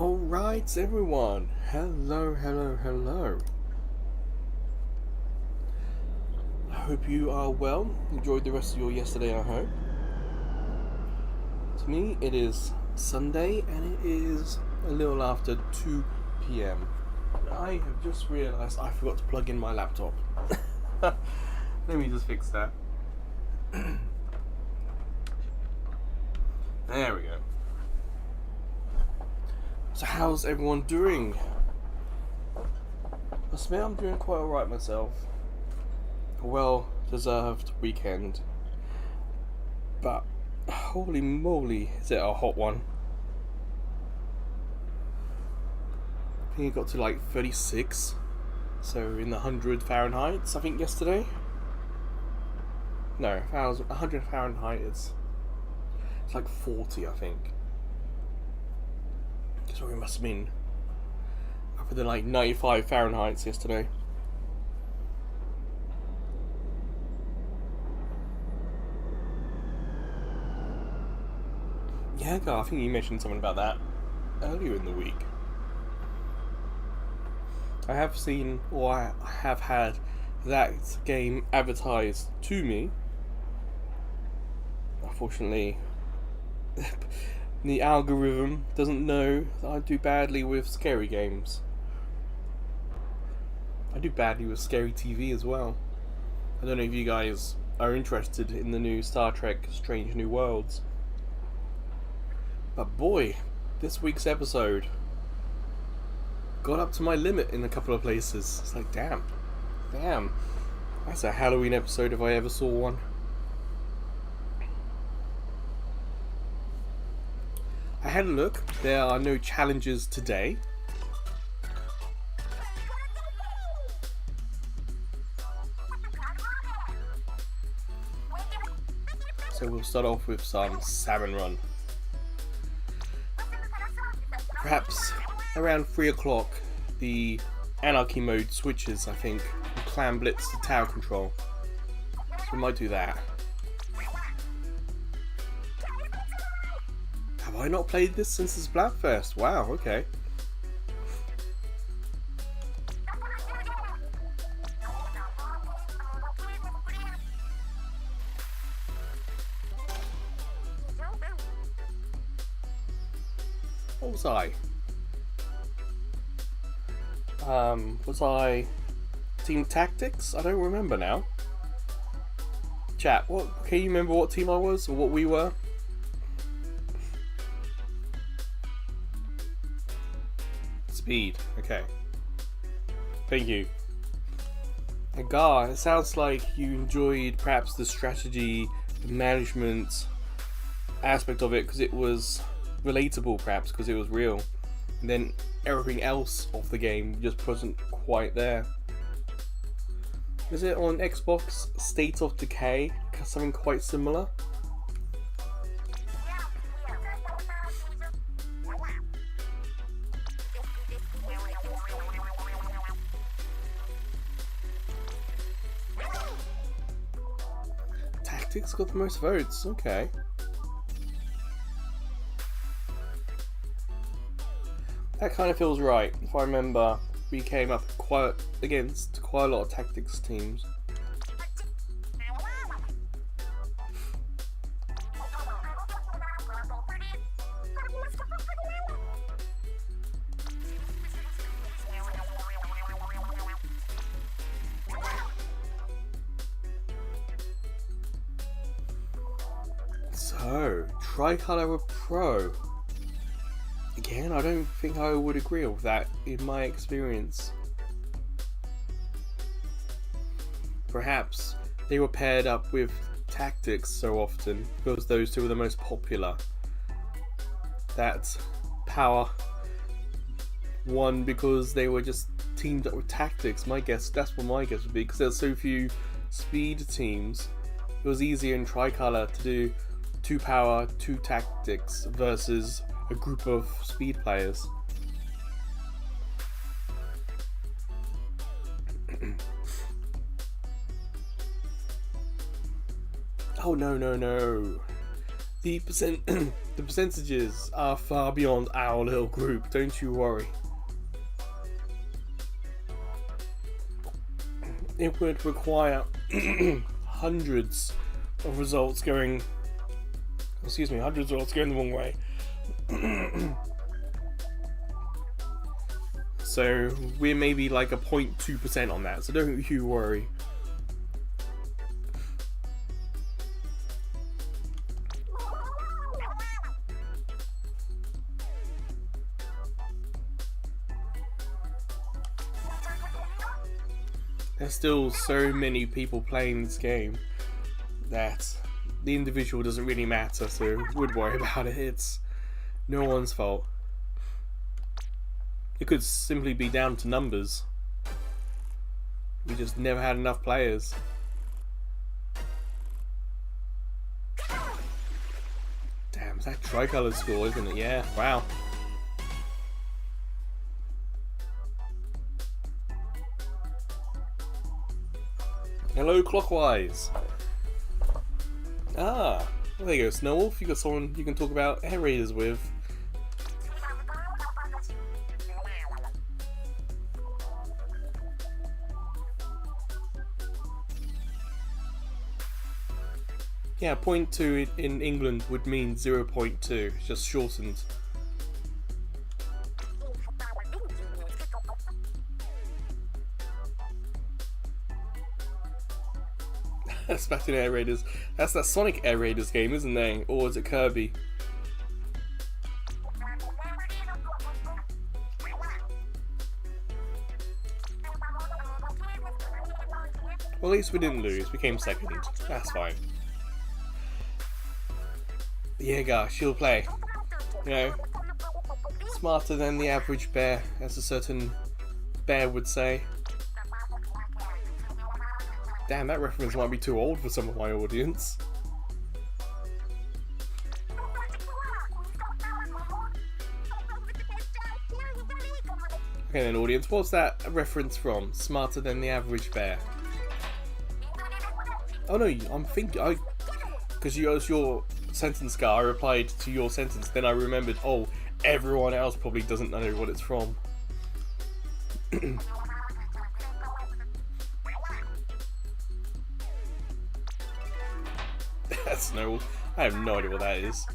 Alright, everyone. Hello. I hope you are well. Enjoyed the rest of your yesterday, I hope. To me, it is Sunday and it is a little after 2 p.m. I have just realised I forgot to plug in my laptop. Let me just fix that. There we go. So how's everyone doing? I admit I'm doing quite alright myself. A well-deserved weekend. But, holy moly, is it a hot one. I think it got to like 36. So in the 100 Fahrenheit, I think yesterday. No, 100 Fahrenheit, it's like 40, I think. So it must have been up than like 95 Fahrenheit yesterday. Yeah, I think you mentioned something about that earlier in the week. I have seen, or I have had that game advertised to me. Unfortunately, the algorithm doesn't know that I do badly with scary games. I do badly with scary TV as well. I don't know if you guys are interested in the new Star Trek Strange New Worlds. But boy, this week's episode got up to my limit in a couple of places. It's like, damn. That's a Halloween episode if I ever saw one. I had a look. There are no challenges today. So we'll start off with some Salmon Run. Perhaps around 3 o'clock, the Anarchy mode switches, I think, from Clan Blitz to Tower Control. So we might do that. Have I not played this since the Splatfest? Wow, okay. What was I? Was I Team Tactics? I don't remember now. Chat, can you remember what team I was, or what we were? Speed, okay. Thank you. And Gar, it sounds like you enjoyed perhaps the strategy, the management aspect of it because it was relatable, perhaps because it was real. And then everything else of the game just wasn't quite there. Is it on Xbox State of Decay? Something quite similar? Tactics got the most votes, okay. That kind of feels right. If I remember, we came up against quite a lot of Tactics teams. So, Tricolor Pro. Again, I don't think I would agree with that in my experience. Perhaps they were paired up with Tactics so often because those two were the most popular. That Power won because they were just teamed up with Tactics. That's what my guess would be, because there's so few speed teams. It was easier in Tricolor to do 2 Power, 2 Tactics versus a group of speed players. Oh no. The the percentages are far beyond our little group. Don't you worry. It would require hundreds of results going. Excuse me, hundreds of results going the wrong way. So we're maybe like a 0.2% on that. So don't you worry. There's still so many people playing this game that the individual doesn't really matter, so would worry about it. It's no one's fault. It could simply be down to numbers. We just never had enough players. Damn, is that tricolored score, isn't it? Yeah, wow. Hello, Clockwise. Ah, well, there you go, Snowwolf. You got someone you can talk about air raiders with. Yeah, 0.2 in England would mean 0.2, just shortened. That's back in Air Raiders. That's that Sonic Air Raiders game, isn't it? Or is it Kirby? Well, at least we didn't lose. We came second. That's fine. Yeah, gosh, she'll play. You know, smarter than the average bear, as a certain bear would say. Damn, that reference might be too old for some of my audience. Okay then, audience, what's that reference from? Smarter than the average bear. Oh no, I'm thinking, because you was your sentence guy, I replied to your sentence, then I remembered, oh, everyone else probably doesn't know what it's from. That's no, I have no idea what that is.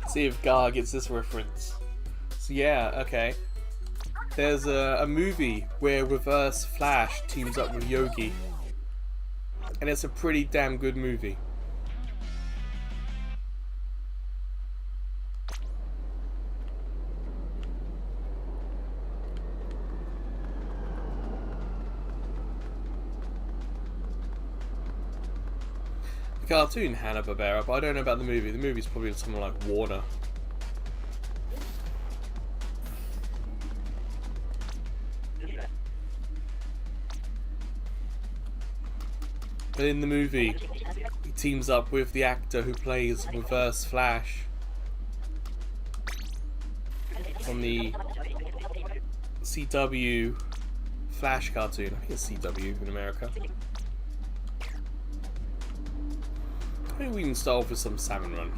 See if Gar gets this reference. So yeah, okay. There's a movie where Reverse Flash teams up with Yogi. And it's a pretty damn good movie. The cartoon Hanna-Barbera, but I don't know about the movie. The movie's probably something like Warner. But in the movie, he teams up with the actor who plays Reverse Flash from the CW Flash cartoon. I think it's CW in America. I think we can start off with some Salmon Run.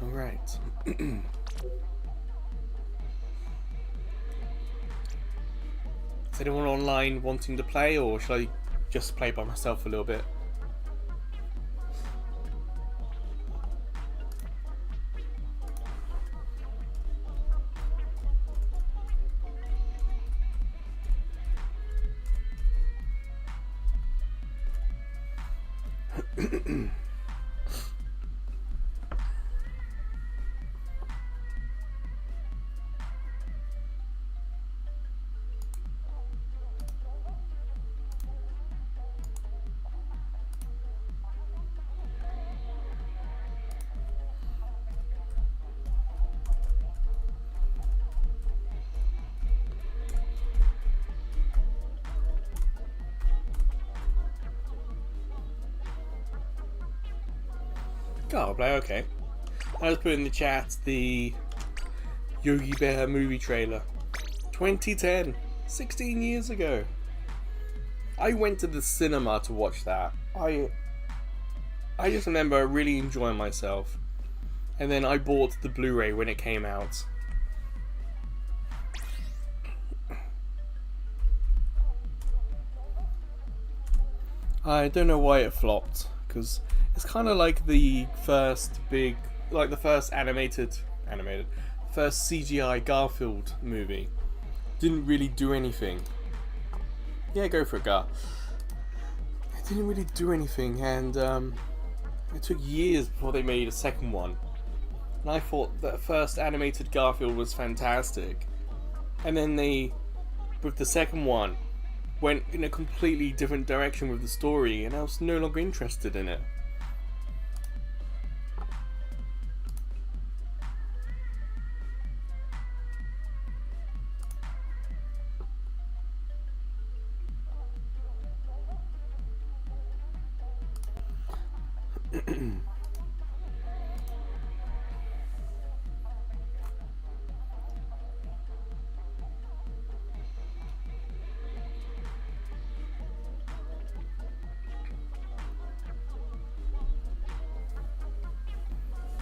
Alright. Is anyone online wanting to play, or should I just play by myself a little bit? Play, okay. I just put in the chat the Yogi Bear movie trailer. 2010, 16 years ago. I went to the cinema to watch that. I just remember really enjoying myself. And then I bought the Blu-ray when it came out. I don't know why it flopped, because it's kind of like the first first first CGI Garfield movie. Didn't really do anything. Yeah, go for it, Gar. It didn't really do anything, and it took years before they made a second one. And I thought that first animated Garfield was fantastic. And then they, with the second one, went in a completely different direction with the story, and I was no longer interested in it.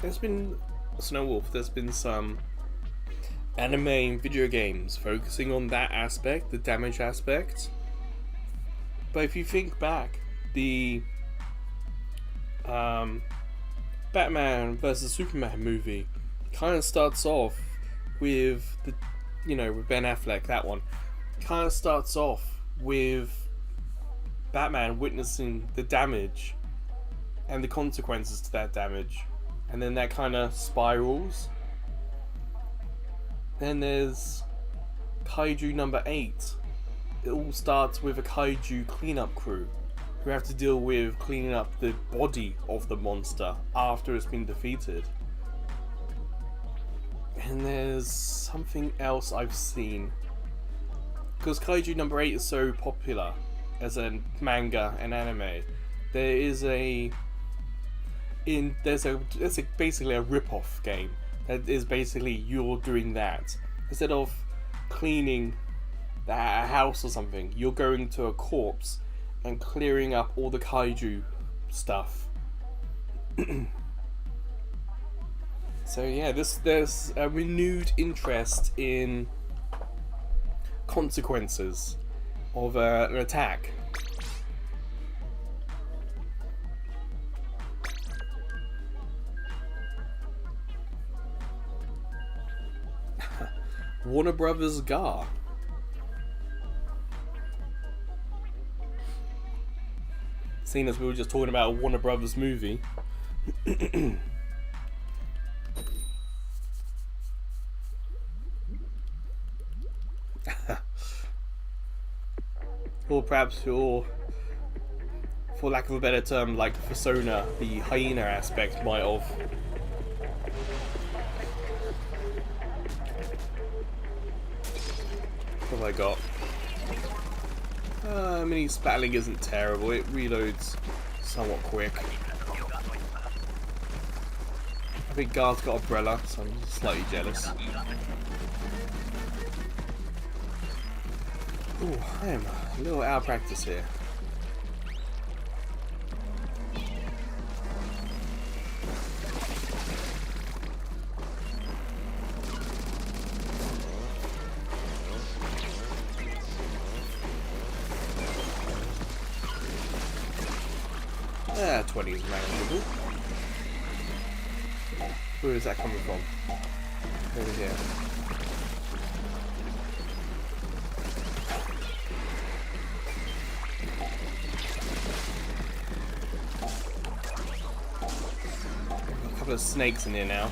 There's been Snowwolf. There's been some anime and video games focusing on that aspect, the damage aspect. But if you think back, the Batman vs Superman movie kind of starts off with with Ben Affleck. That one kind of starts off with Batman witnessing the damage and the consequences to that damage. And then that kind of spirals. Then there's Kaiju number 8. It all starts with a Kaiju cleanup crew who have to deal with cleaning up the body of the monster after it's been defeated. And there's something else I've seen. Because Kaiju number 8 is so popular as a manga and anime, there is basically a rip-off game that is basically you're doing that. Instead of cleaning a house or something, you're going to a corpse and clearing up all the kaiju stuff. So yeah, there's a renewed interest in consequences of an attack. Warner Brothers Gar. Seeing as we were just talking about a Warner Brothers movie. Or perhaps for lack of a better term, like Persona, the hyena aspect might have. What have I got? Mini spatling isn't terrible, it reloads somewhat quick. I think Gar's got Umbrella, so I'm slightly jealous. Ooh, I am a little out of practice here. Ah, 20 is manageable. Where is that coming from? Over here. A couple of snakes in here now.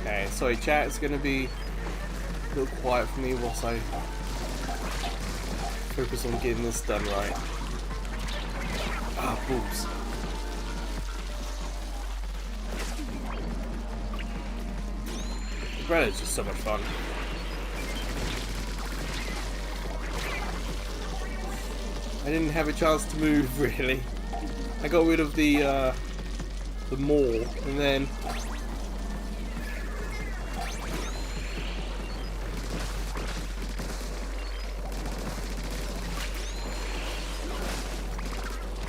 Okay, sorry chat, it's going to be a little quiet for me whilst I focus on getting this done right. Ah, boobs. The bread is just so much fun. I didn't have a chance to move, really. I got rid of the the more, and then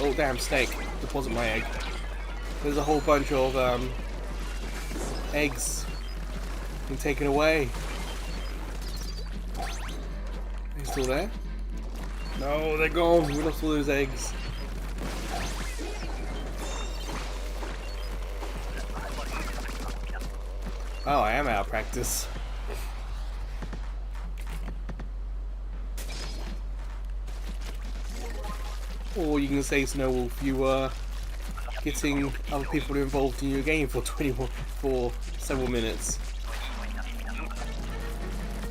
oh damn, snake, deposit my egg. There's a whole bunch of eggs being taken away. Are they still there? No, they're gone. We lost all those eggs. Oh, I am out of practice. Or you can say, Snowwolf, you were getting other people involved in your game for several minutes.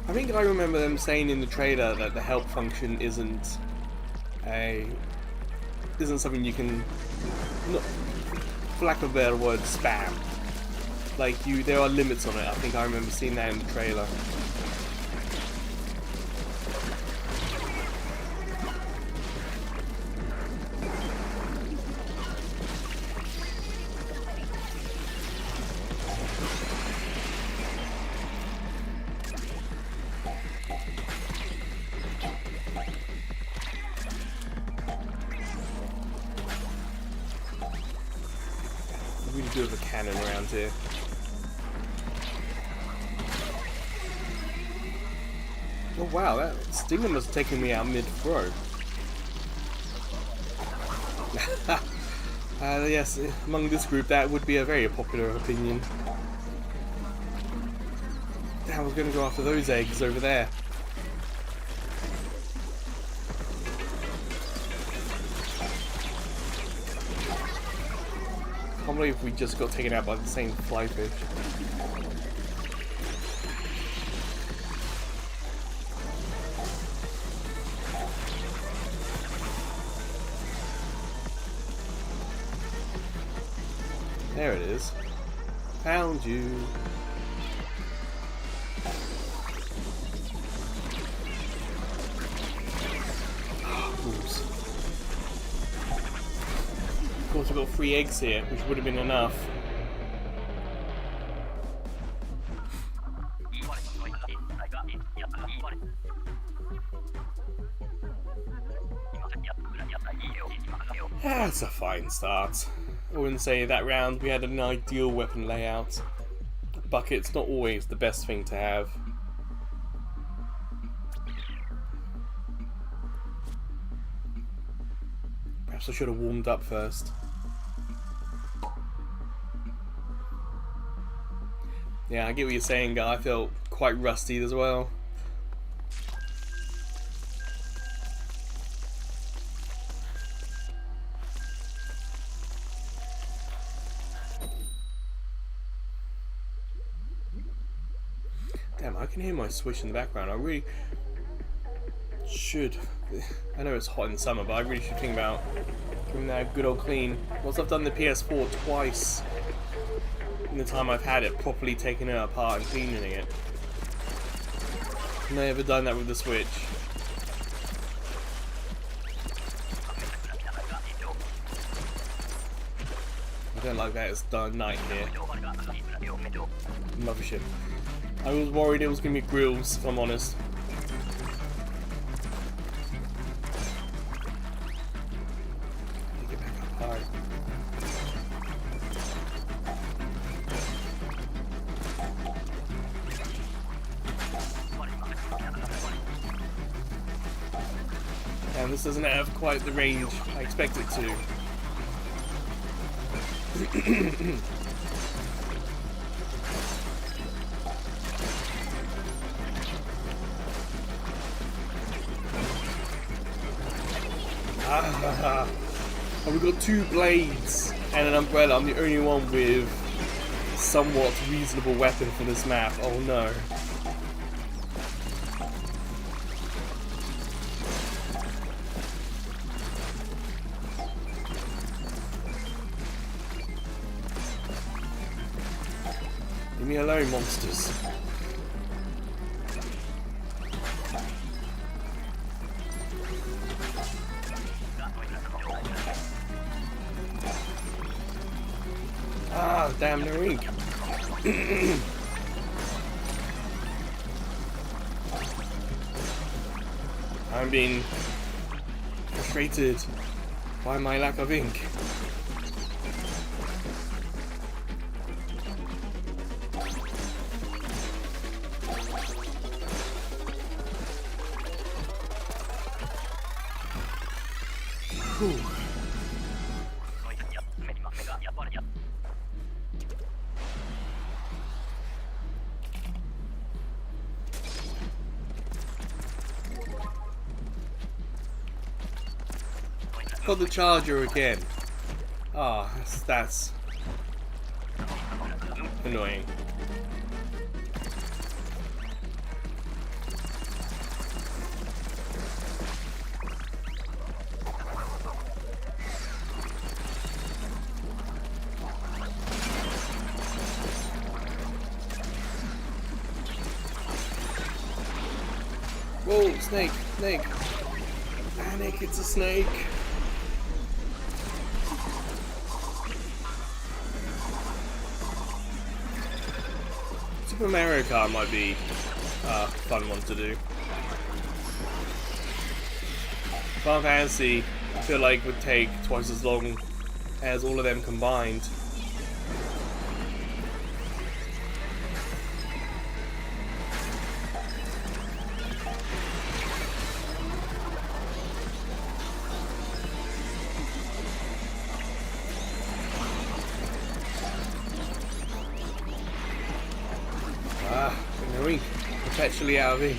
I think I remember them saying in the trailer that the help function isn't something you can, not, for lack of a better word, spam. Like there are limits on it. I think I remember seeing that in the trailer. Really do have a cannon around here. Oh wow, that stinger must have taken me out mid-throw. Yes, among this group that would be a very popular opinion. Damn, I was going to go after those eggs over there. I can't believe we just got taken out by the same flyfish. There it is. Found you. Oops. Of course, we've got 3 eggs here, which would have been enough. That's a fine start. I wouldn't say that round we had an ideal weapon layout. Bucket's not always the best thing to have. Perhaps I should have warmed up first. Yeah, I get what you're saying, guy. I felt quite rusty as well. Damn, I can hear my Switch in the background. I really should. I know it's hot in summer, but I really should think about giving that a good old clean. Once I've done the PS4 twice in the time I've had it, properly taking it apart and cleaning it. I've never done that with the Switch. I don't like that it's done night here. Mothership. I was worried it was going to be grills, if I'm honest. Get back up high. And this doesn't have quite the range I expect it to. And we've got 2 blades and an umbrella. I'm the only one with somewhat reasonable weapon for this map. Oh no. Leave me alone, monsters. Ah, damn, no ink. I'm being frustrated by my lack of ink. Whew. Got the charger again. Ah, that's annoying. Whoa, snake, snake. Panic, it's a snake. Super Mario Kart might be a fun one to do. Final Fantasy, I feel like would take twice as long as all of them combined. Ah, no ink. Perpetually out of ink.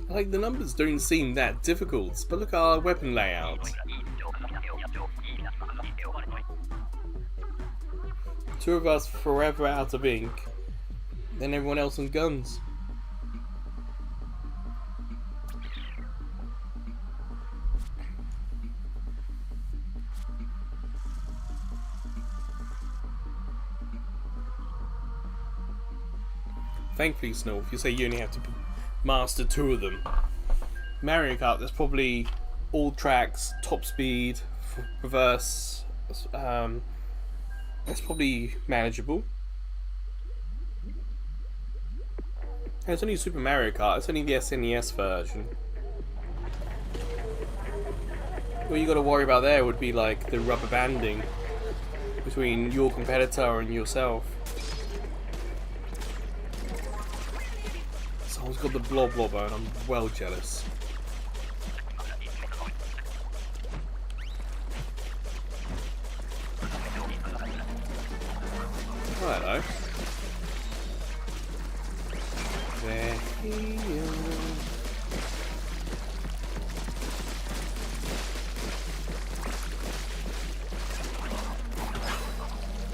Like, the numbers don't seem that difficult, but look at our weapon layout. Two of us forever out of ink, then everyone else on guns. Thankfully, Snow, if you say you only have to master 2 of them. Mario Kart, there's probably all tracks, top speed, reverse. That's probably manageable. And it's only Super Mario Kart, it's only the SNES version. All you gotta worry about there would be like the rubber banding between your competitor and yourself. Someone's got the blob blobber and I'm well jealous. Oh, hello. There he is.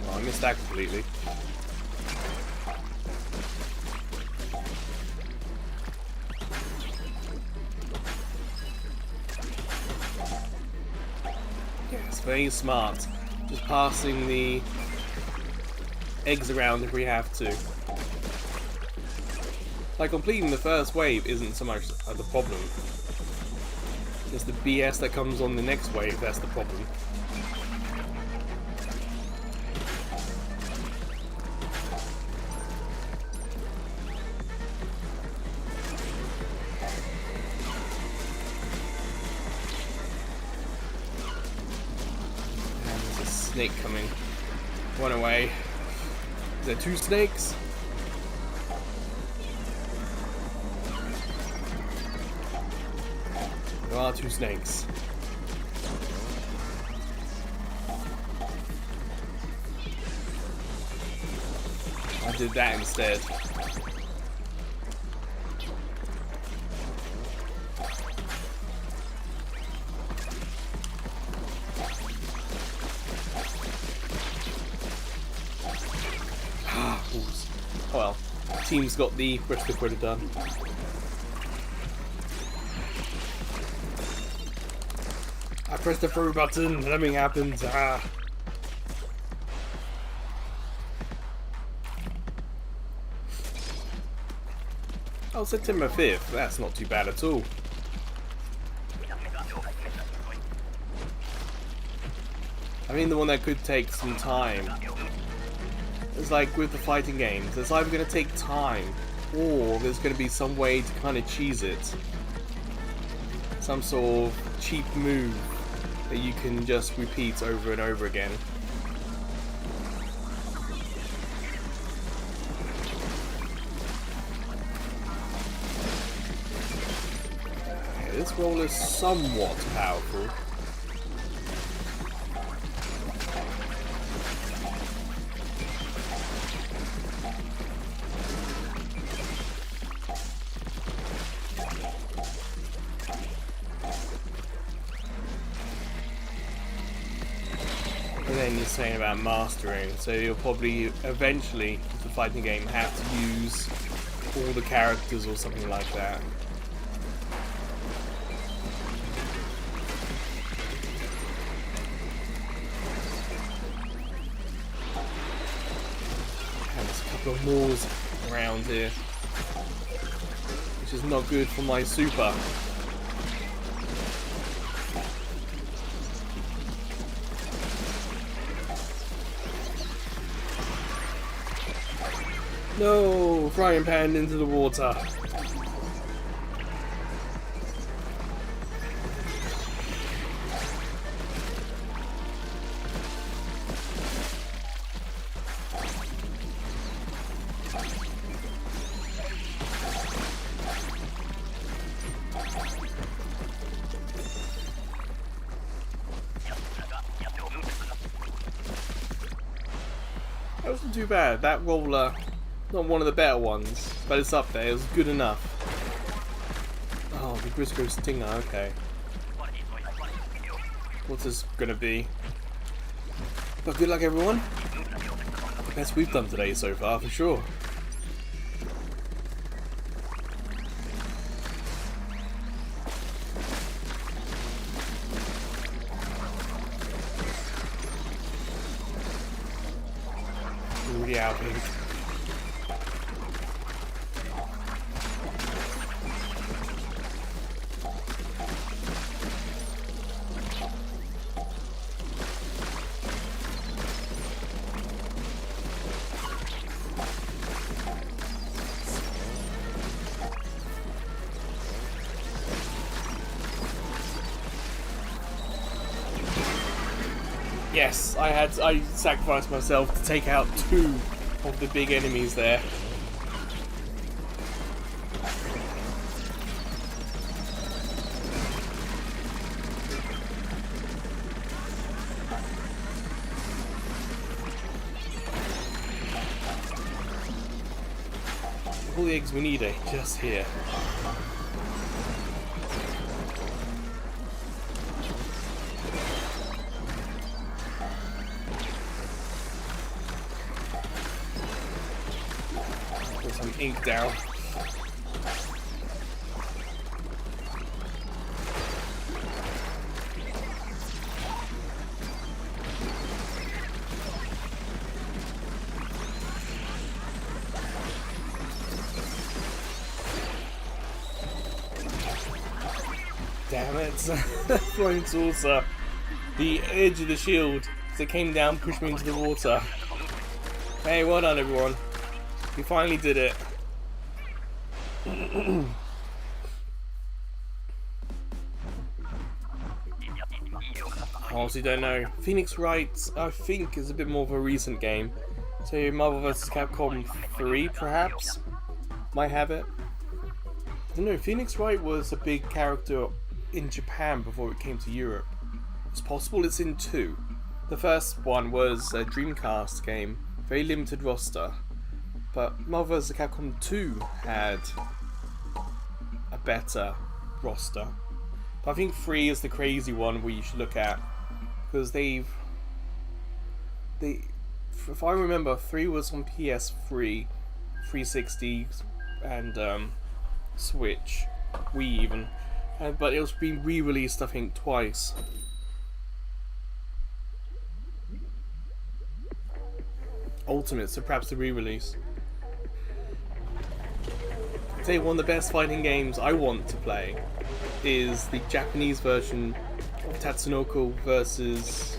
Oh, I missed that completely. Yes, very smart. Just passing the eggs around if we have to. Like, completing the first wave isn't so much the problem. It's the BS that comes on the next wave that's the problem. And there's a snake coming. Run away. Is there 2 snakes? There are 2 snakes. I did that instead. Oh well, team's got the rest of the quota done. I press the throw button, nothing happens. Ah. Oh, September 5th. That's not too bad at all. I mean, the one that could take some time. It's like with the fighting games. It's either going to take time, or there's going to be some way to kind of cheese it. Some sort of cheap move that you can just repeat over and over again. Okay, this roll is somewhat powerful. And then you're saying about mastering, so you'll probably eventually, with the fighting game, have to use all the characters or something like that. And there's a couple of Moors around here, which is not good for my super. No! Frying pan into the water. That wasn't too bad. That roller, not one of the better ones, but it's up there. It was good enough. Oh, the Grisco Stinger, okay. What's this gonna be? But good luck, everyone. The best we've done today so far, for sure. Really out here. Yes, I sacrificed myself to take out 2 of the big enemies there. All the eggs we need are just here. Put some ink down. Damn it. Flying saucer. The edge of the shield. As it came down, pushed me into the water. Hey, well done, everyone. We finally did it. I honestly don't know. Phoenix Wright, I think, is a bit more of a recent game. So Marvel vs. Capcom 3, perhaps? Might have it. I don't know, Phoenix Wright was a big character in Japan before it came to Europe. It's possible it's in 2. The first one was a Dreamcast game, very limited roster. But Marvel vs. Capcom 2 had a better roster. But I think 3 is the crazy one we should look at. Because if I remember, 3 was on PS3, 360, and Switch, Wii even. But it was being re-released, I think, twice. Ultimate, so perhaps the re-release. I'd say one of the best fighting games I want to play is the Japanese version of Tatsunoko versus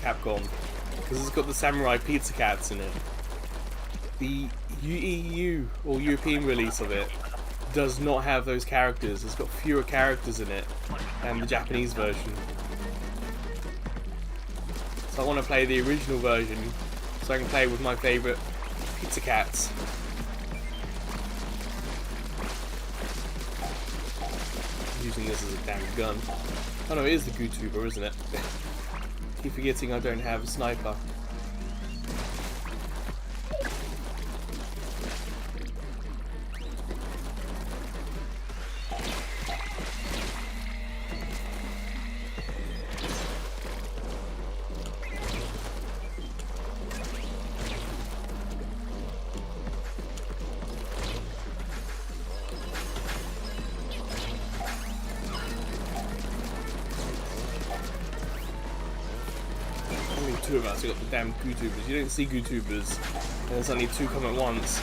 Capcom, because it's got the samurai pizza cats in it. The EU or European release of it does not have those characters. It's got fewer characters in it than the Japanese version. So I want to play the original version so I can play with my favourite pizza cats. I'm using this as a damn gun. Oh no, it is the Gootuber, isn't it? Keep forgetting I don't have a sniper. Two of us, we got the damn Gootubers. You don't see Gootubers, and there's only two come at once.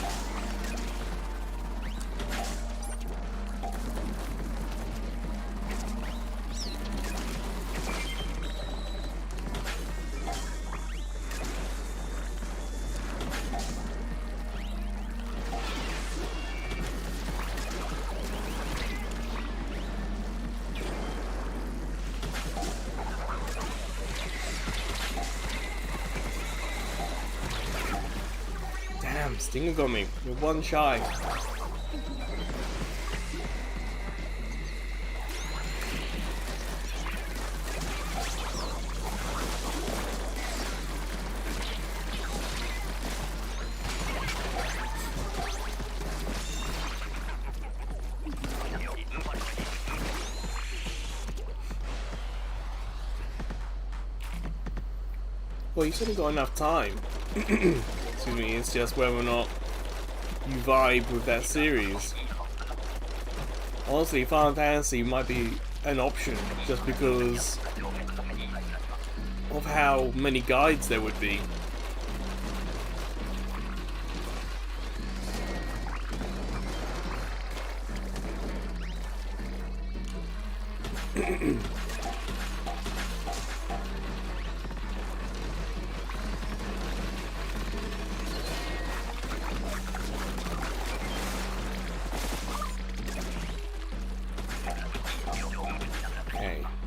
Damn, Stinger got me. You're one shy. Well, you said you got enough time. Excuse me, it's just whether or not you vibe with that series. Honestly, Final Fantasy might be an option just because of how many guides there would be.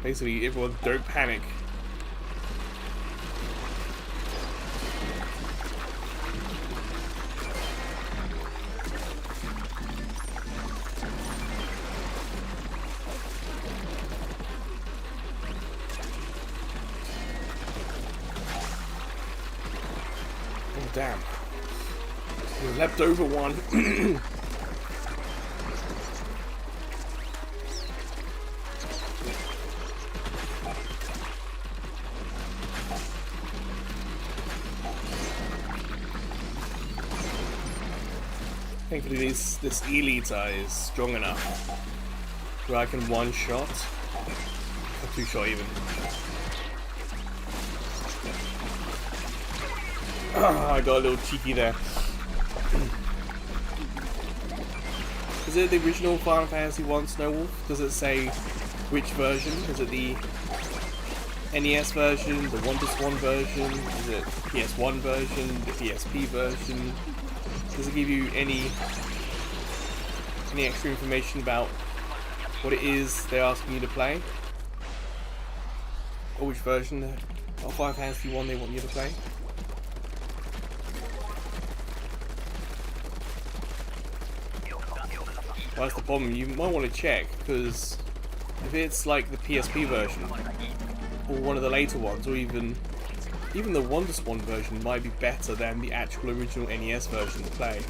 Basically, everyone don't panic. Oh damn. You leapt over one. Thankfully this Elita is strong enough where I can one-shot, or two-shot even. I got a little cheeky there. Is it the original Final Fantasy 1 Snow Wolf? Does it say which version? Is it the NES version, the WonderSwan version, is it PS1 version, the PSP version? Does it give you any extra information about what it is they're asking you to play? Or which version of Final Fantasy 1 they want you to play? Well, that's the problem. You might want to check, because if it's like the PSP version, or one of the later ones, or even the WonderSwan version might be better than the actual original NES version to play.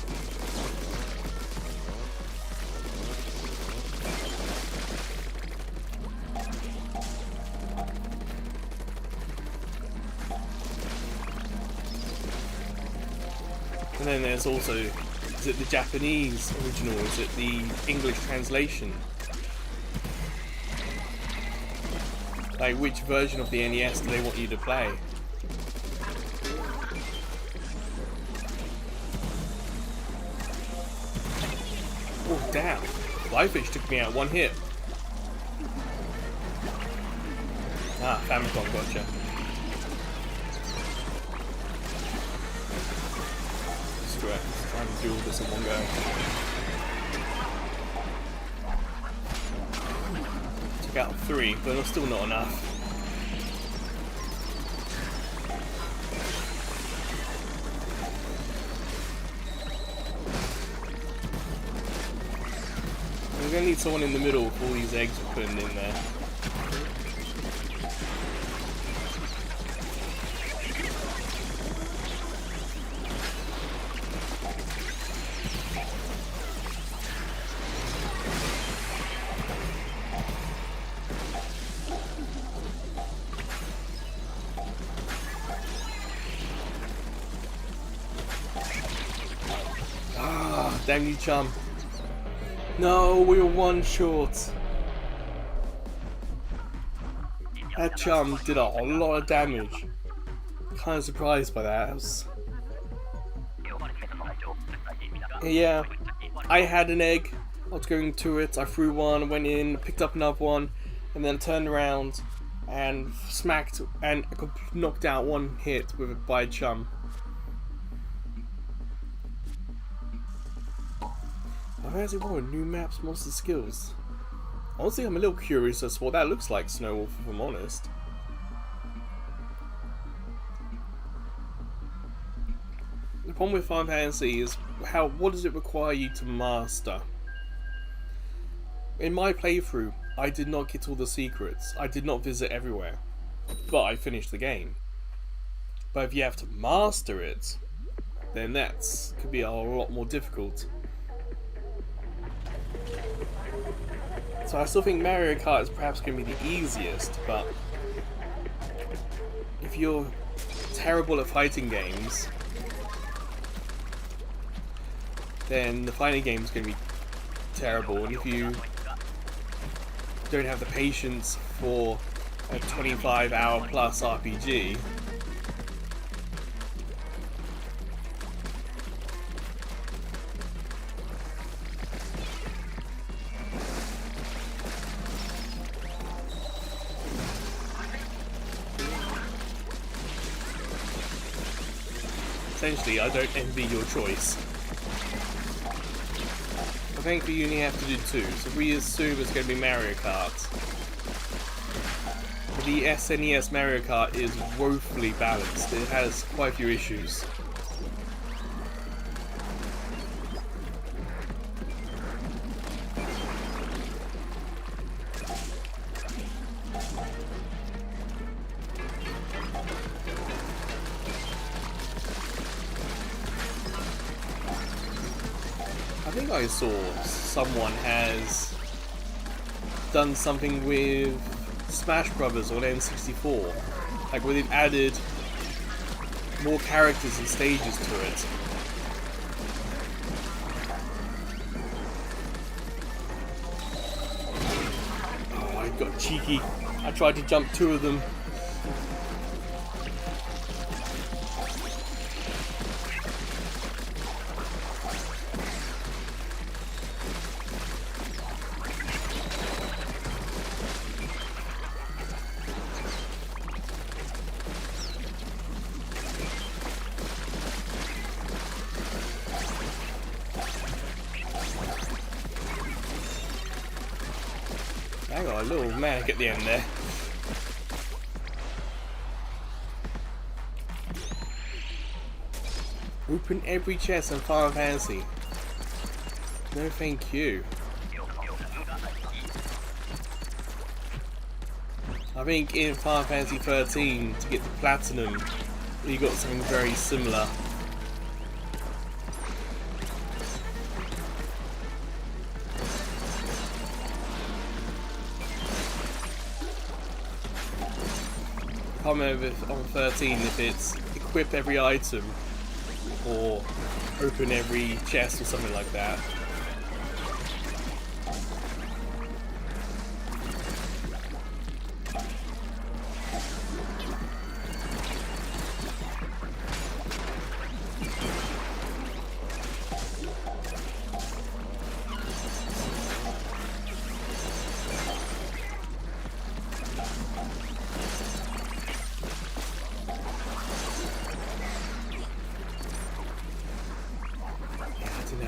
And then there's also, is it the Japanese original, is it the English translation? Like, which version of the NES do they want you to play? Oh, damn. Live fish took me out one hit. Ah, Famicom, gotcha. Screw it. Let's try and do all this in one go. Took out 3, but it's still not enough. We're gonna need someone in the middle with all these eggs we're putting in there. Ah, damn you, chum. No, we were one short. That chum did a lot of damage. Kind of surprised by that. Yeah, I had an egg. I was going to it. I threw one, went in, picked up another one, and then turned around and smacked and knocked out one hit with it by a chum. Fantasy War, new maps, monster skills. Honestly, I'm a little curious as to what that looks like, Snowwolf, if I'm honest. The problem with Final Fantasy is what does it require you to master? In my playthrough, I did not get all the secrets. I did not visit everywhere, but I finished the game. But if you have to master it, then that could be a lot more difficult. So I still think Mario Kart is perhaps going to be the easiest, but if you're terrible at fighting games, then the fighting game is going to be terrible, and if you don't have the patience for a 25-hour plus RPG, essentially, I don't envy your choice. I think you only have to do 2, so we assume it's going to be Mario Kart. The SNES Mario Kart is woefully balanced. It has quite a few issues. I think I saw someone has done something with Smash Brothers on N64, like where they've added more characters and stages to it. Oh, I got cheeky. I tried to jump 2 of them. I got a little mag at the end there. Open every chest in Final Fantasy. No thank you. I think in Final Fantasy 13 to get the platinum you got something very similar. I can't remember if on 13 if it's equip every item or open every chest or something like that.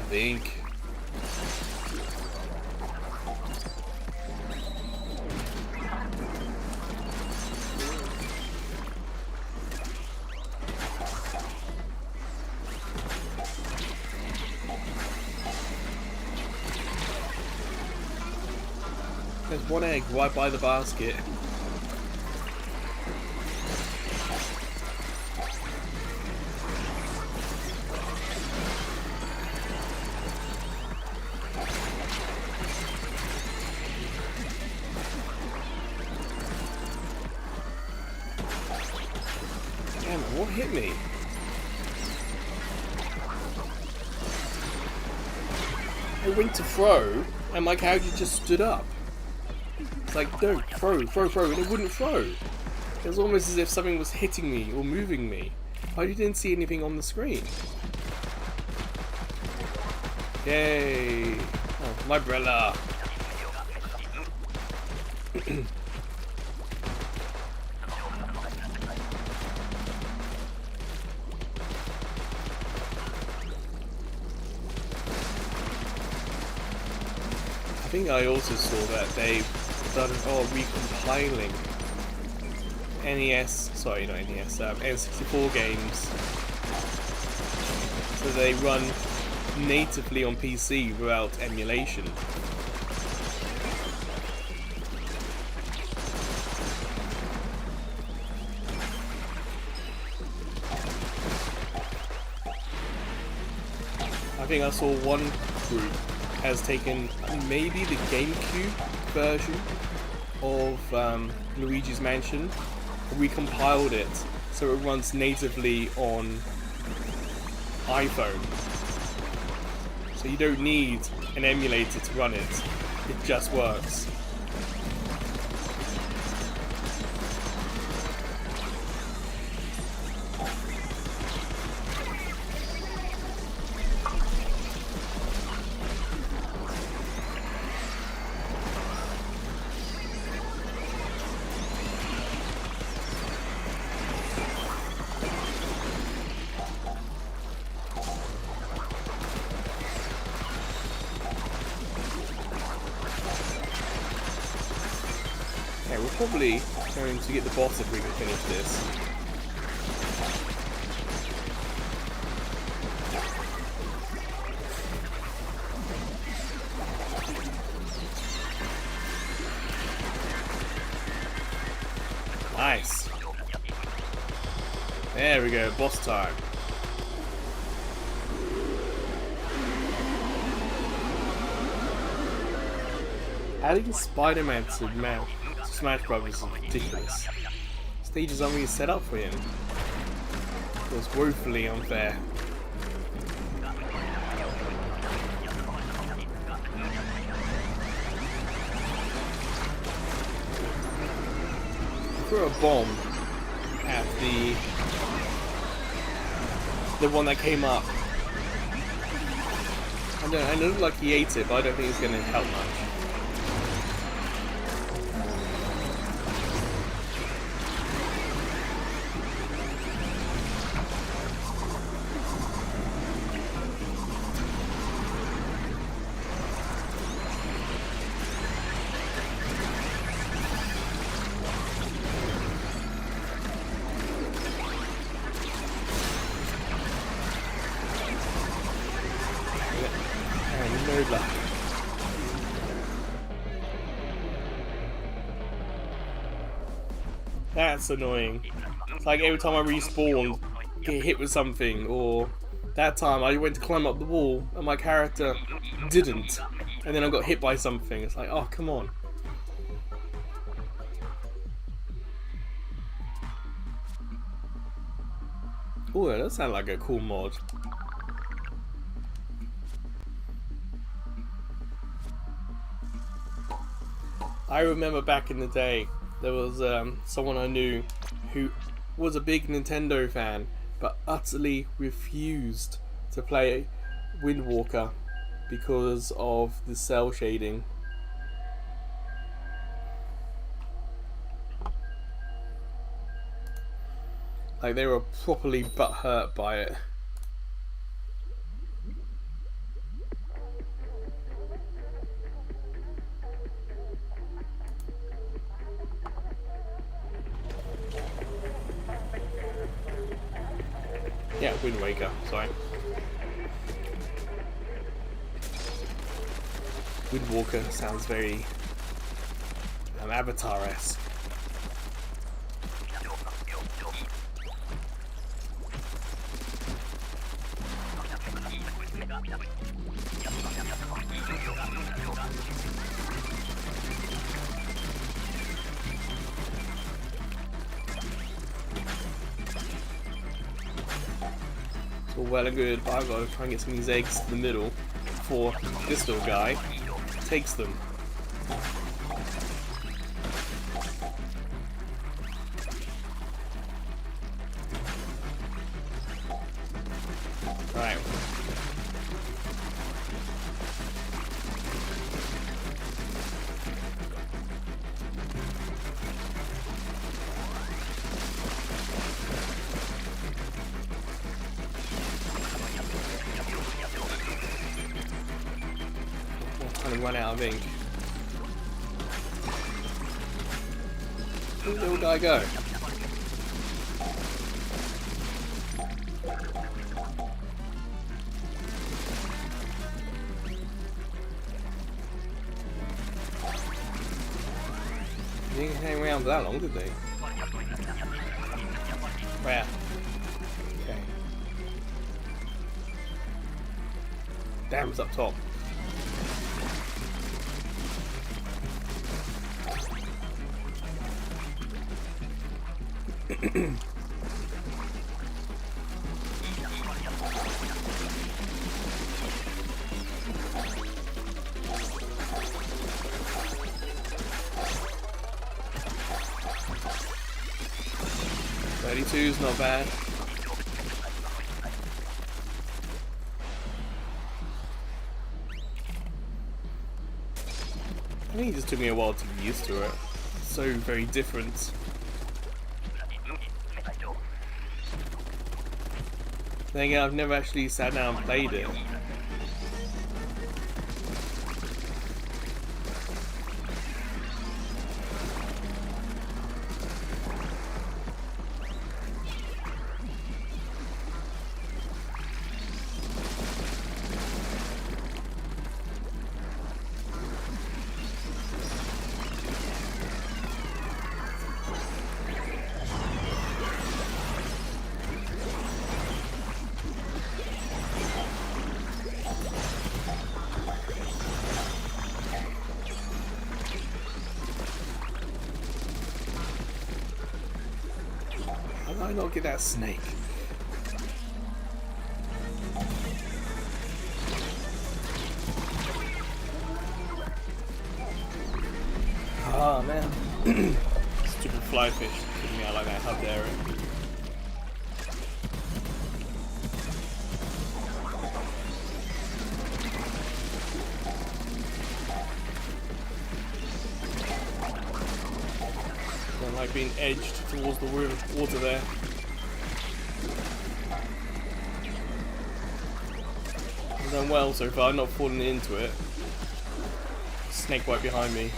think. There's one egg right by the basket. Damn, what hit me? I went to throw, and my character just stood up. It's like, no, throw, and it wouldn't throw. It was almost as if something was hitting me or moving me. I didn't see anything on the screen. Yay! Oh, my umbrella. I think I also saw that they started recompiling N64 games, so they run natively on PC without emulation. I think I saw one group has taken maybe the GameCube version of Luigi's Mansion, recompiled it so it runs natively on iPhone. So you don't need an emulator to run it, it just works. We're probably going to get the boss if we can finish this. Nice. There we go, boss time. Adding Spider-Man to Smash Brothers is ridiculous. Stages aren't really set up for him. It was woefully unfair. I threw a bomb at the one that came up. I looked like he ate it, but I don't think it's going to help much. That's annoying. It's like every time I respawn, get hit with something, or that time I went to climb up the wall and my character didn't, and then I got hit by something. It's like, oh, come on. Oh, that does sound like a cool mod. I remember back in the day, there was someone I knew who was a big Nintendo fan, but utterly refused to play Wind Walker because of the cell shading. Like, they were properly butthurt by it. Yeah, Wind Waker, sorry. Wind Walker sounds very Avatar-esque. It's all well and good, but I've got to try and get some of these eggs to the middle before this little guy takes them. Right. I'm run out of ink. Where'd the little guy go? They didn't hang around for that long, did they? Where? Okay. Damn, it's up top. $32's not bad. I think it just took me a while to get used to it. It's so very different. Then again, I've never actually sat down and played it. How did I not get that snake? Ah, man. Stupid fly fish took me out like that up there. Don't like being edged towards the water there. I've done well so far, not falling into it. Snake right behind me.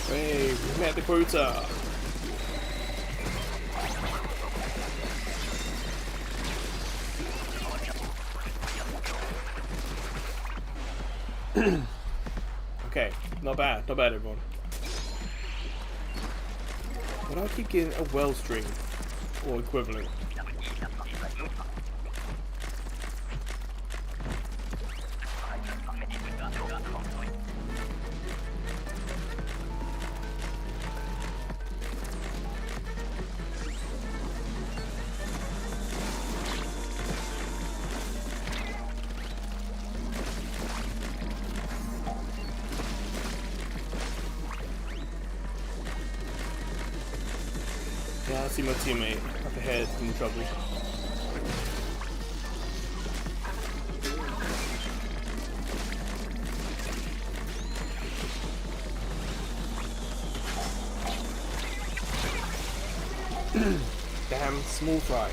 Hey, we met the quota. Okay, not bad everyone. But I keep getting a well string or equivalent. Yeah, I see my teammate up ahead in trouble. Damn small fry.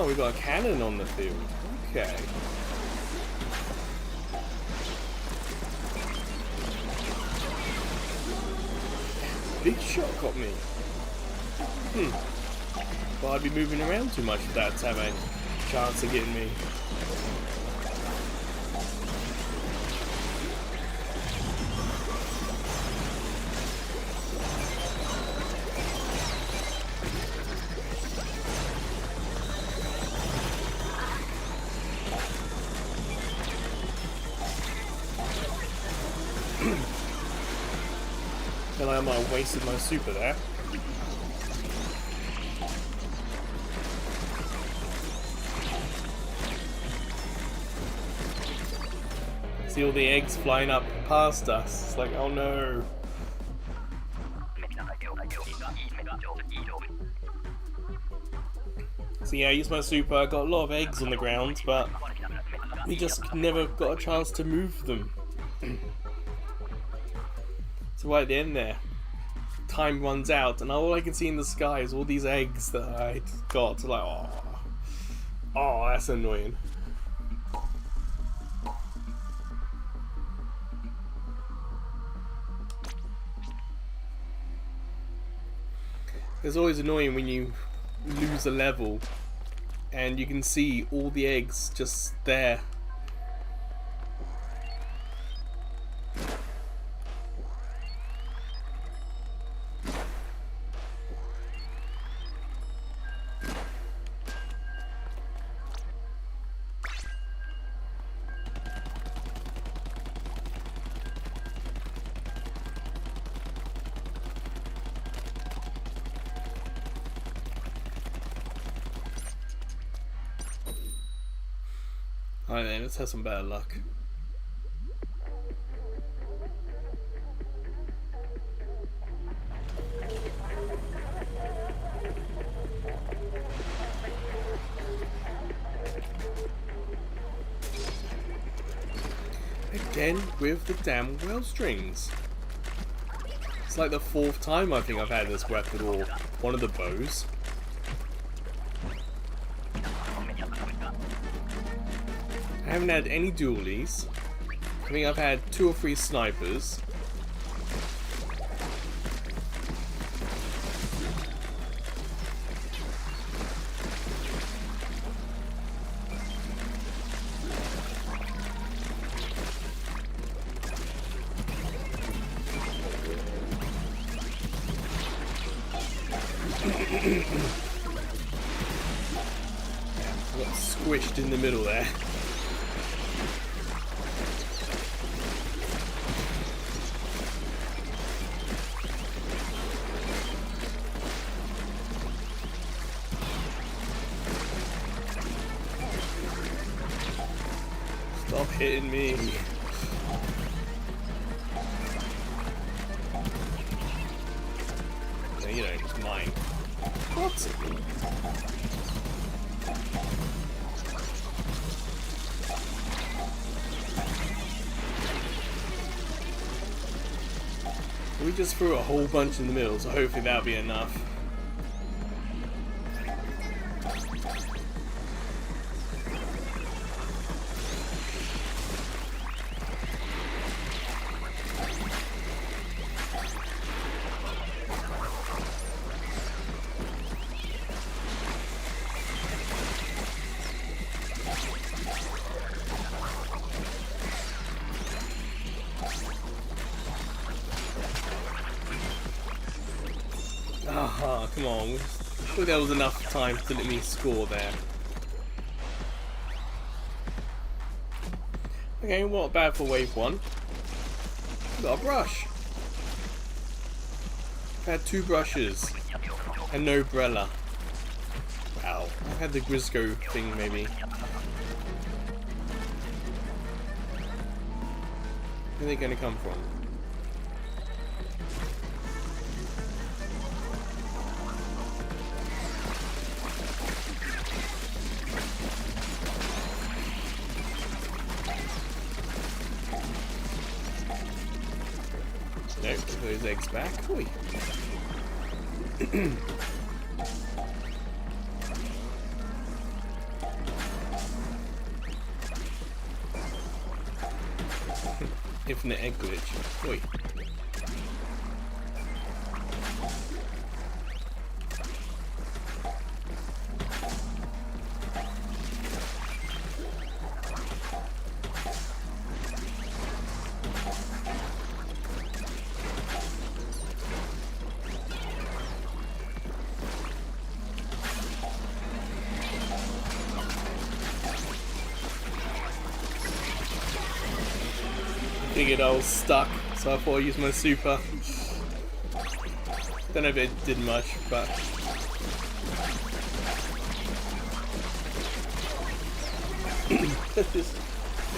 Oh, we got a cannon on the field. Okay. Big shot got me. But I'd be moving around too much for that to have a chance of getting me. Feel like I might have wasted my super there. See all the eggs flying up past us. It's like, oh no. So yeah, I used my super, I got a lot of eggs on the ground, but we just never got a chance to move them. So right at the end there, time runs out, and all I can see in the sky is all these eggs that I got. Like, oh, that's annoying. It's always annoying when you lose a level and you can see all the eggs just there. Alright then, let's have some better luck. Again with the damn well strings. It's like the 4th time I think I've had this weapon, or one of the bows. I haven't had any dualies. I think I've had 2 or 3 snipers. I got squished in the middle there. Stop hitting me. No, you don't. It's mine. What? We just threw a whole bunch in the middle, so hopefully that'll be enough. Ah, come on. I thought there was enough time to let me score there. Okay, not bad for wave 1. Got a brush. I've had 2 brushes and no umbrella. Wow. I've had the Grisco thing maybe. Where are they going to come from? Nope, put those eggs back. Oi. Infinite egg glitch. Wait. Figured I was stuck, so I thought I'd use my super. Don't know if it did much, but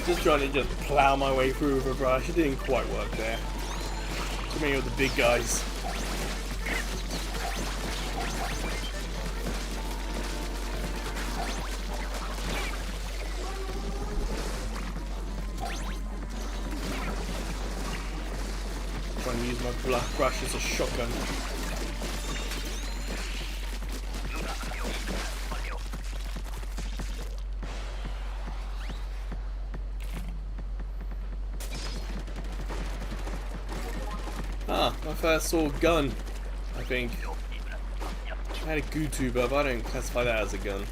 just trying to just plow my way through with a brush. It didn't quite work there. Too many of the big guys. Trying to use my brush as a shotgun. Ah, my first saw gun, I think. I had a Gootuber, but I don't classify that as a gun.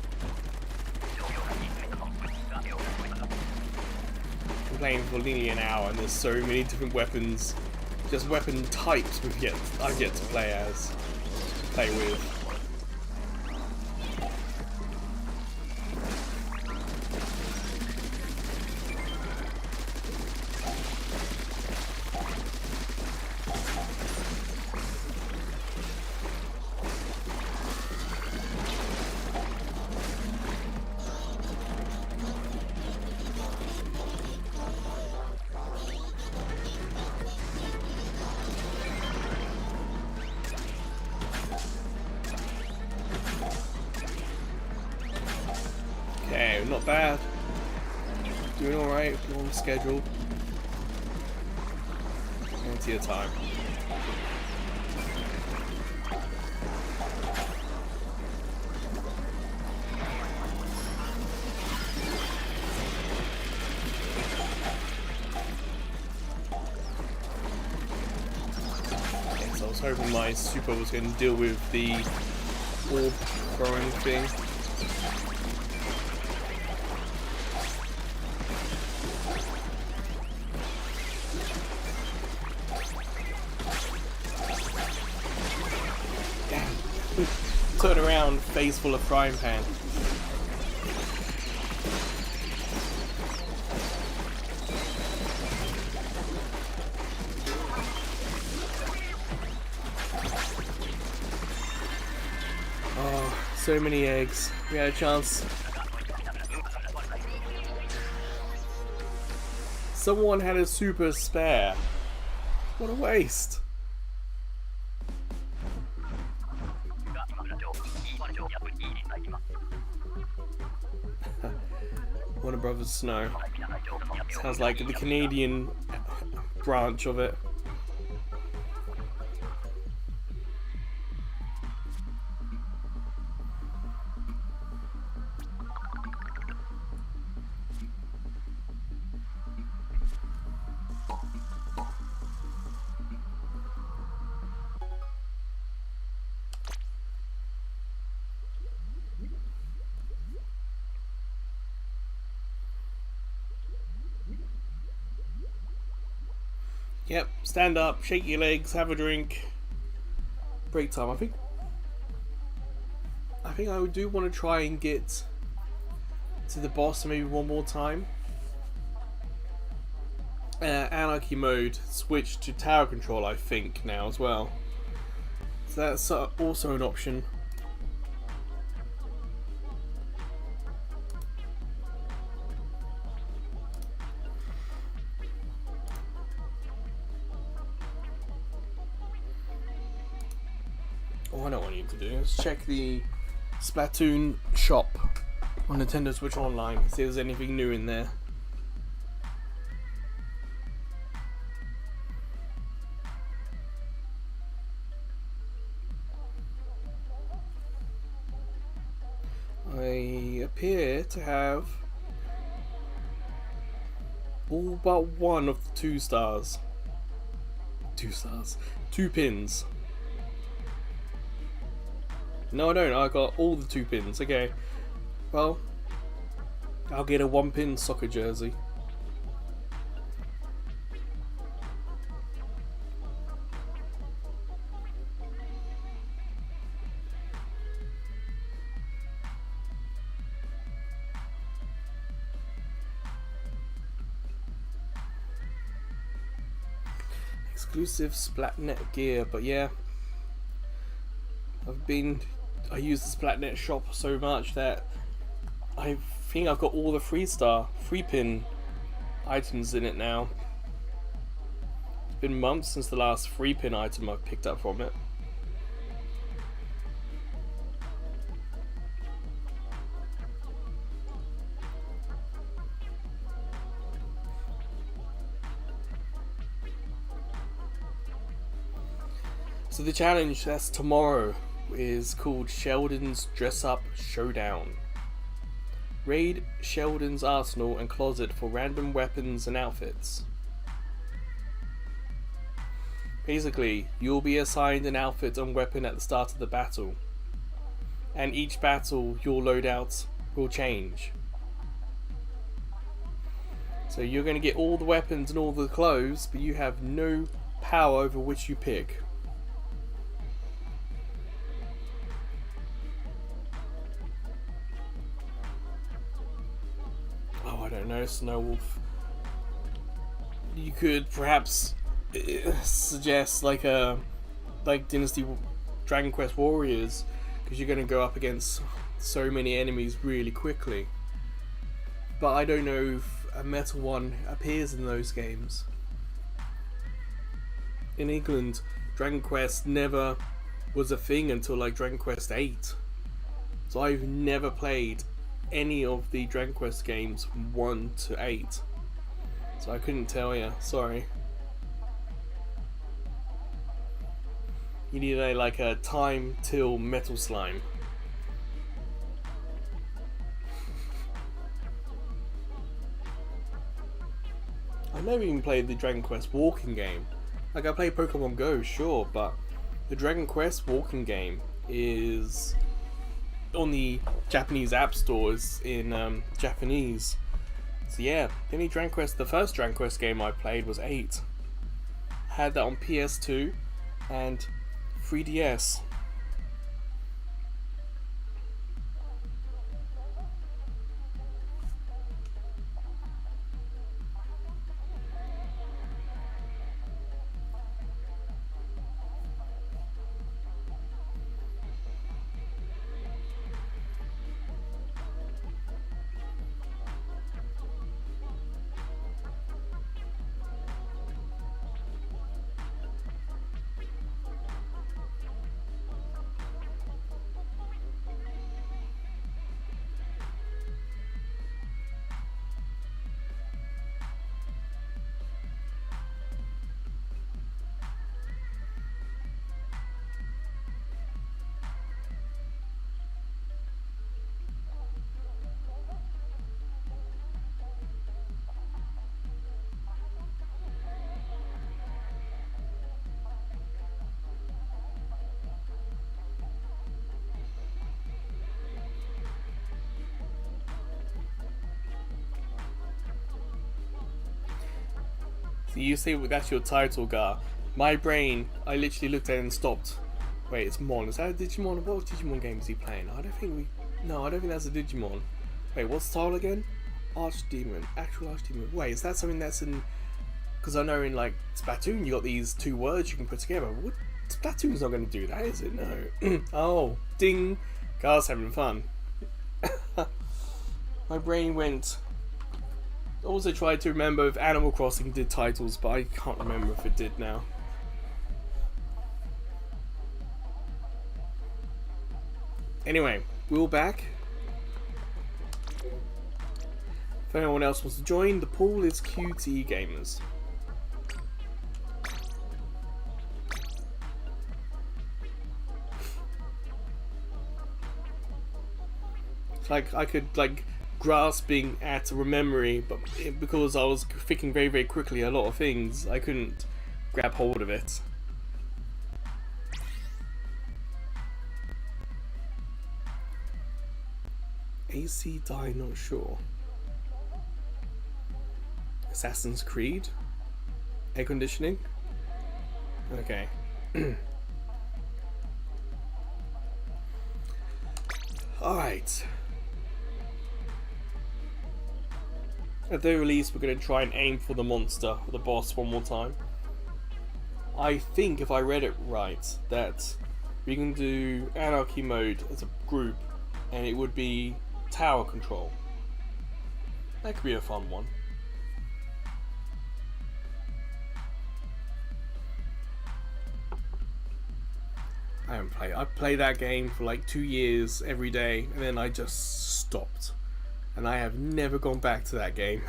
I'm playing for nearly an hour and there's so many different weapons, just weapon types I get to play with. Okay, not bad. Doing alright, on schedule. Plenty of time. Okay, so I was hoping my super was going to deal with the orb throwing thing. Turn around, face full of frying pan. Oh, so many eggs. We had a chance. Someone had a super spare. What a waste. Warner Brothers Snow. Sounds like the Canadian branch of it. Yep, stand up, shake your legs, have a drink. Break time. I think I do want to try and get to the boss maybe one more time. Anarchy mode, switch to tower control I think now as well. So that's also an option. What I don't want you to do is check the Splatoon shop on Nintendo Switch Online, see if there's anything new in there. I appear to have all but one of the 2 stars. 2 stars. 2 pins. No, I don't. I got all the 2 pins. Okay. Well, I'll get a 1-pin soccer jersey. Exclusive Splatnet gear, but yeah, I use the Splatnet shop so much that I think I've got all the 3-pin items in it now. It's been months since the last 3-pin item I've picked up from it. So the challenge that's tomorrow is called Sheldon's Dress Up Showdown. Raid Sheldon's arsenal and closet for random weapons and outfits. Basically, you'll be assigned an outfit and weapon at the start of the battle. And each battle, your loadouts will change. So you're going to get all the weapons and all the clothes, but you have no power over which you pick. I don't know, Snowwolf. You could perhaps suggest like Dynasty Dragon Quest Warriors, because you're going to go up against so many enemies really quickly. But I don't know if a metal one appears in those games. In England, Dragon Quest never was a thing until like Dragon Quest 8. So I've never played any of the Dragon Quest games 1 to 8, so I couldn't tell you. Sorry. You need a time till metal slime. I've never even played the Dragon Quest walking game. Like, I play Pokemon Go, sure, but the Dragon Quest walking game is on the Japanese app stores in Japanese. So yeah, the first Dragon Quest game I played was 8. I had that on PS2 and 3DS. So you say that's your title, Gar. My brain, I literally looked at it and stopped. Wait, it's Mon. Is that a Digimon? What Digimon game is he playing? I don't think that's a Digimon. Wait, what's the title again? Archdemon. Actual Archdemon. Wait, is that something that's in... Because I know in like Splatoon you got these 2 words you can put together. What? Splatoon's not going to do that, is it? No. Oh, ding. Gar's having fun. My brain went... I also tried to remember if Animal Crossing did titles, but I can't remember if it did now. Anyway, we're back. If anyone else wants to join, the pool is QTE Gamers. It's like I could grasping at a memory, but because I was thinking very, very quickly a lot of things, I couldn't grab hold of it. AC die, not sure. Assassin's Creed? Air conditioning? Okay. Alright. At the very least, we're going to try and aim for the monster, or the boss, one more time. I think, if I read it right, that we can do Anarchy mode as a group, and it would be tower control. That could be a fun one. I played that game for like 2 years every day, and then I just stopped. And I have never gone back to that game.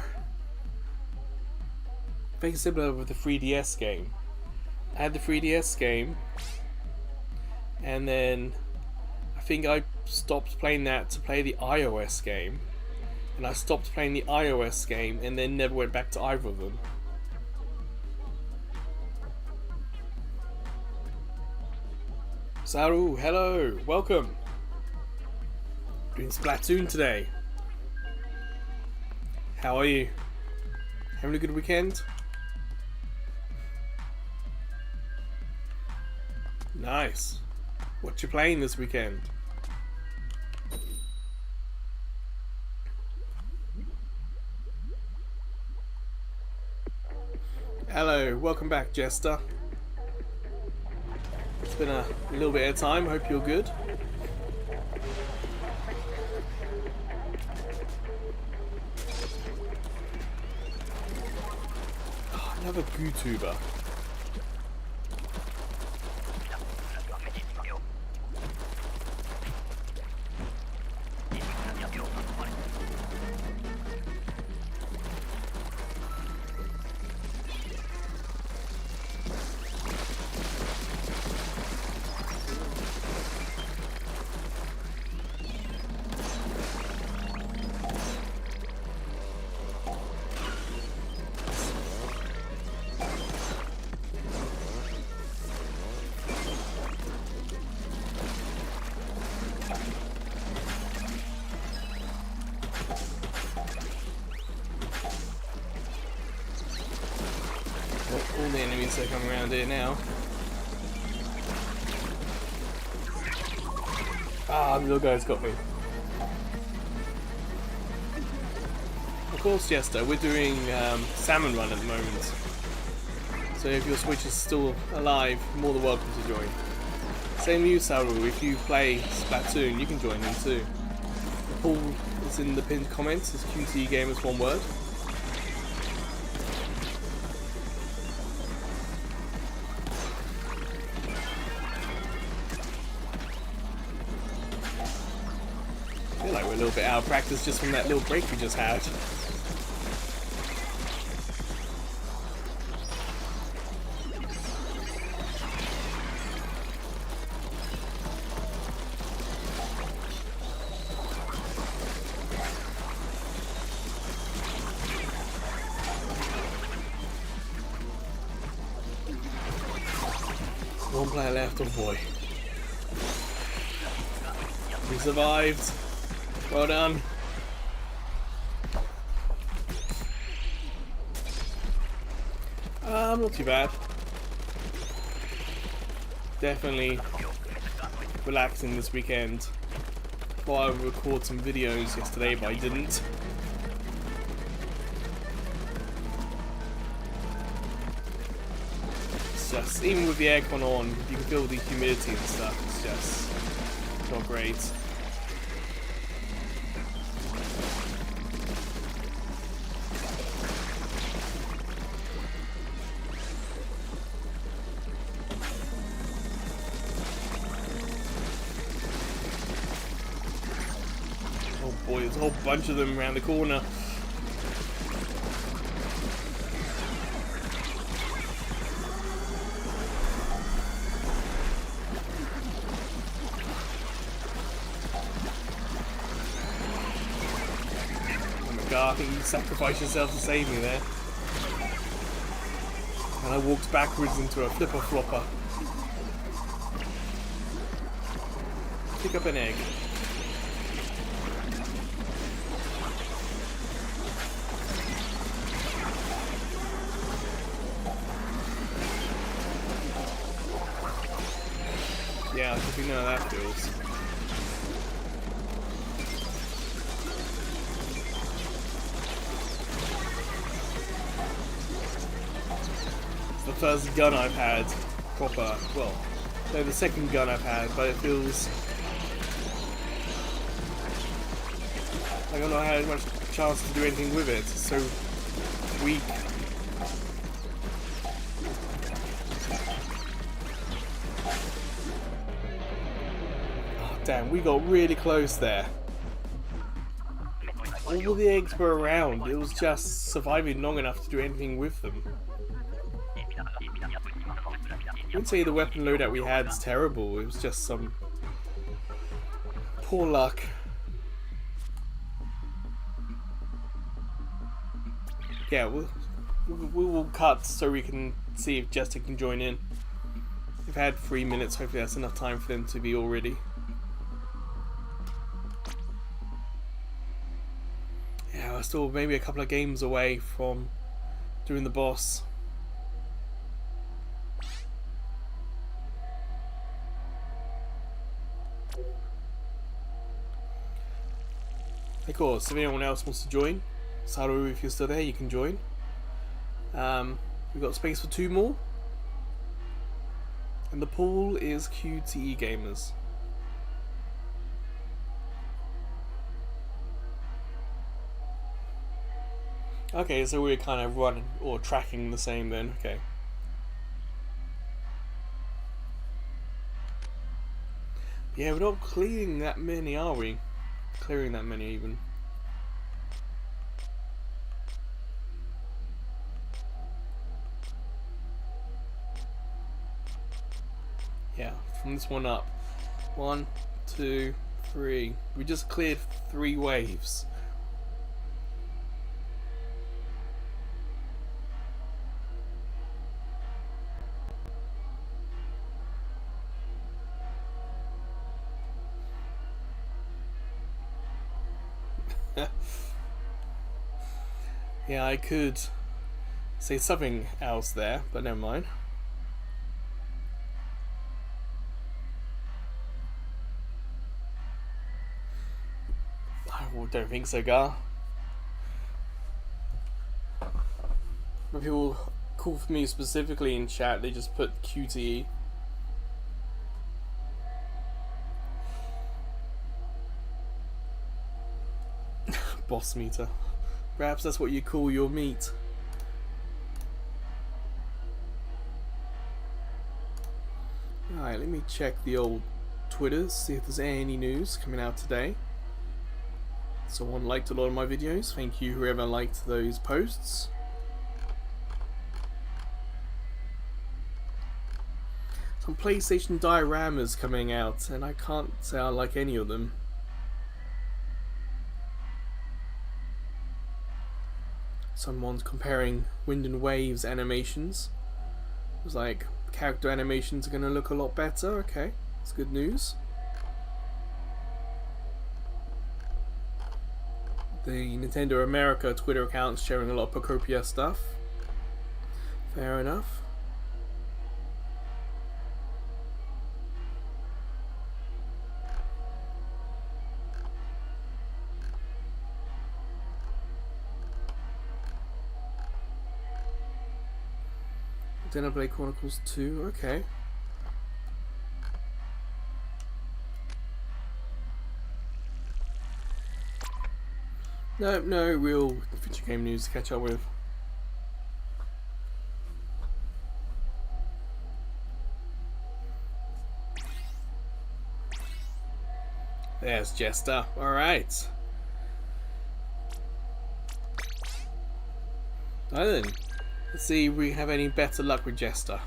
Very similar with the 3DS game. I had the 3DS game, and then I think I stopped playing that to play the iOS game. And I stopped playing the iOS game and then never went back to either of them. Saru, hello, welcome. Doing Splatoon today. How are you? Having a good weekend? Nice. What you playing this weekend? Hello, welcome back, Jester. It's been a little bit of time, hope you're good. Oh, another YouTuber. All the enemies are coming around here now. Ah, the little guy's got me. Of course, Jester, we're doing Salmon run at the moment. So if your Switch is still alive, you're more than welcome to join. Same with you, Saru, if you play Splatoon, you can join in too. The poll is in the pinned comments, it's QT Gamers, one word. I feel like we're a little bit out of practice just from that little break we just had. One player left, oh boy. We survived. Well done. Not too bad. Definitely relaxing this weekend. Thought I would record some videos yesterday, but I didn't. It's just, even with the aircon on, you can feel the humidity and stuff. It's just not great. Oh boy, there's a whole bunch of them around the corner. I think you sacrificed yourself to save me there. And I walked backwards into a flipper flopper. Pick up an egg. Yeah, I think we know how that feels. It's the first gun I've had proper, well, no, the second gun I've had, but it feels like I've not had much chance to do anything with it. It's so weak. Damn, we got really close there. All the eggs were around, it was just surviving long enough to do anything with them. I wouldn't say the weapon loadout we had is terrible, it was just some poor luck. Yeah, we will cut so we can see if Jester can join in. We've had 3 minutes, hopefully that's enough time for them to be all ready. Yeah, we're still maybe a couple of games away from doing the boss. Of course, if anyone else wants to join, Saru, if you're still there, you can join. We've got space for 2 more. And the pool is QTE Gamers. Okay, so we're kind of running or tracking the same then, okay. Yeah, we're not clearing that many, are we? Clearing that many even. Yeah, from this one up. 1, 2, 3. We just cleared 3 waves. Yeah, I could say something else there, but never mind. I don't think so, Gar. When people call for me specifically in chat, they just put QTE. Boss meter. Perhaps that's what you call your meat. Alright, let me check the old Twitters, see if there's any news coming out today. Someone liked a lot of my videos. Thank you whoever liked those posts. Some PlayStation dioramas coming out, and I can't say I like any of them. Someone's comparing Wind and Waves animations. It was like, character animations are going to look a lot better. Okay, that's good news. The Nintendo America Twitter account's sharing a lot of Procopia stuff. Fair enough. Xenoblade Chronicles 2, okay. No real feature game news to catch up with. There's Jester, alright. Then, let's see if we have any better luck with Jester.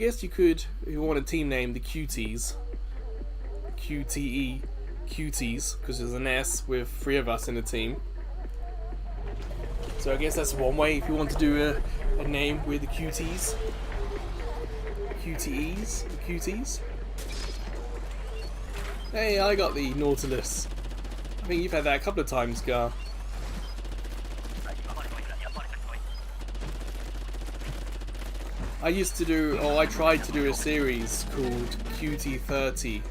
guess you could, if you want a team name, the Cuties. QTE Cuties, because there's an S with 3 of us in the team. So I guess that's one way if you want to do a name with the Cuties. QTEs? The Cuties? Hey, I got the Nautilus. I think you've had that a couple of times, Gar. I tried to do a series called QT30.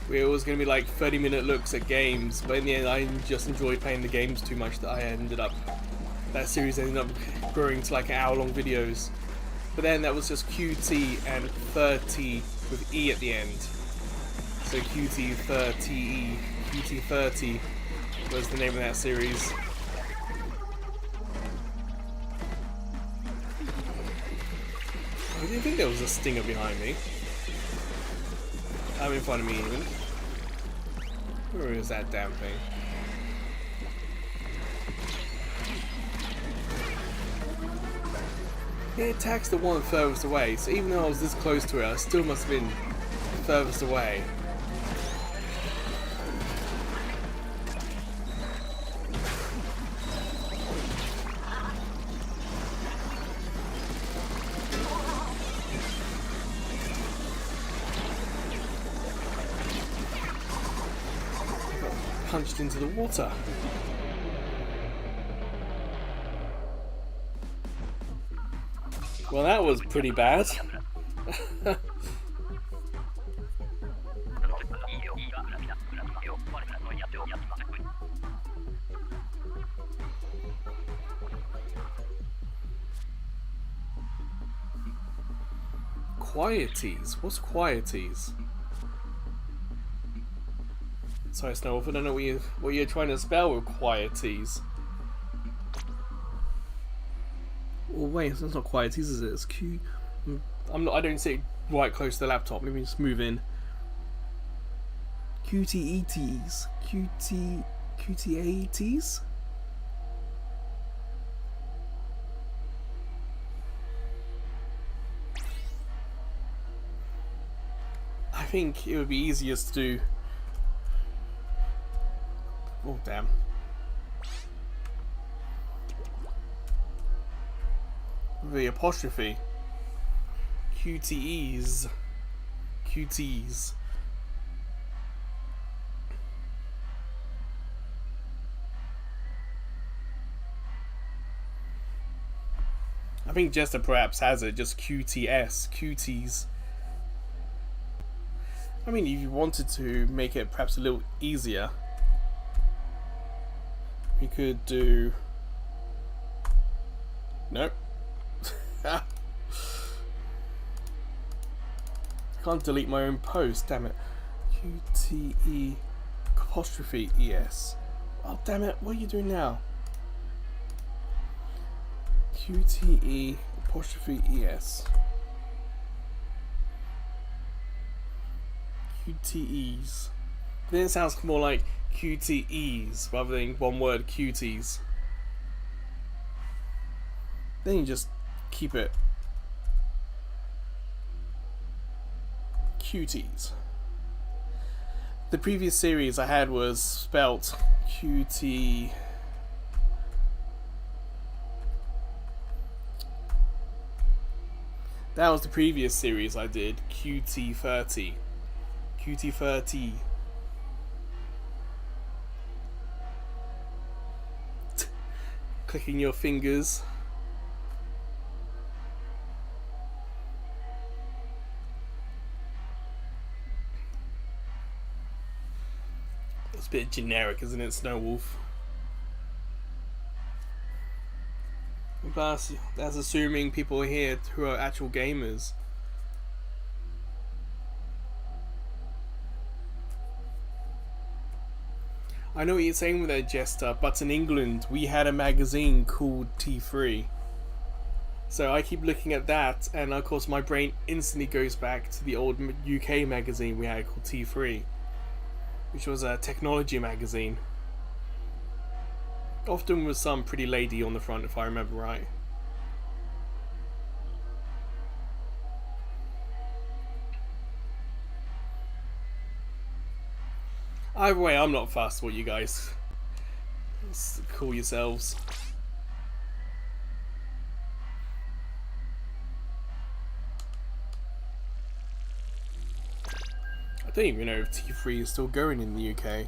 Where it was going to be like 30-minute looks at games, but in the end I just enjoyed playing the games too much that that series ended up growing to like hour-long videos. But then that was just QT and 30 with E at the end. So QT30E, QT30 was the name of that series. I didn't think there was a stinger behind me. I'm in front of me even. Where is that damn thing? It attacks the one furthest away, so even though I was this close to it, I still must have been furthest away. Punched into the water. Well, that was pretty bad. Quieties? What's quieties? Sorry, Snowwolf, I don't know what you're trying to spell with quieties. Well, wait, it's not quieties, is it? It's Q. I don't sit right close to the laptop. Let me just move in. QTETs. QTATs? I think it would be easiest to do. Oh, damn. The apostrophe. QTEs. QTs. I think Jester perhaps has it, just QTS. QTs. I mean, if you wanted to make it perhaps a little easier, we could do... Nope. I can't delete my own post, damn it. QTE apostrophe ES. Oh, damn it, what are you doing now? QTE apostrophe ES. QTEs. Then it sounds more like QTEs rather than one word cuties. Then you just keep it cuties. The previous series I had was spelt QT. That was the previous series I did, QT30. QT30. Clicking your fingers. It's a bit generic, isn't it, Snowwolf? Plus, that's assuming people here who are actual gamers. I know what you're saying with that, Jester, but in England we had a magazine called T3. So I keep looking at that, and of course my brain instantly goes back to the old UK magazine we had called T3, which was a technology magazine. Often with some pretty lady on the front, if I remember right. Either way, I'm not fussed what you guys call yourselves. I don't even know if T3 is still going in the UK.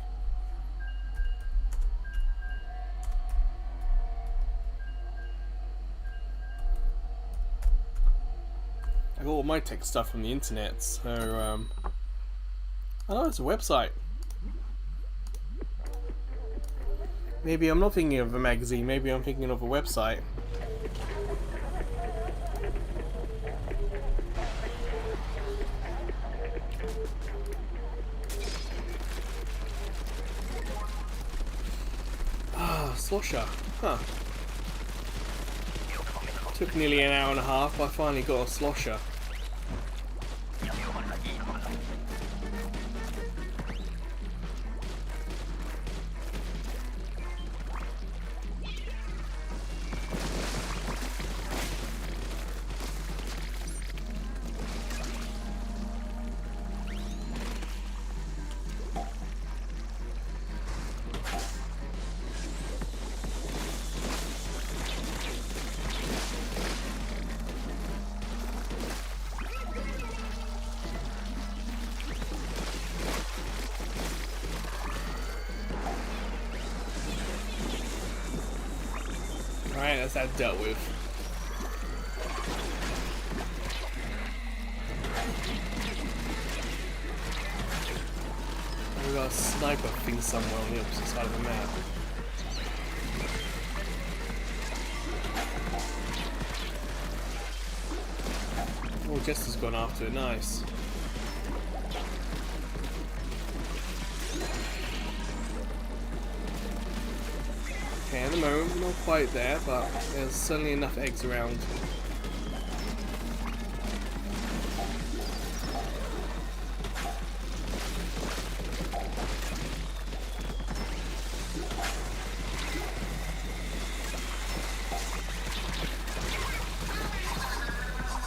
I got all my tech stuff from the internet, so oh, it's a website. Maybe I'm not thinking of a magazine, maybe I'm thinking of a website. Ah, slosher. Huh. Took nearly an hour and a half, but I finally got a slosher. Alright, that's that dealt with. We've got a sniper thing somewhere on the opposite side of the map. Oh, Jester's gone after it, nice. Okay, at the moment, we're not quite there, but there's certainly enough eggs around.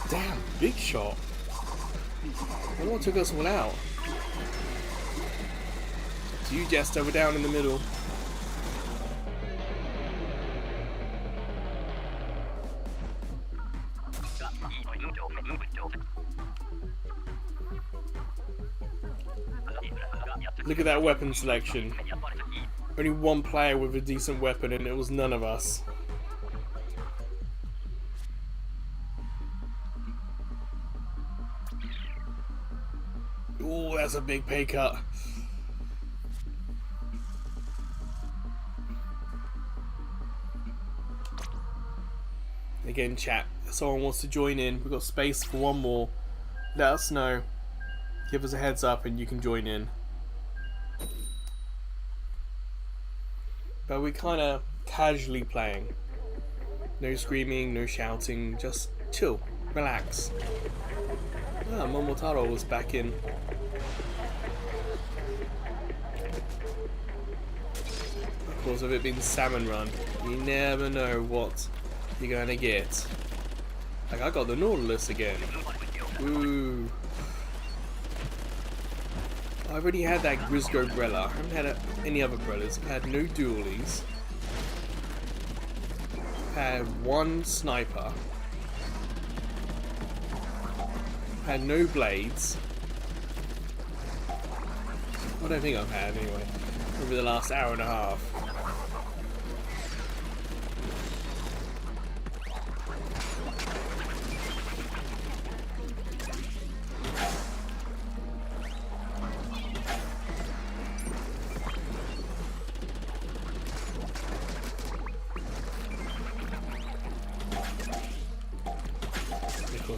Damn, big shot. I wonder what took us all out. So you, Jester, we're down in the middle. Look at that weapon selection. Only one player with a decent weapon and it was none of us. Ooh, that's a big pay cut. Again, chat, if someone wants to join in, we've got space for one more. Let us know. Give us a heads up and you can join in. But we're kind of casually playing. No screaming, no shouting, just chill, relax. Ah, Momotaro was back in. Of course, with it being Salmon Run, you never know what you're gonna get. Like, I got the Nautilus again. Ooh. I already had that Grisgo Brella. I haven't had any other Brellas. I've had no dualies. I've had one sniper. I've had no blades. I don't think I've had anyway. Over the last hour and a half.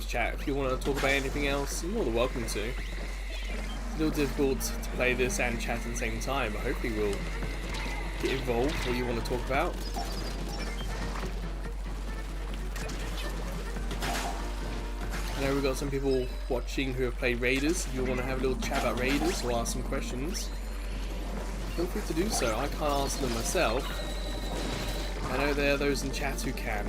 Chat, if you want to talk about anything else, you're more than welcome to. It's a little difficult to play this and chat at the same time, but hopefully we'll get involved what you want to talk about. I know we've got some people watching who have played Raiders. If you want to have a little chat about Raiders or ask some questions, feel free to do so. I can't answer them myself. I know there are those in chat who can.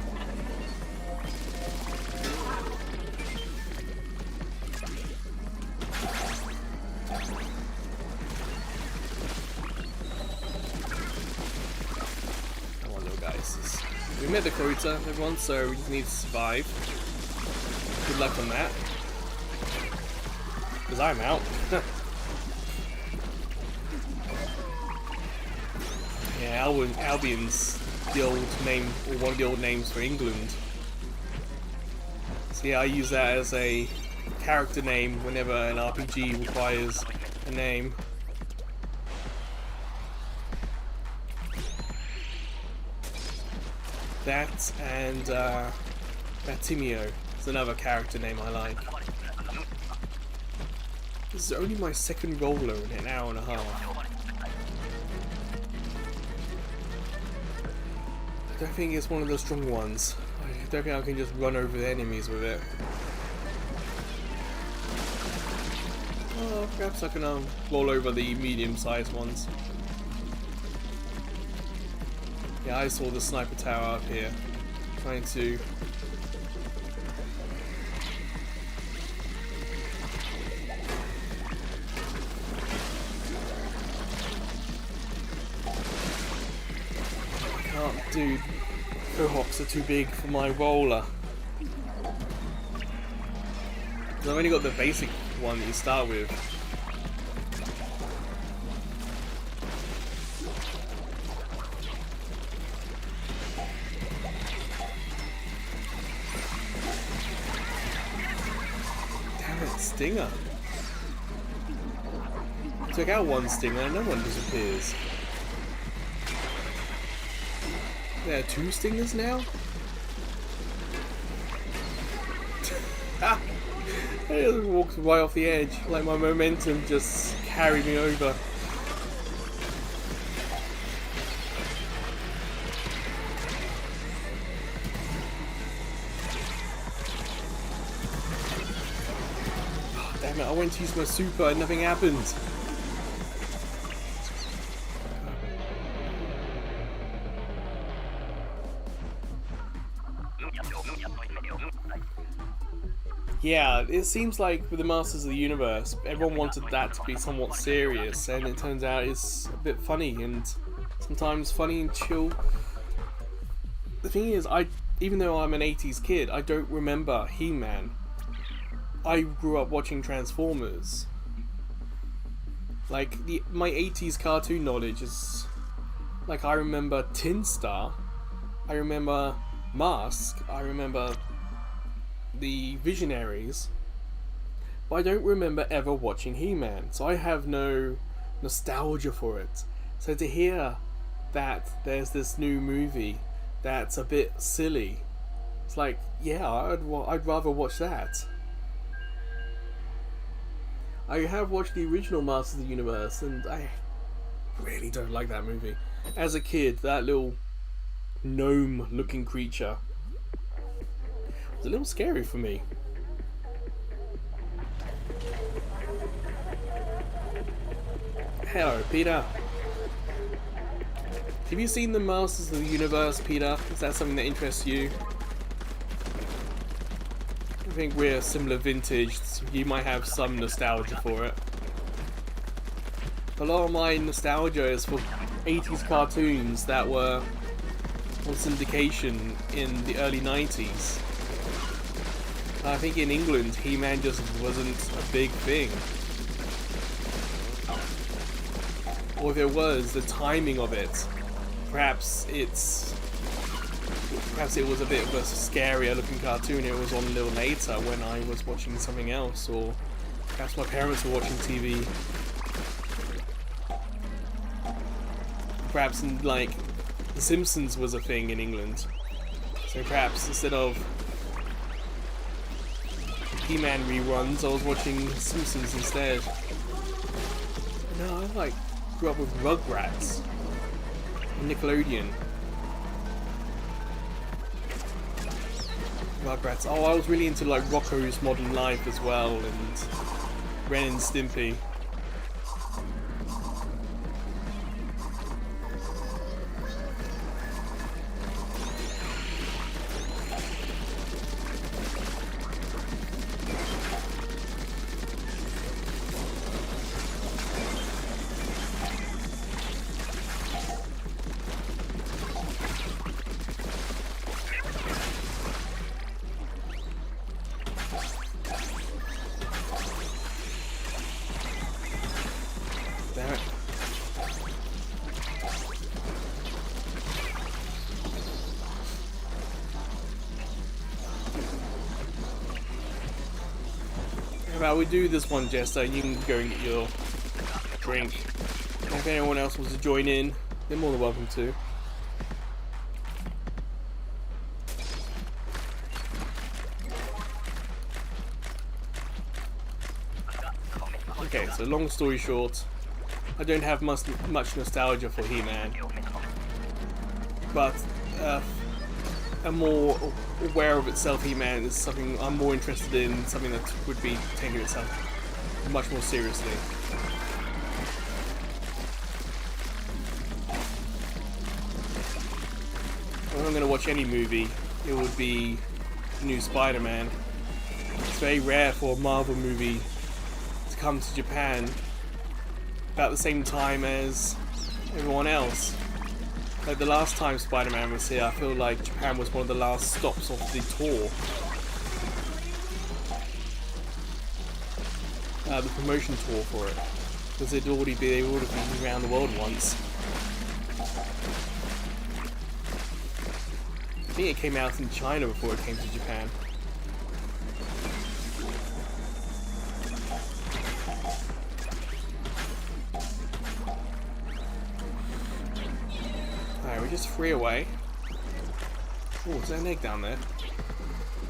met the quota, everyone, so we just need to survive. Good luck on that. Because I'm out. Yeah, Albion's the old name, or one of the old names for England. So yeah, I use that as a character name whenever an RPG requires a name. That and Batimio is another character name I like. This is only my second roller in an hour and a half. I don't think it's one of the strong ones. I don't think I can just run over the enemies with it. Oh, perhaps I can roll over the medium-sized ones. Yeah, I saw the sniper tower up here, trying to... Dude, co-hops are too big for my roller. I've only got the basic one that you start with. Damn it, Stinger. Took out one Stinger and no one disappears. There are 2 Stingers now? I just walked right off the edge, like my momentum just carried me over. Oh, damn it, I went to use my super and nothing happened. Yeah, it seems like with the Masters of the Universe, everyone wanted that to be somewhat serious, and it turns out it's a bit funny, and sometimes funny and chill. The thing is, even though I'm an 80s kid, I don't remember He-Man. I grew up watching Transformers. Like, my 80s cartoon knowledge is... Like, I remember Tin Star, I remember Mask, I remember the Visionaries, but I don't remember ever watching He-Man, so I have no nostalgia for it. So to hear that there's this new movie that's a bit silly, it's like, yeah, I'd rather watch that. I have watched the original Masters of the Universe, and I really don't like that movie. As a kid, that little gnome-looking creature was a little scary for me. Hello, Peter. Have you seen the Masters of the Universe, Peter? Is that something that interests you? I think we're similar vintage, so you might have some nostalgia for it. A lot of my nostalgia is for 80s cartoons that were on syndication in the early 90s. I think in England, He-Man just wasn't a big thing. Or if it was, the timing of it. Perhaps it was a bit of a scarier looking cartoon. It was on a little later when I was watching something else, or perhaps my parents were watching TV. Perhaps like The Simpsons was a thing in England. So perhaps instead of He-Man reruns, I was watching Simpsons instead. No, I grew up with Rugrats, Nickelodeon. Rugrats. Oh, I was really into Rocko's Modern Life as well, and Ren and Stimpy. How about we do this one, Jester, and you can go and get your drink. And if anyone else wants to join in, they're more than welcome to. Okay, so long story short, I don't have much nostalgia for He-Man, but I'm more aware of itself. He-Man is something I'm more interested in, something that would be taking itself much more seriously. If I'm going to watch any movie, it would be the new Spider-Man. It's very rare for a Marvel movie to come to Japan about the same time as everyone else. Like the last time Spider-Man was here, I feel like Japan was one of the last stops of the tour. The promotion tour for it. Because they would have been around the world once. I think it came out in China before it came to Japan. Alright, we're just 3 away. Oh, is there an egg down there?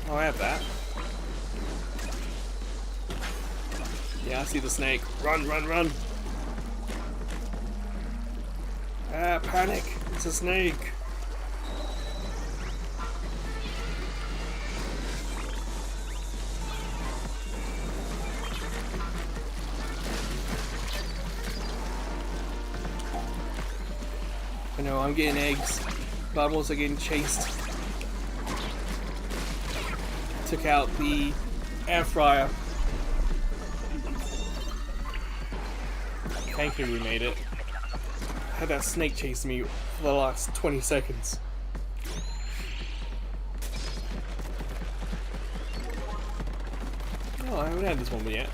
Oh, I have that. Yeah, I see the snake. Run, run, run! Ah, panic! It's a snake! I know, I'm getting eggs, but I'm also getting chased. Took out the air fryer. Thankfully we made it. Had that snake chase me for the last 20 seconds. Oh, I haven't had this one yet.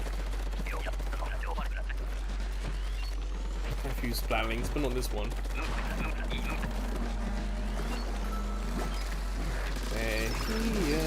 A few splatterlings, but not this one. Yeah.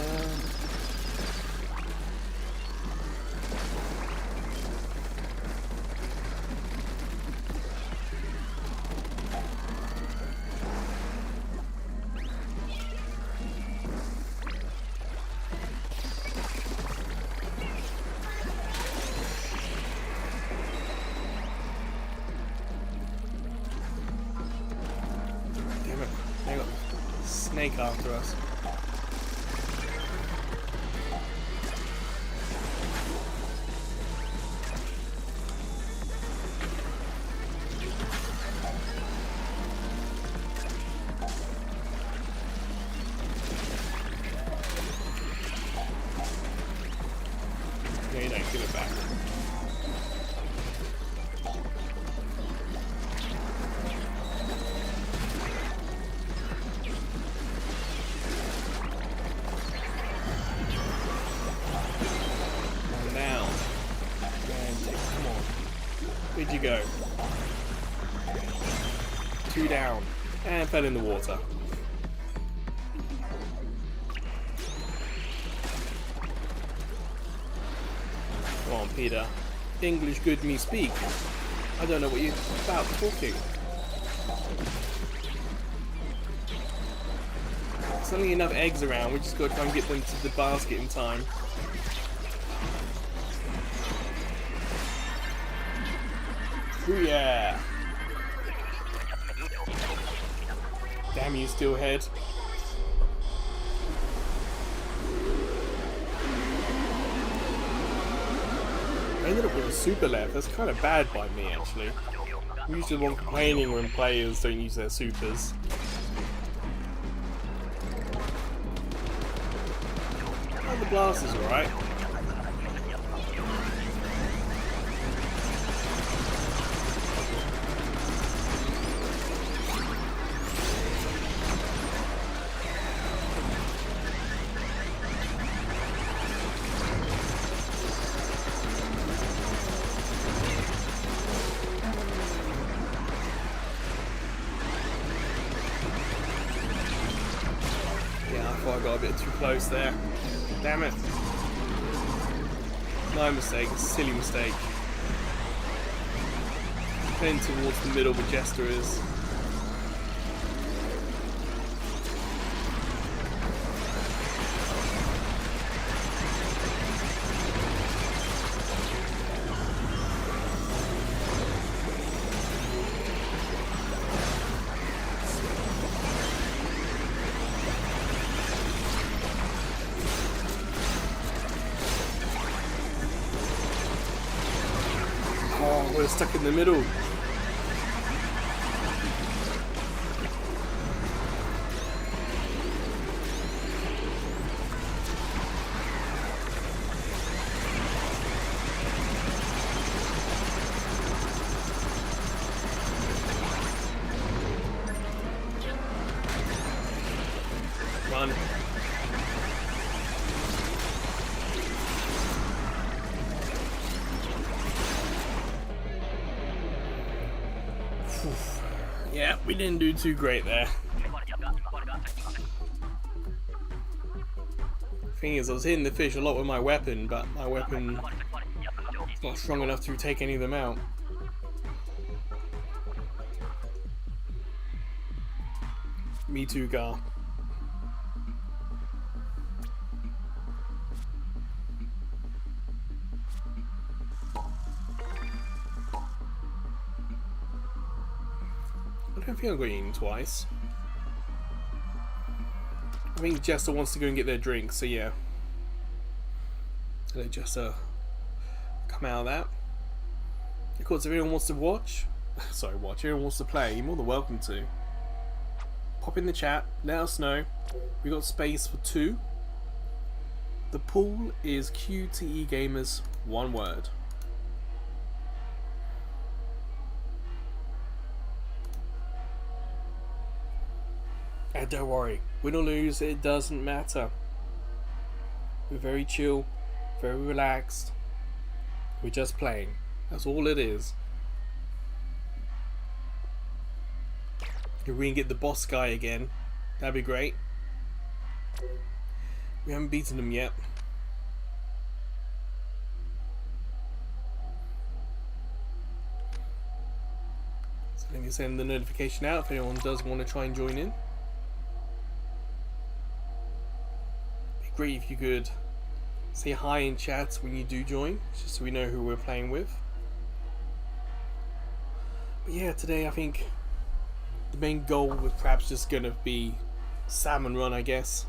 Damn it, they got a snake after us. No, you don't. Give it back. And now. Come on. Where'd you go? 2 down. And fell in the water. Come on, Peter. English good me speak. I don't know what you're about talking. There's only enough eggs around, we just gotta try and get them to the basket in time. Booyah! Damn you, Steelhead. I ended up with a super left. That's kind of bad by me, actually. I'm usually the one complaining when players don't use their supers. Oh, the blast is alright. I thought I got a bit too close there. Damn it. My mistake, a silly mistake. Heading towards the middle where Jester is. Oh, we're stuck in the middle. Run. Yeah, we didn't do too great there. Thing is, I was hitting the fish a lot with my weapon, but my weapon is not strong enough to take any of them out. Me too, Gar. I don't think I got eaten twice. I think Jester wants to go and get their drink, so yeah. Let Jester come out of that. Of course, if anyone wants to watch, if anyone wants to play, you're more than welcome to. Pop in the chat, let us know. We got space for 2. The pool is QTE Gamers, one word. And don't worry, win or lose, it doesn't matter. We're very chill, very relaxed. We're just playing. That's all it is. If we can get the boss guy again, that'd be great. We haven't beaten him yet. So let me send the notification out if anyone does want to try and join in. Great if you could say hi in chat when you do join, just so we know who we're playing with. But yeah, today I think the main goal was perhaps just gonna be Salmon run, I guess.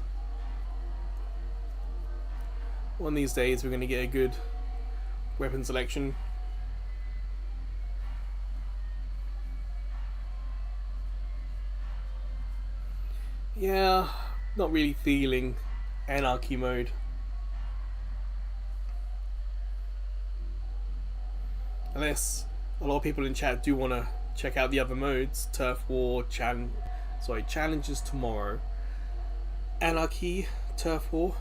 One of these days we're gonna get a good weapon selection. Yeah, not really feeling anarchy mode. Unless a lot of people in chat do want to check out the other modes. Turf War, challenges tomorrow. Anarchy, Turf War.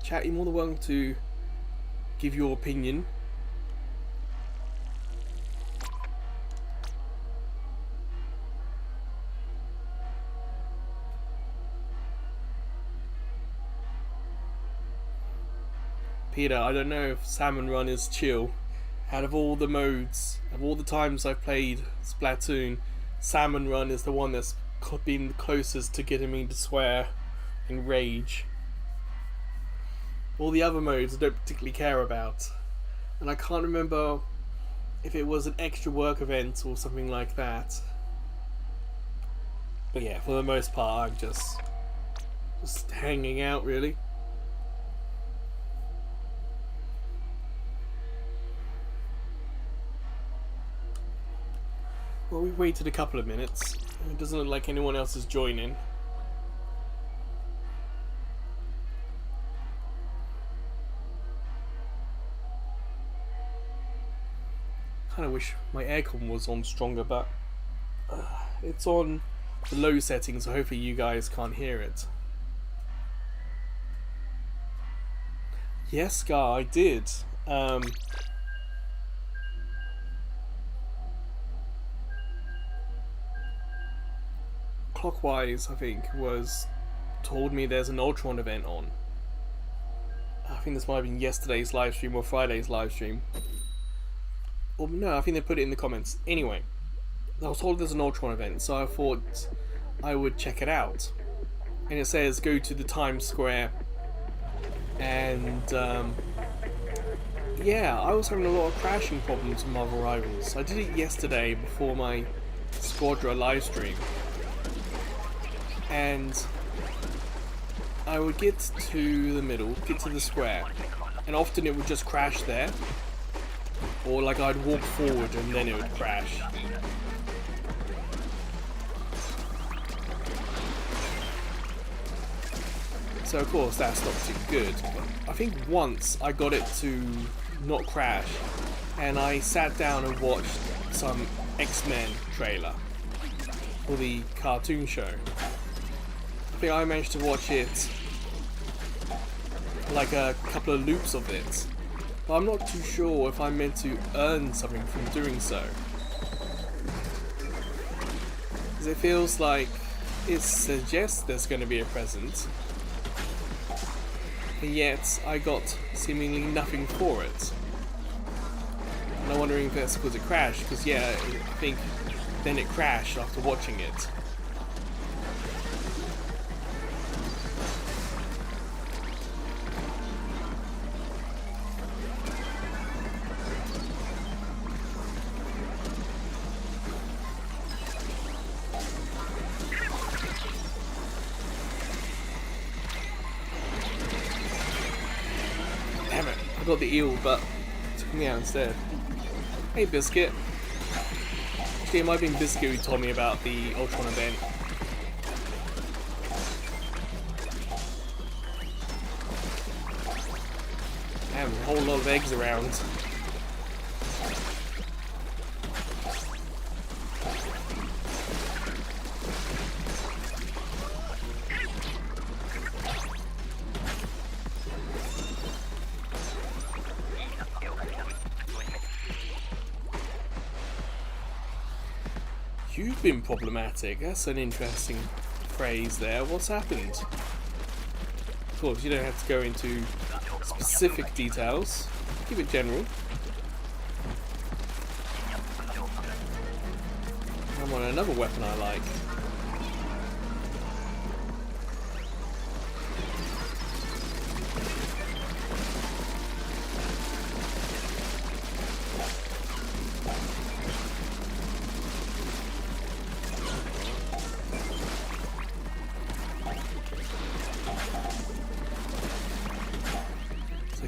Chat, you're more than welcome to give your opinion. Peter, I don't know if Salmon Run is chill. Out of all the modes, of all the times I've played Splatoon, Salmon Run is the one that's been closest to getting me to swear and rage. All the other modes I don't particularly care about. And I can't remember if it was an extra work event or something like that. But yeah, for the most part I'm just hanging out really. Well, we've waited a couple of minutes. It doesn't look like anyone else is joining. Kind of wish my aircon was on stronger, but it's on the low settings, so hopefully you guys can't hear it. Yes, Gar, I did. Clockwise, I think, was told me there's an Ultron event on. I think this might have been yesterday's live stream or Friday's live stream. Or no, I think they put it in the comments. Anyway, I was told there's an Ultron event, so I thought I would check it out. And it says go to the Times Square. And yeah, I was having a lot of crashing problems with Marvel Rivals. I did it yesterday before my Squadra live stream. And I would get to the middle, get to the square, and often it would just crash there. Or like I'd walk forward and then it would crash. So of course that's not too good. But I think once I got it to not crash, and I sat down and watched some X-Men trailer for the cartoon show. I think I managed to watch it, like a couple of loops of it, but I'm not too sure if I'm meant to earn something from doing so. Because it feels like it suggests there's going to be a present, and yet I got seemingly nothing for it. And I'm wondering if that's because it crashed, because yeah, I think then it crashed after watching it. Damn it, I got the eel, but it took me out instead. Hey Biscuit. Actually, it might have been Biscuit who told me about the Ultron event. Damn, a whole lot of eggs around. You've been problematic. That's an interesting phrase there. What's happened? Of course, you don't have to go into specific details. Keep it general. I'm on another weapon I like.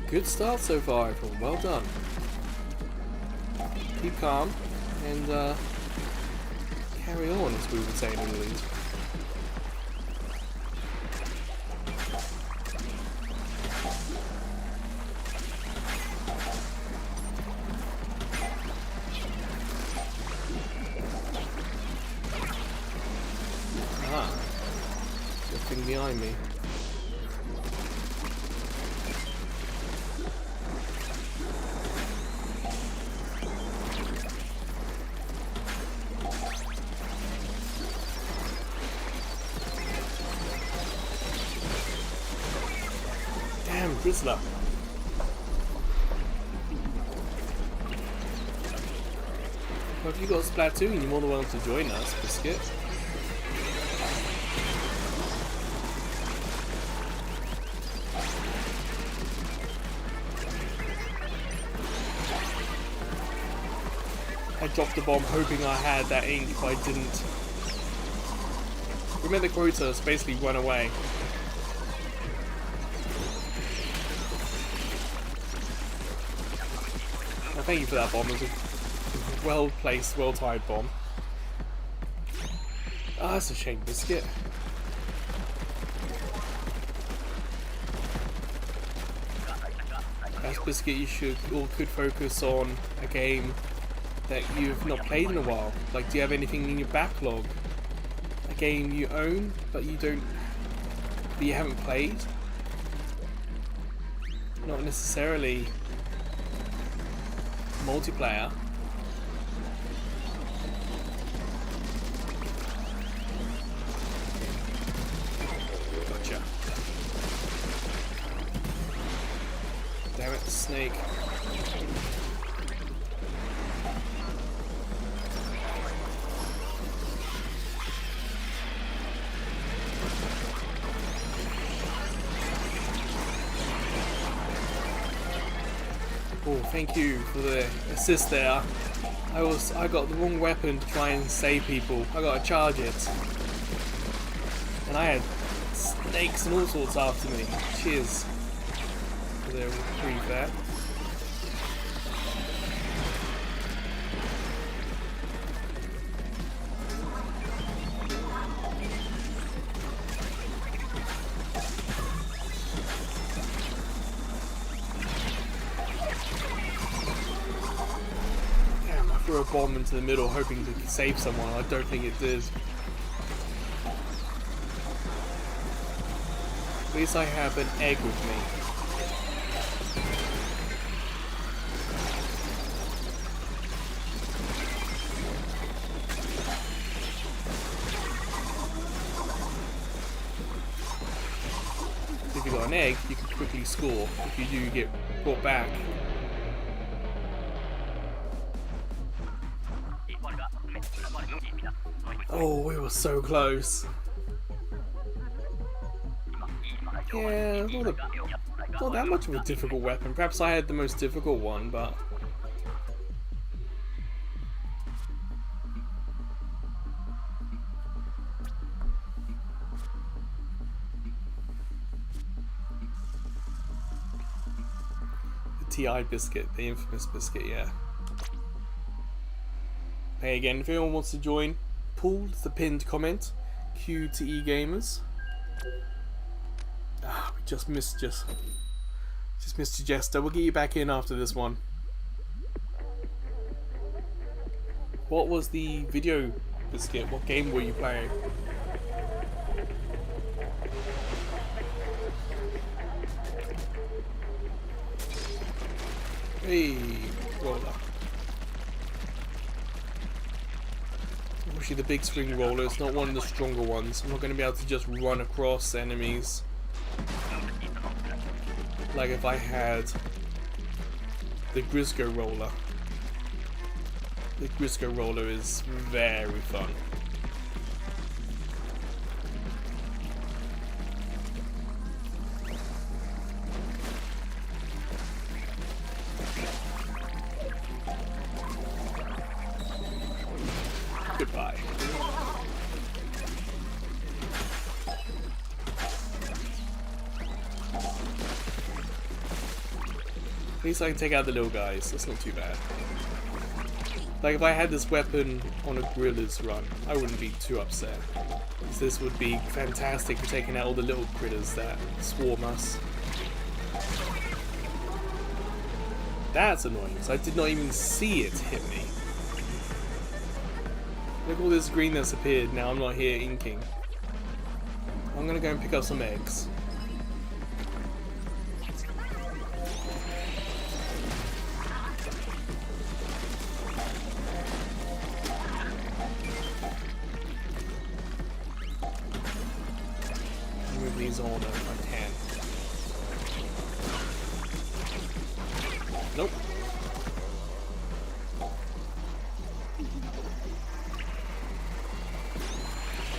Good start so far, everyone. Well done. Keep calm and carry on, as we would say in England. Ah, the thing behind me. Damn, Grizzler. Well, if you got Splatoon, you're more than welcome to join us, Biscuit. I dropped the bomb hoping I had that ink, but I didn't. Remember the Crotos basically run away. Well, thank you for that bomb. It was a well-placed, well-timed bomb. Ah, that's a shame, Biscuit. As Biscuit, you should or could focus on a game that you've not played in a while. Like, do you have anything in your backlog? A game you own, but you haven't played? Not necessarily multiplayer. Gotcha. Damn it, snake. Oh, thank you for the assist there. I got the wrong weapon to try and save people. I got to charge it. And I had snakes and all sorts after me. Cheers. For the reprieve there. Damn, I threw a bomb into the middle hoping to save someone. I don't think it did. At least I have an egg with me. If you got an egg, you can quickly score. If you do get brought back. Oh, we were so close. Yeah, not that much of a difficult weapon. Perhaps I had the most difficult one, but... the TI biscuit, the infamous biscuit, yeah. Hey again, if anyone wants to join, pull the pinned comment, QTE Gamers. Ah, we just missed your Jester. We'll get you back in after this one. What was the video biscuit? What game were you playing? Hey, roller. Actually, the big swing roller. It's not one of the stronger ones. I'm not going to be able to just run across enemies. Like if I had the Grisco roller. The Grisco roller is very fun. Goodbye. At least I can take out the little guys. That's not too bad. Like if I had this weapon on a guerrilla's run, I wouldn't be too upset. Because this would be fantastic for taking out all the little critters that swarm us. That's annoying, because I did not even see it hit me. Look at all this green that's appeared, now I'm not here inking. I'm gonna go and pick up some eggs. Move these on if I can. Nope.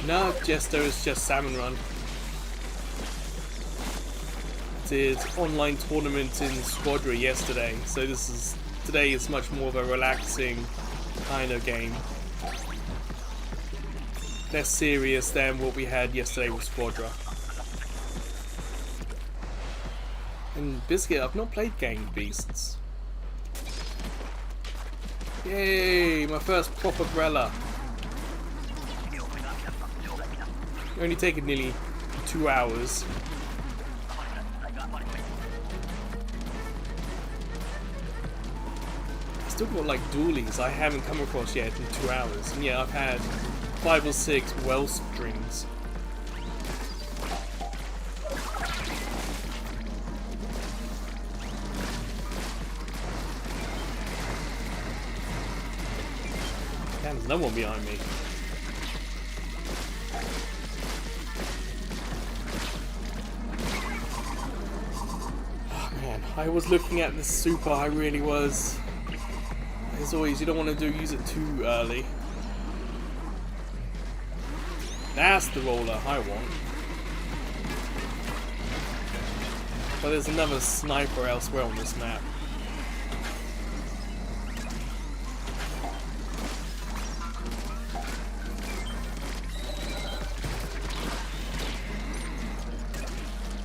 No, Jester is just Salmon Run. Did online tournament in Squadra yesterday, so today is much more of a relaxing kind of game. Less serious than what we had yesterday with Squadra. And Biscuit, I've not played Gang Beasts. Yay, my first proper Grella. Only taken nearly 2 hours. Still got like dualies I haven't come across yet in 2 hours. And yeah, I've had 5 or 6 well strings. Damn, there's no one behind me. I was looking at the super, I really was. As always, you don't want to use it too early. That's the roller I want. But there's another sniper elsewhere on this map.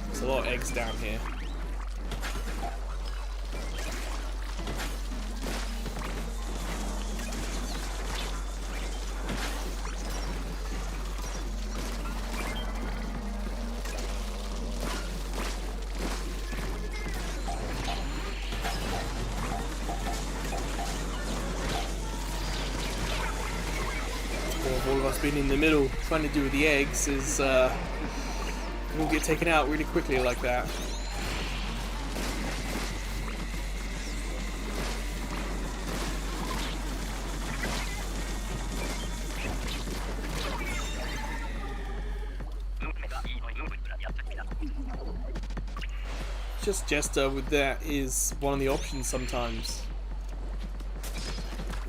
There's a lot of eggs down here. All of us being in the middle trying to do with the eggs is we'll get taken out really quickly like that. Just Jester with that is one of the options sometimes.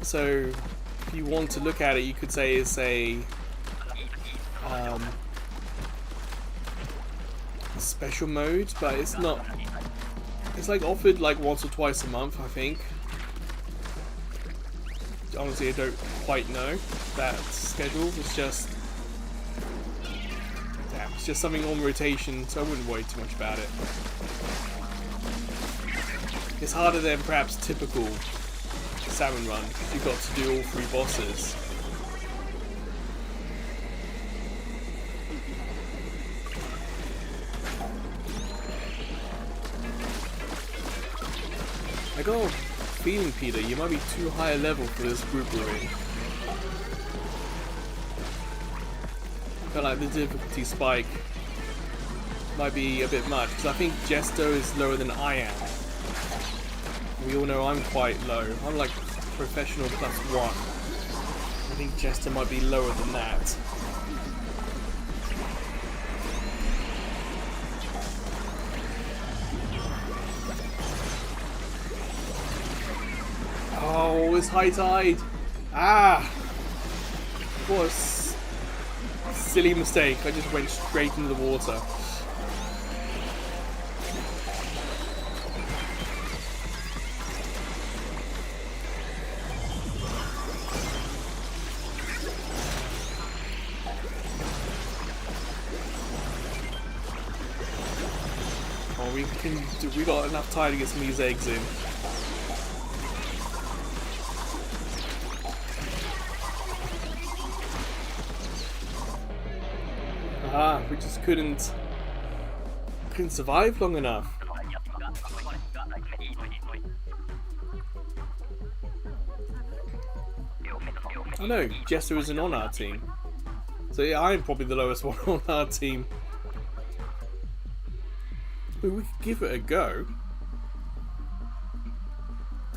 So if you want to look at it, you could say it's a special mode, but it's not. It's like offered like once or twice a month, I think. Honestly, I don't quite know that schedule. It's just it's just something on rotation, so I wouldn't worry too much about it. It's harder than perhaps typical Salmon run, because you've got to do all 3 bosses. I got a feeling, Peter, you might be too high a level for this group we're in. I feel like the difficulty spike might be a bit much, because I think Jesto is lower than I am. We all know I'm quite low. I'm like professional +1. I think Jester might be lower than that. Oh, it's high tide! Ah! What a silly mistake. I just went straight into the water. We got enough time to get some of these eggs in. We just couldn't survive long enough. I know, Jester isn't on our team. So yeah, I'm probably the lowest one on our team. But we could give it a go.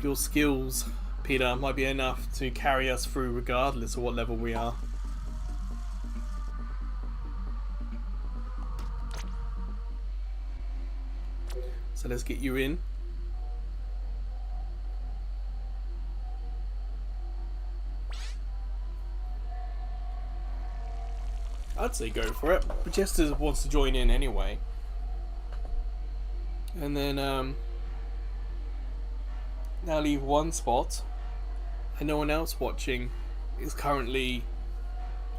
Your skills, Peter, might be enough to carry us through regardless of what level we are. So let's get you in. I'd say go for it, but Jester wants to join in anyway. And then now leave one spot, and no one else watching is currently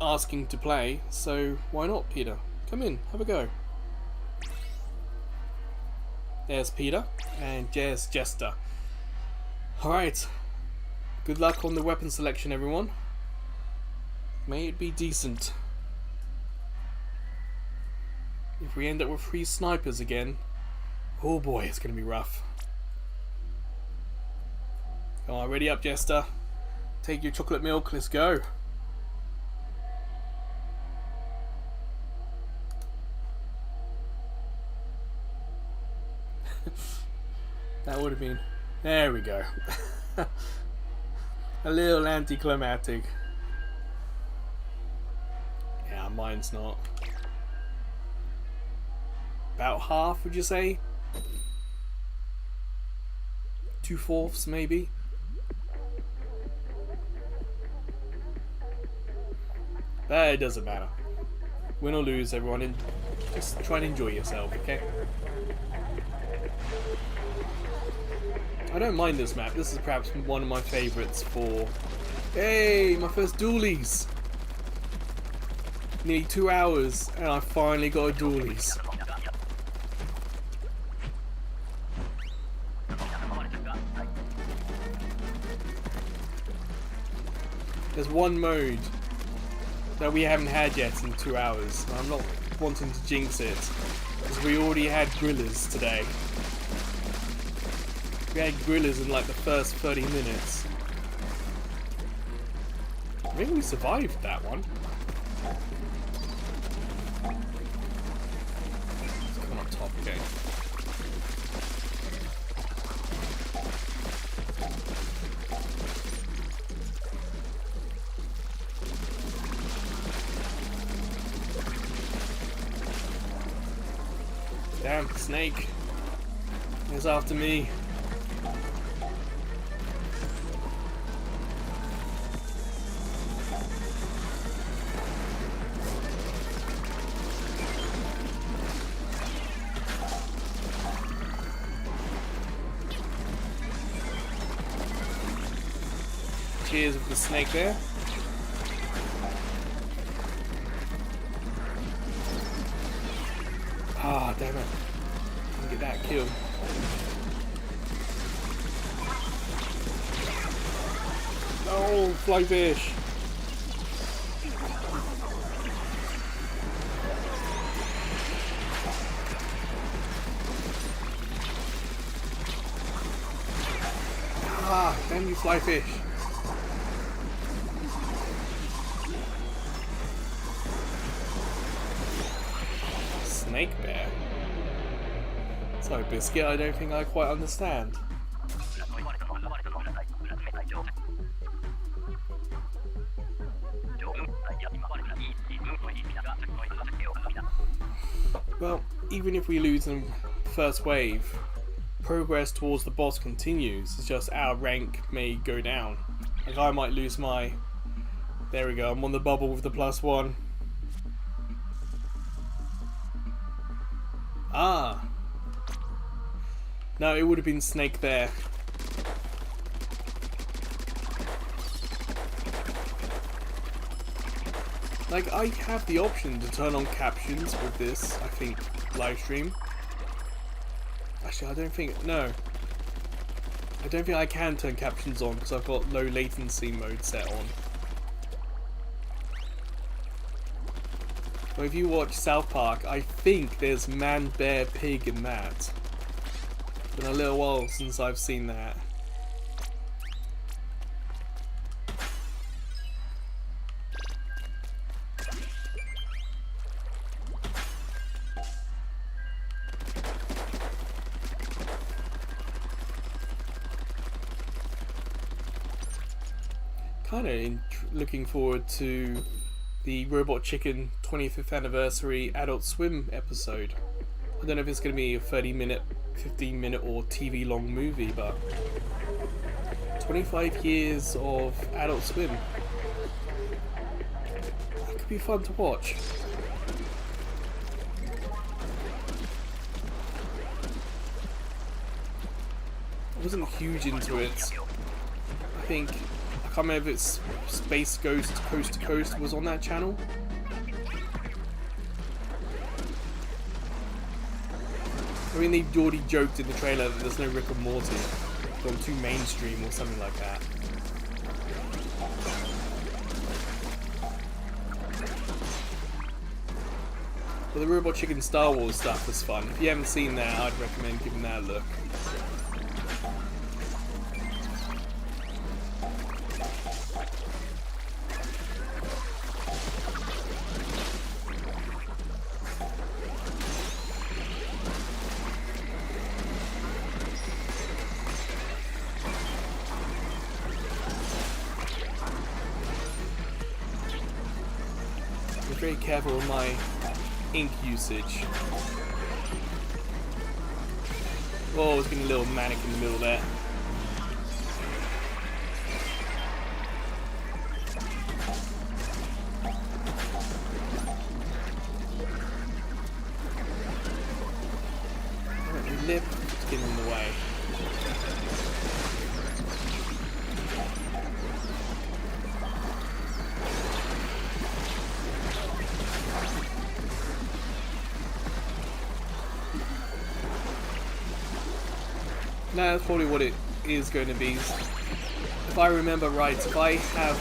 asking to play, so why not, Peter? Come in, have a go. There's Peter, and there's Jester. Alright, good luck on the weapon selection, everyone. May it be decent. If we end up with 3 snipers again, oh boy, it's going to be rough. Come on, ready up, Jester. Take your chocolate milk, let's go. That would have been... There we go. A little anticlimactic. Yeah, mine's not. About half, would you say? 2/4 maybe. But it doesn't matter. Win or lose, everyone, just try and enjoy yourself, okay? I don't mind this map. This is perhaps one of my favourites for... Hey, my first dualies! Nearly 2 hours, and I finally got a dualies. There's one mode that we haven't had yet in 2 hours. I'm not wanting to jinx it, because we already had grillers today. We had grillers in like the first 30 minutes. Maybe we survived that one. Let's come up top, okay. Damn, snake. He's after me. Cheers with the snake there. Ah, damn it. Didn't get that kill. Oh, fly fish. Ah, damn you, fly fish. Snake bear? Sorry, Biscuit, I don't think I quite understand. Well, even if we lose in the first wave, progress towards the boss continues. It's just our rank may go down. Like I might lose my... There we go, I'm on the bubble with the +1. Ah! No, it would have been Snake there. Like, I have the option to turn on captions with this, I think, live stream. Actually, I don't think... No. I don't think I can turn captions on because I've got low latency mode set on. But if you watch South Park, I think there's man, bear, pig in that. It's been a little while since I've seen that. Kind of looking forward to the Robot Chicken 25th anniversary Adult Swim episode. I don't know if it's going to be a 30-minute, 15-minute or TV long movie, but 25 years of Adult Swim. That could be fun to watch. I wasn't huge into it. I think... I can't remember if it's Space Ghost Coast to Coast was on that channel. I mean, they've already joked in the trailer that there's no Rick and Morty. It's gone too mainstream or something like that. But the Robot Chicken Star Wars stuff was fun. If you haven't seen that, I'd recommend giving that a look. Very careful with my ink usage. Oh, I was getting a little manic in the middle there. That's probably what it is going to be. If I remember right, if I have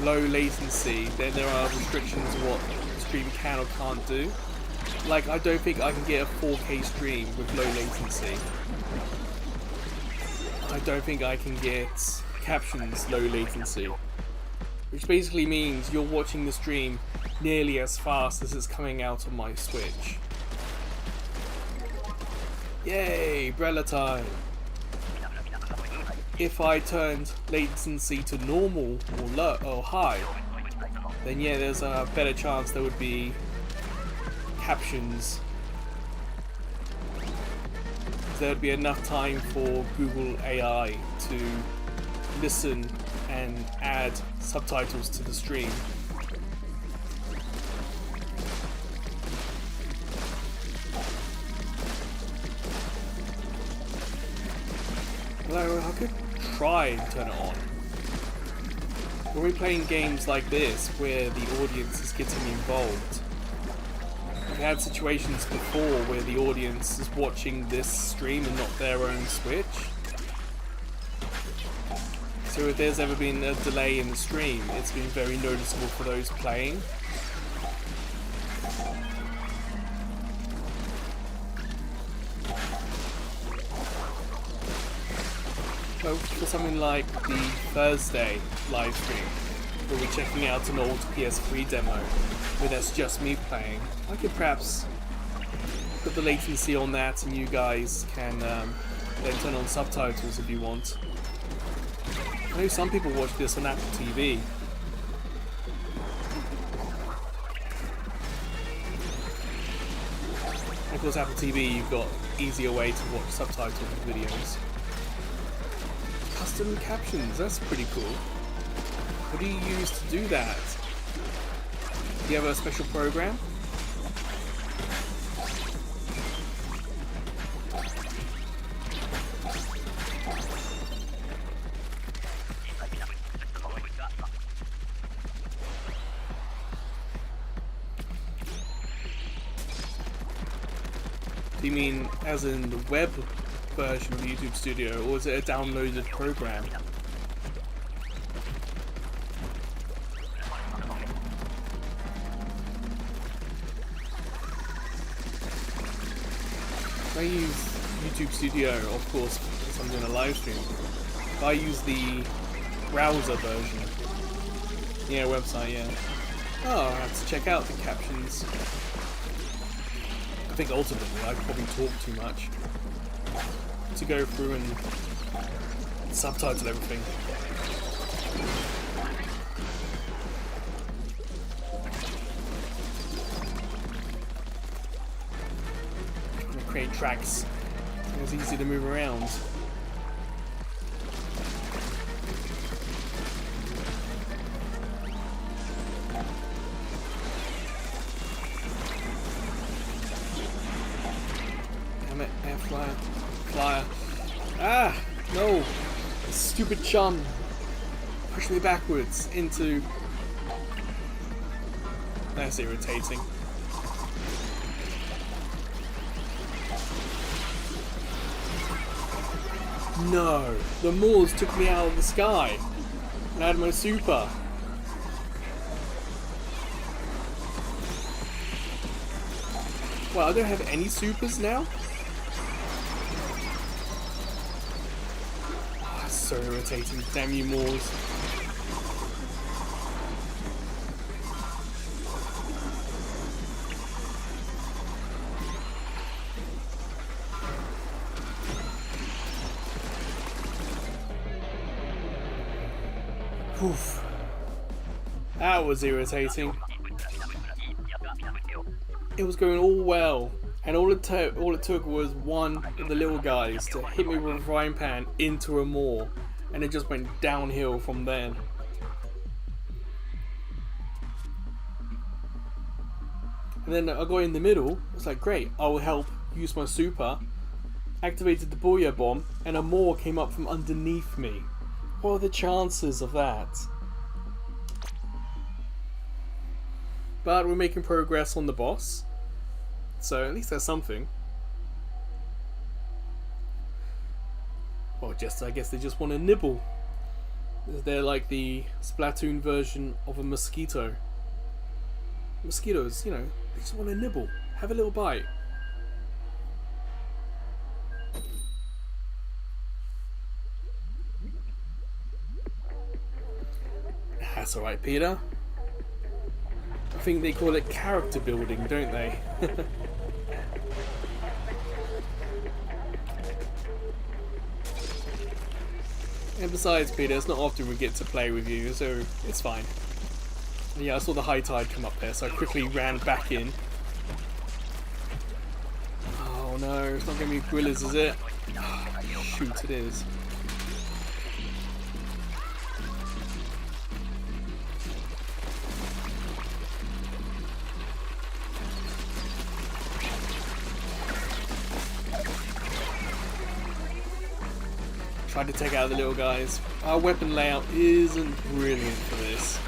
low latency, then there are restrictions on what the stream can or can't do. Like, I don't think I can get a 4K stream with low latency. I don't think I can get captions low latency. Which basically means you're watching the stream nearly as fast as it's coming out on my Switch. Yay, Brella time! If I turned latency to normal or low or high, then yeah, there's a better chance there would be captions. There would be enough time for Google AI to listen and add subtitles to the stream. Although I could try and turn it on. When we're playing games like this where the audience is getting involved, I've had situations before where the audience is watching this stream and not their own Switch. So if there's ever been a delay in the stream, it's been very noticeable for those playing. So for something like the Thursday live stream, where we're checking out an old PS3 demo, where that's just me playing, I could perhaps put the latency on that and you guys can then turn on subtitles if you want. I know some people watch this on Apple TV. Of course, Apple TV, you've got easier way to watch subtitled videos. Custom captions, that's pretty cool. What do you use to do that? Do you have a special program? Do you mean as in the web version of YouTube Studio, or is it a downloaded program? I use YouTube Studio, of course, because I'm doing a live stream. If I use the browser version, yeah, website, yeah. Oh, I have to check out the captions. I think ultimately I probably talk too much to go through and subtitle everything. And create tracks so it's easy to move around. Damn it, air flyer. Flyer. Ah! No! Stupid chum! Push me backwards into... That's irritating. No! The Moors took me out of the sky! And I had my super! Well, I don't have any supers now? So irritating, damn you Moors. Oof. That was irritating. It was going all well, and all it took was one of the little guys to hit me with a frying pan into a moor, and it just went downhill from there. And then I got in the middle. I was like, great, I will help use my super. Activated the booyah bomb, and a moor came up from underneath me. What are the chances of that? But we're making progress on the boss, so at least there's something. Or just, I guess they just want to nibble. They're like the Splatoon version of a mosquito. Mosquitoes, you know, they just want to nibble. Have a little bite. That's alright, Peter. I think they call it character building, don't they? And besides, Peter, it's not often we get to play with you, so it's fine. And yeah, I saw the high tide come up there, so I quickly ran back in. Oh no, it's not going to be gorillas, is it? Oh, shoot, it is. Tried to take out the little guys. Our weapon layout isn't brilliant for this.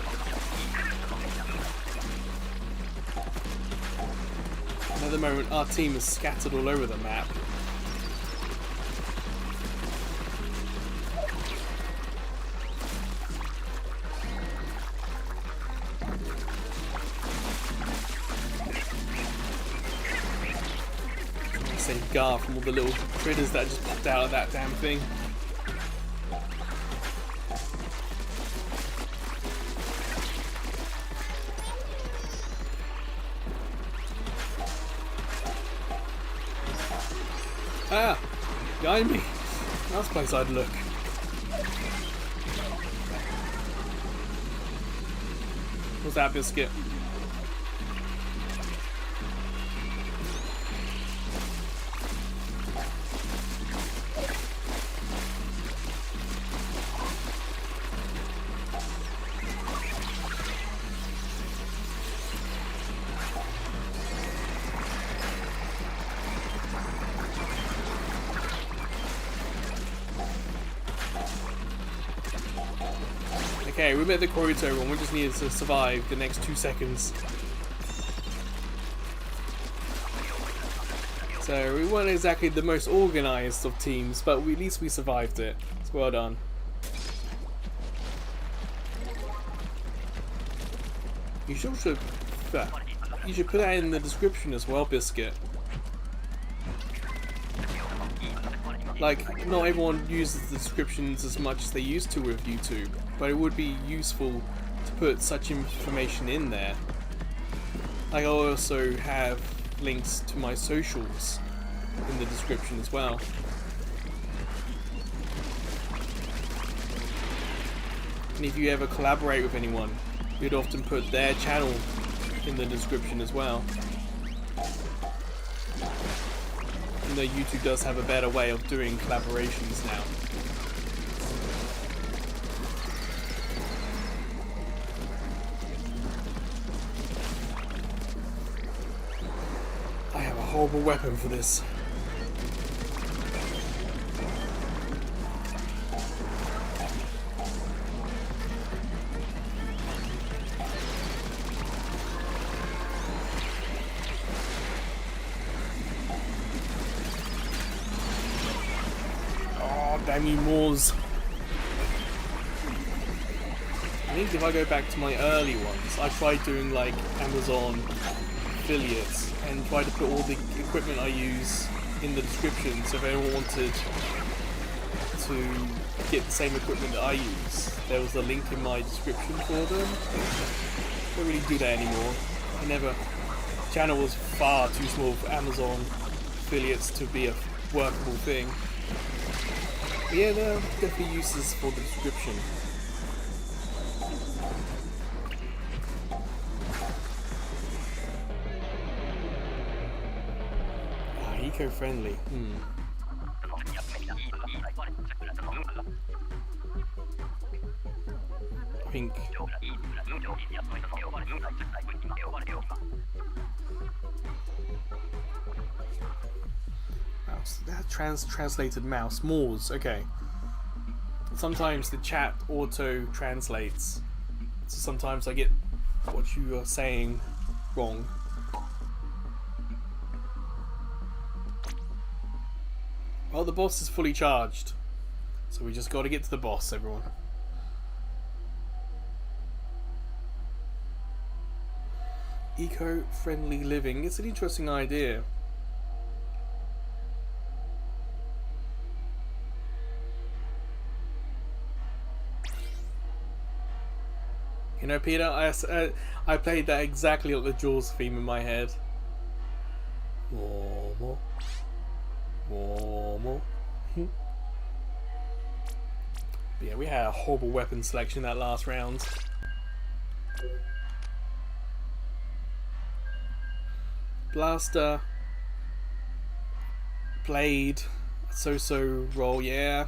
At the moment, our team is scattered all over the map. Save Gar from all the little critters that just popped out of that damn thing. Ah! Behind me! That's the place I'd look. What's that, Biscuit? Okay, we met the Koruto one, we just needed to survive the next 2 seconds. So we weren't exactly the most organised of teams, but at least we survived it. So well done. You should put that in the description as well, Biscuit. Like, not everyone uses the descriptions as much as they used to with YouTube, but it would be useful to put such information in there. Like, I also have links to my socials in the description as well. And if you ever collaborate with anyone, you'd often put their channel in the description as well. Even though YouTube does have a better way of doing collaborations now. I have a horrible weapon for this. Damn you, Moors. I think if I go back to my early ones, I tried doing like Amazon affiliates and tried to put all the equipment I use in the description, so if anyone wanted to get the same equipment that I use, there was a link in my description for them. I don't really do that anymore. The channel was far too small for Amazon affiliates to be a workable thing. But yeah, there are definitely uses for the description. Ah, eco-friendly. I think mouse. That translated mouse. Moors. Okay. Sometimes the chat auto translates, so sometimes I get what you are saying wrong. Well, the boss is fully charged. So we just got to get to the boss, everyone. Eco-friendly living. It's an interesting idea. You know, Peter, I played that exactly like the Jaws theme in my head. More. Yeah, we had a horrible weapon selection that last round. Blaster, blade, so-so roll, yeah.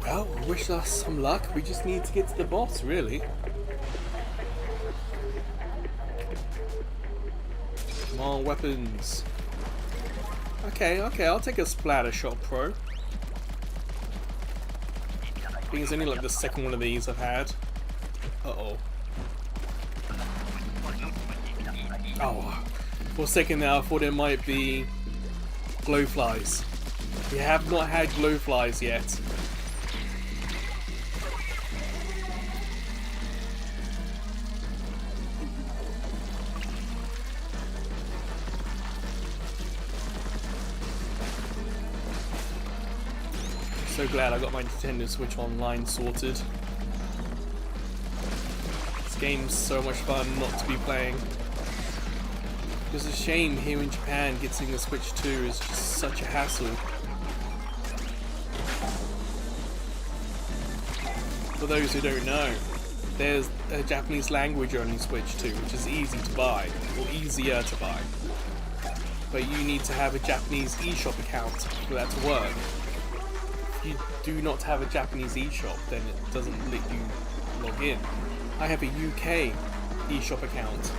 Well, wish us some luck. We just need to get to the boss, really. Come on, weapons. Okay, I'll take a splatter shot pro. I think it's only like the second one of these I've had. Uh-oh. Oh, for a second there I thought it might be glowflies. We have not had glowflies yet. So glad I got my Nintendo Switch Online sorted. This game's so much fun not to be playing. It's a shame here in Japan getting the Switch 2 is just such a hassle. For those who don't know, there's a Japanese language only Switch 2, which is easy to buy, or easier to buy. But you need to have a Japanese eShop account for that to work. If you do not have a Japanese eShop, then it doesn't let you log in. I have a UK eShop account.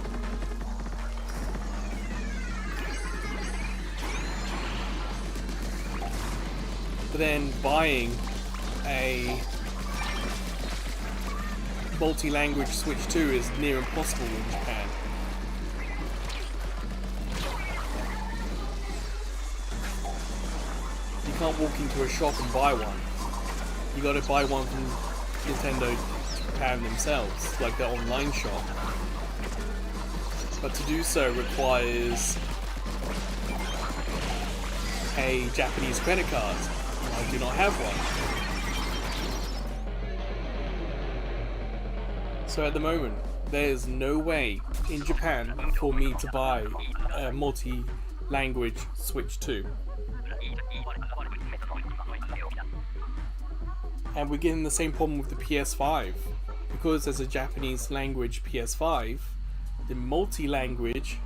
But then buying a multi-language Switch 2 is near impossible in Japan. You can't walk into a shop and buy one. You gotta buy one from Nintendo Japan themselves, like their online shop. But to do so requires a Japanese credit card. I do not have one. So at the moment, there's no way in Japan for me to buy a multi-language Switch 2. And we're getting the same problem with the PS5. Because there's a Japanese language PS5, the multi-language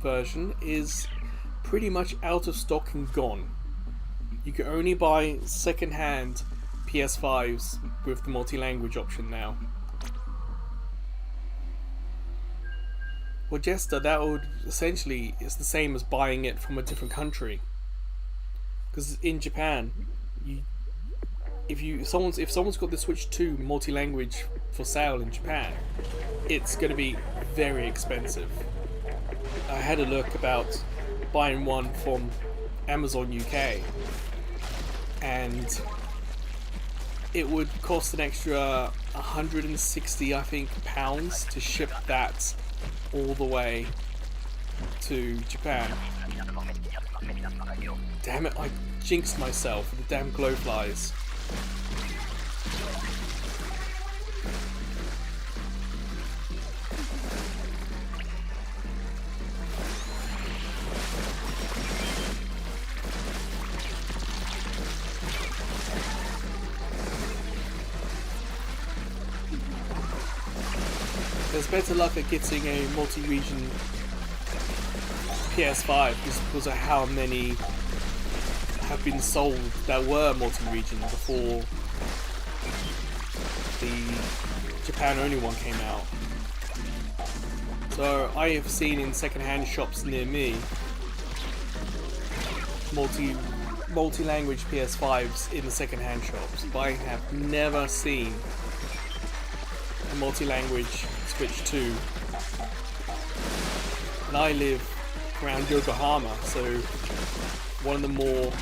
version is pretty much out of stock and gone. You can only buy second-hand PS5s with the multi-language option now. Well, Jester, that would essentially, it's the same as buying it from a different country. Because in Japan, if someone's got the Switch 2 multi-language for sale in Japan, it's going to be very expensive. I had a look about buying one from Amazon UK, and it would cost an extra 160, I think, pounds to ship that all the way to Japan. Damn it, I jinxed myself with the damn glowflies. There's better luck at getting a multi-region PS5 just because of how many have been sold that were multi-region before the Japan-only one came out. So I have seen in second-hand shops near me multi-language PS5s in the second-hand shops, but I have never seen a multi-language Switch 2. And I live around Yokohama, so one of the more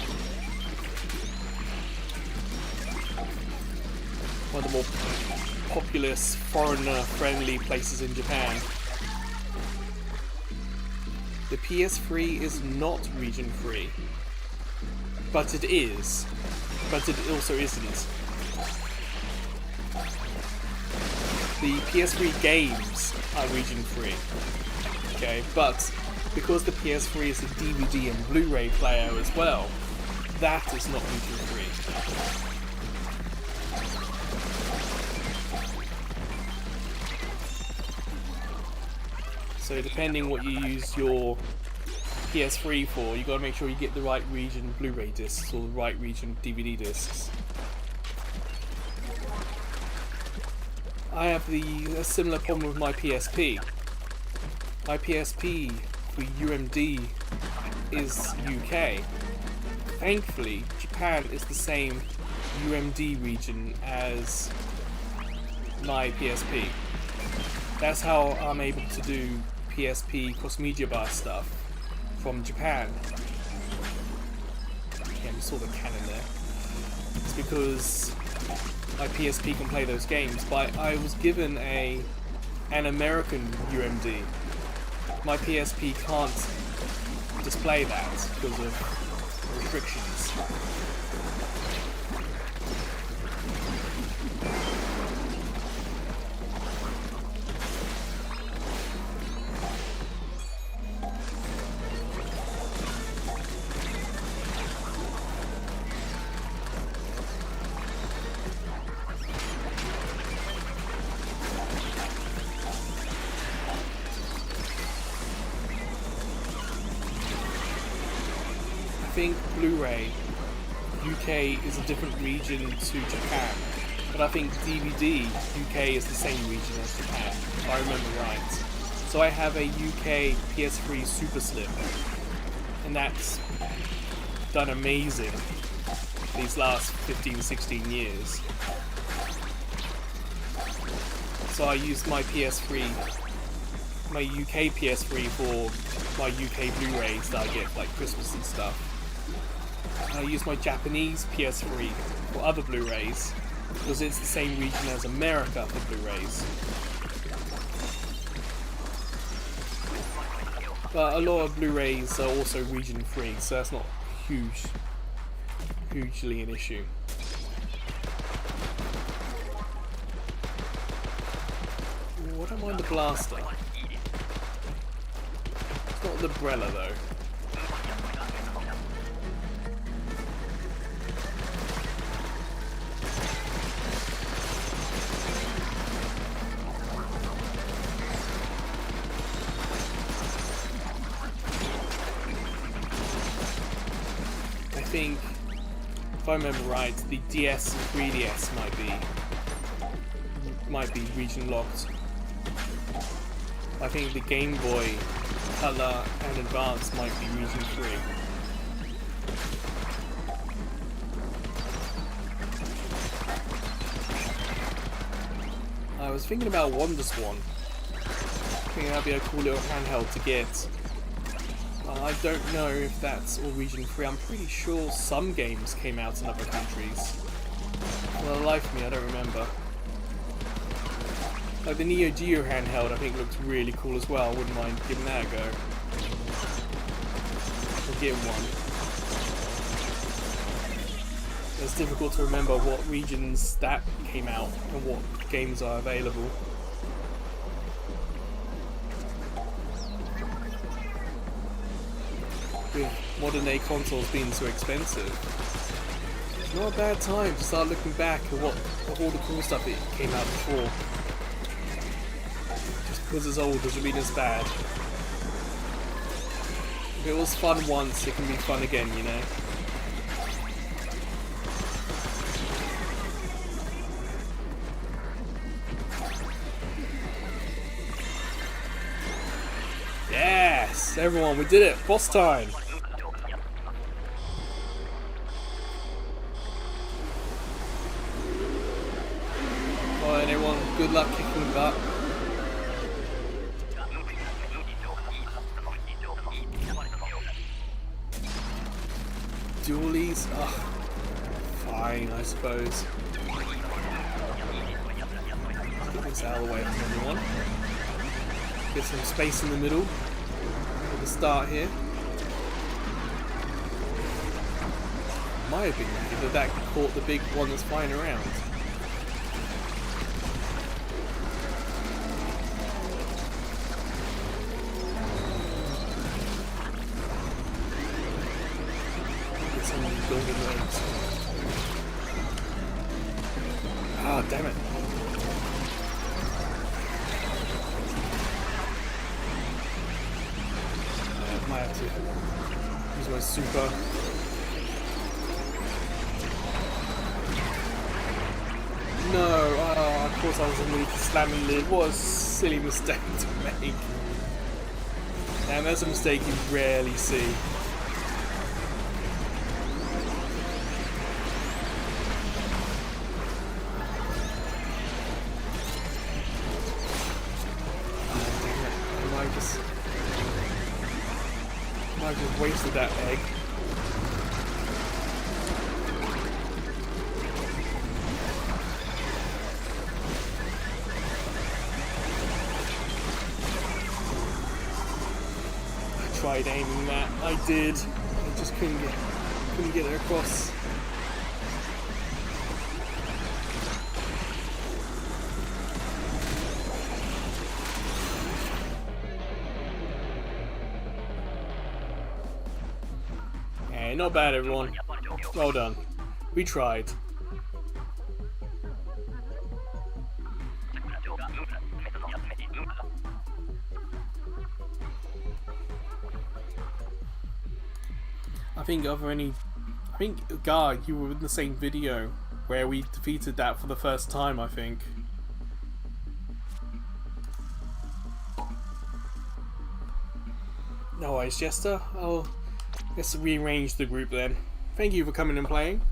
populous, foreigner-friendly places in Japan. The PS3 is not region-free, but it is. But it also isn't. The PS3 games are region-free, okay, but because the PS3 is a DVD and Blu-ray player as well, that is not region-free. So depending what you use your PS3 for, you gotta make sure you get the right region Blu-ray discs or the right region DVD discs. I have a similar problem with my PSP. My PSP for UMD is UK. Thankfully, Japan is the same UMD region as my PSP. That's how I'm able to do PSP cross-media bar stuff from Japan. Yeah, you saw the cannon there. It's because my PSP can play those games, but I was given an American UMD. My PSP can't display that because of restrictions. I think Blu-ray UK is a different region to Japan, but I think DVD UK is the same region as Japan, if I remember right. So I have a UK PS3 Super Slim, and that's done amazing these last 15-16 years. So I used my PS3, my UK PS3 for my UK Blu-rays that I get for like Christmas and stuff. I use my Japanese PS3 for other Blu-rays because it's the same region as America for Blu-rays. But a lot of Blu-rays are also region-free, so that's not hugely an issue. Ooh, I don't mind the blaster. It's not the umbrella though. I think, if I remember right, the DS and 3DS might be region locked. I think the Game Boy Color and Advance might be region free. I was thinking about Wonder Swan. I think that'd be a cool little handheld to get. I don't know if that's all region free. I'm pretty sure some games came out in other countries. For the life of me, I don't remember. Like the Neo Geo handheld, I think looks really cool as well. I wouldn't mind giving that a go. Or getting one. It's difficult to remember what regions that came out and what games are available. With modern day consoles being so expensive, it's not a bad time to start looking back at all the cool stuff that came out before. Just because it's old doesn't mean it's bad. If it was fun once, it can be fun again, you know? Yes! Everyone, we did it! Boss time! Alright everyone, good luck kicking butt. Dualies? Ugh. Fine, I suppose. Get this out of the way from everyone. Get some space in the middle for the start here. Might have been lucky that caught the big one that's flying around. Get some golden legs. Ah, damn it. Might have to use my super. No, of course I was in the mood for slamming lid. What a silly mistake to make. Now that's a mistake you rarely see. I just wasted that egg. I tried aiming that. I did. I just couldn't get it across. Not bad, everyone. Well done. We tried. I think Gar, you were in the same video where we defeated that for the first time, I think. No worries, Jester. Let's rearrange the group then. Thank you for coming and playing.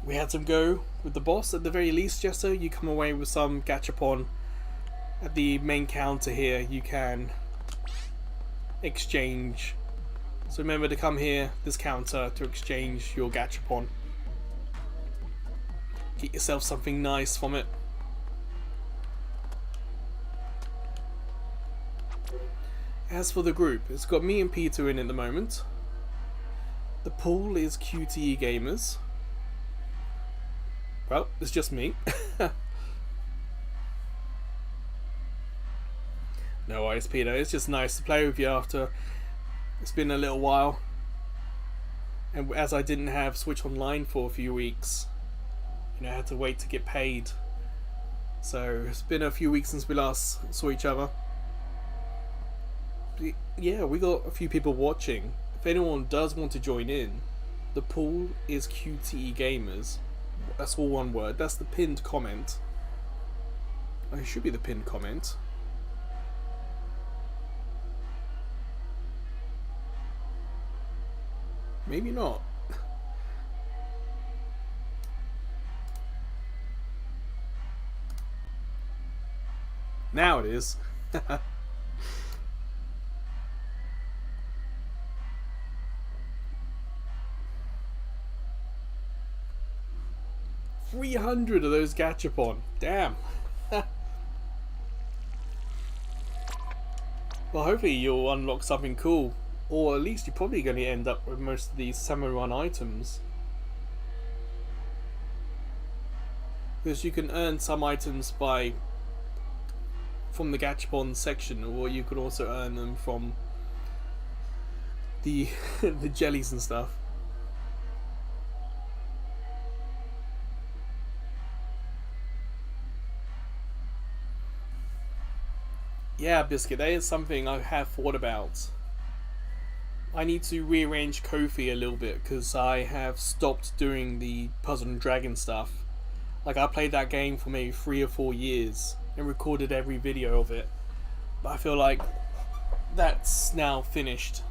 We had some go with the boss. At the very least, Jester, you come away with some gachapon. At the main counter here, you can exchange. So remember to come here, this counter, to exchange your gachapon. Get yourself something nice from it. As for the group, it's got me and Peter in at the moment. The pool is QTE Gamers. Well, it's just me. No worries, Peter. It's just nice to play with you after it's been a little while. And as I didn't have Switch Online for a few weeks, I had to wait to get paid. So it's been a few weeks since we last saw each other. Yeah, we got a few people watching. If anyone does want to join in, the pool is QTE Gamers. That's all one word. That's the pinned comment. Oh, it should be the pinned comment. Maybe not. Now it is. 300 of those gachapon. Damn. Well, hopefully you'll unlock something cool. Or at least you're probably going to end up with most of these Salmon Run items. Because you can earn some items from the gachapon section, or you can also earn them from the the jellies and stuff. Yeah, Biscuit, that is something I have thought about. I need to rearrange Kofi a little bit because I have stopped doing the Puzzle and Dragon stuff. Like, I played that game for maybe 3 or 4 years and recorded every video of it. But I feel like that's now finished.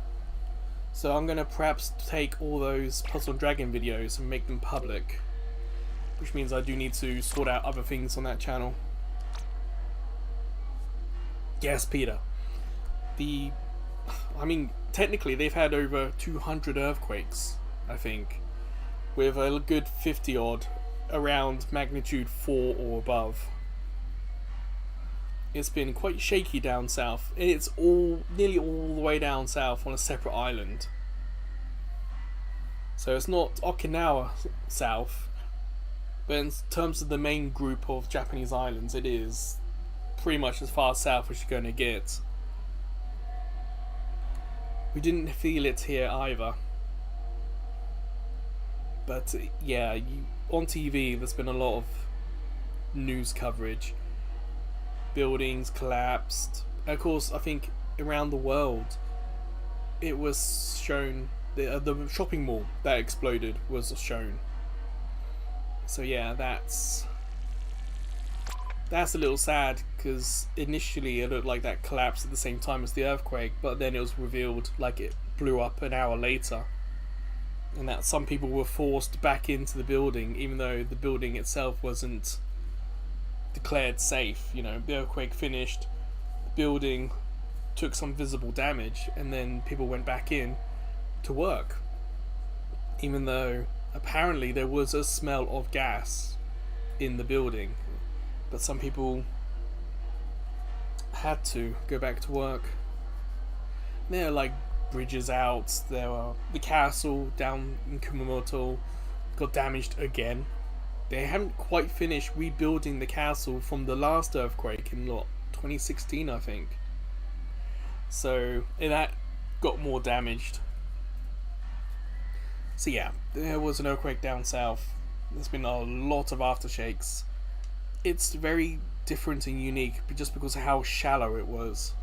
So I'm going to perhaps take all those Puzzle and Dragon videos and make them public. which means I do need to sort out other things on that channel. Yes, Peter. I mean, technically they've had over 200 earthquakes, I think, with a good 50 odd around magnitude 4 or above. It's been quite shaky down south. It's nearly all the way down south on a separate island. So it's not Okinawa south, but in terms of the main group of Japanese islands, it is pretty much as far south as you're going to get. We didn't feel it here either. But yeah, on TV there's been a lot of news coverage. Buildings collapsed. Of course, I think around the world it was shown. The shopping mall that exploded was shown. So yeah, that's a little sad, because initially it looked like that collapsed at the same time as the earthquake, but then it was revealed like it blew up an hour later, and that some people were forced back into the building even though the building itself wasn't declared safe. You know, the earthquake finished, the building took some visible damage, and then people went back in to work, even though apparently there was a smell of gas in the building, but some people had to go back to work. There are like bridges out. There were the castle down in Kumamoto got damaged again. They haven't quite finished rebuilding the castle from the last earthquake in 2016, I think. So that got more damaged. So yeah, there was an earthquake down south. There's been a lot of aftershakes. It's very different and unique just because of how shallow it was.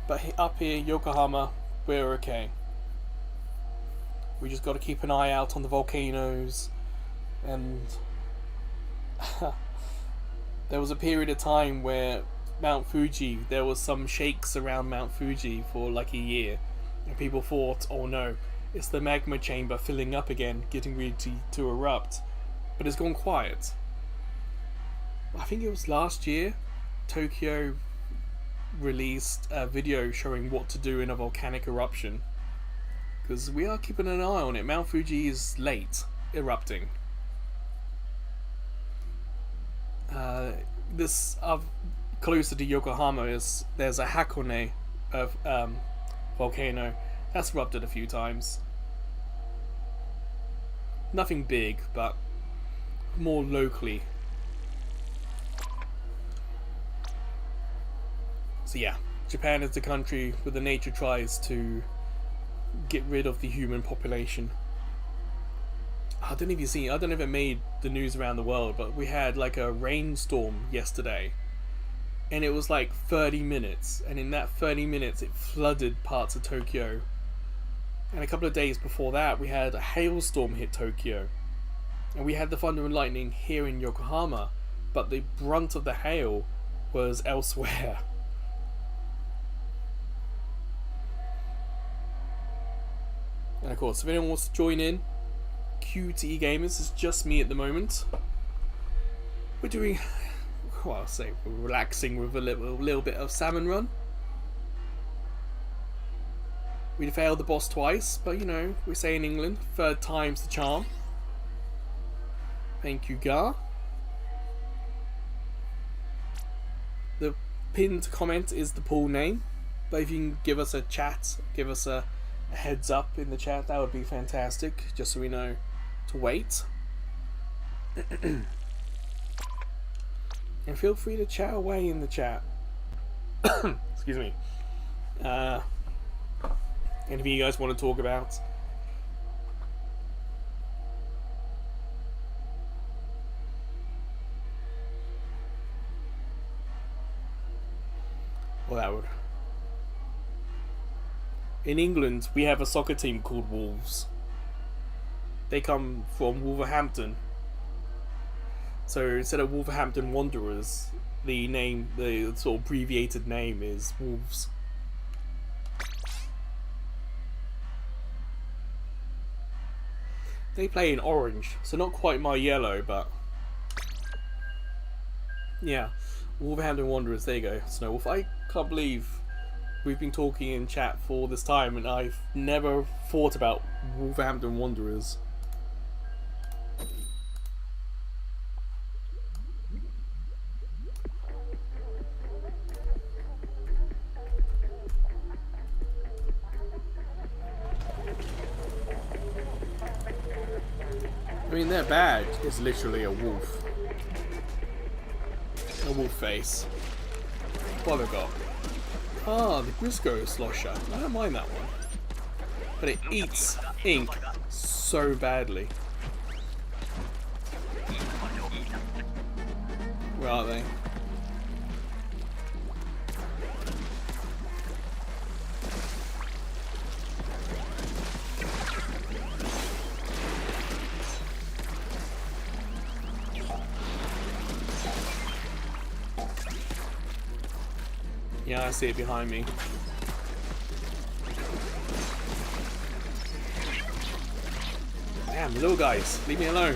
But up here, Yokohama, we're okay. We just got to keep an eye out on the volcanoes, and there was a period of time where Mount Fuji, there was some shakes around Mount Fuji for like a year, and people thought, oh no, it's the magma chamber filling up again, getting ready to erupt. But it's gone quiet. I think it was last year, Tokyo released a video showing what to do in a volcanic eruption, because we are keeping an eye on it. Mount Fuji is late erupting. This closer to Yokohama there's a Hakone volcano that's erupted a few times. Nothing big, but more locally. So yeah, Japan is the country where the nature tries to get rid of the human population. I don't know if it made the news around the world, but we had like a rainstorm yesterday, and it was like 30 minutes, and in that 30 minutes it flooded parts of Tokyo. And a couple of days before that we had a hailstorm hit Tokyo, and we had the thunder and lightning here in Yokohama, but the brunt of the hail was elsewhere. And of course, if anyone wants to join in, QTE Gamers is just me at the moment. We're doing, well, I'll say we're relaxing with a little bit of Salmon run. We failed the boss twice, but you know, we say in England, third time's the charm. Thank you, Gar. The pinned comment is the pool name, but if you can give us a chat, give us a heads up in the chat, that would be fantastic, just so we know to wait. And feel free to chat away in the chat. Excuse me. Anything you guys want to talk about? Well, that would. In England, we have a soccer team called Wolves. They come from Wolverhampton. So instead of Wolverhampton Wanderers, the sort of abbreviated name is Wolves. They play in orange, so not quite my yellow, but yeah. Wolverhampton Wanderers, there you go, Snowwolf. I can't believe we've been talking in chat for all this time and I've never thought about Wolverhampton Wanderers. I mean, their badge is literally a wolf. A wolf face. What have I got? Ah, the Briscoe Slosher. I don't mind that one. But it eats ink so badly. Where are they? Yeah, I see it behind me. Damn, little guys, leave me alone.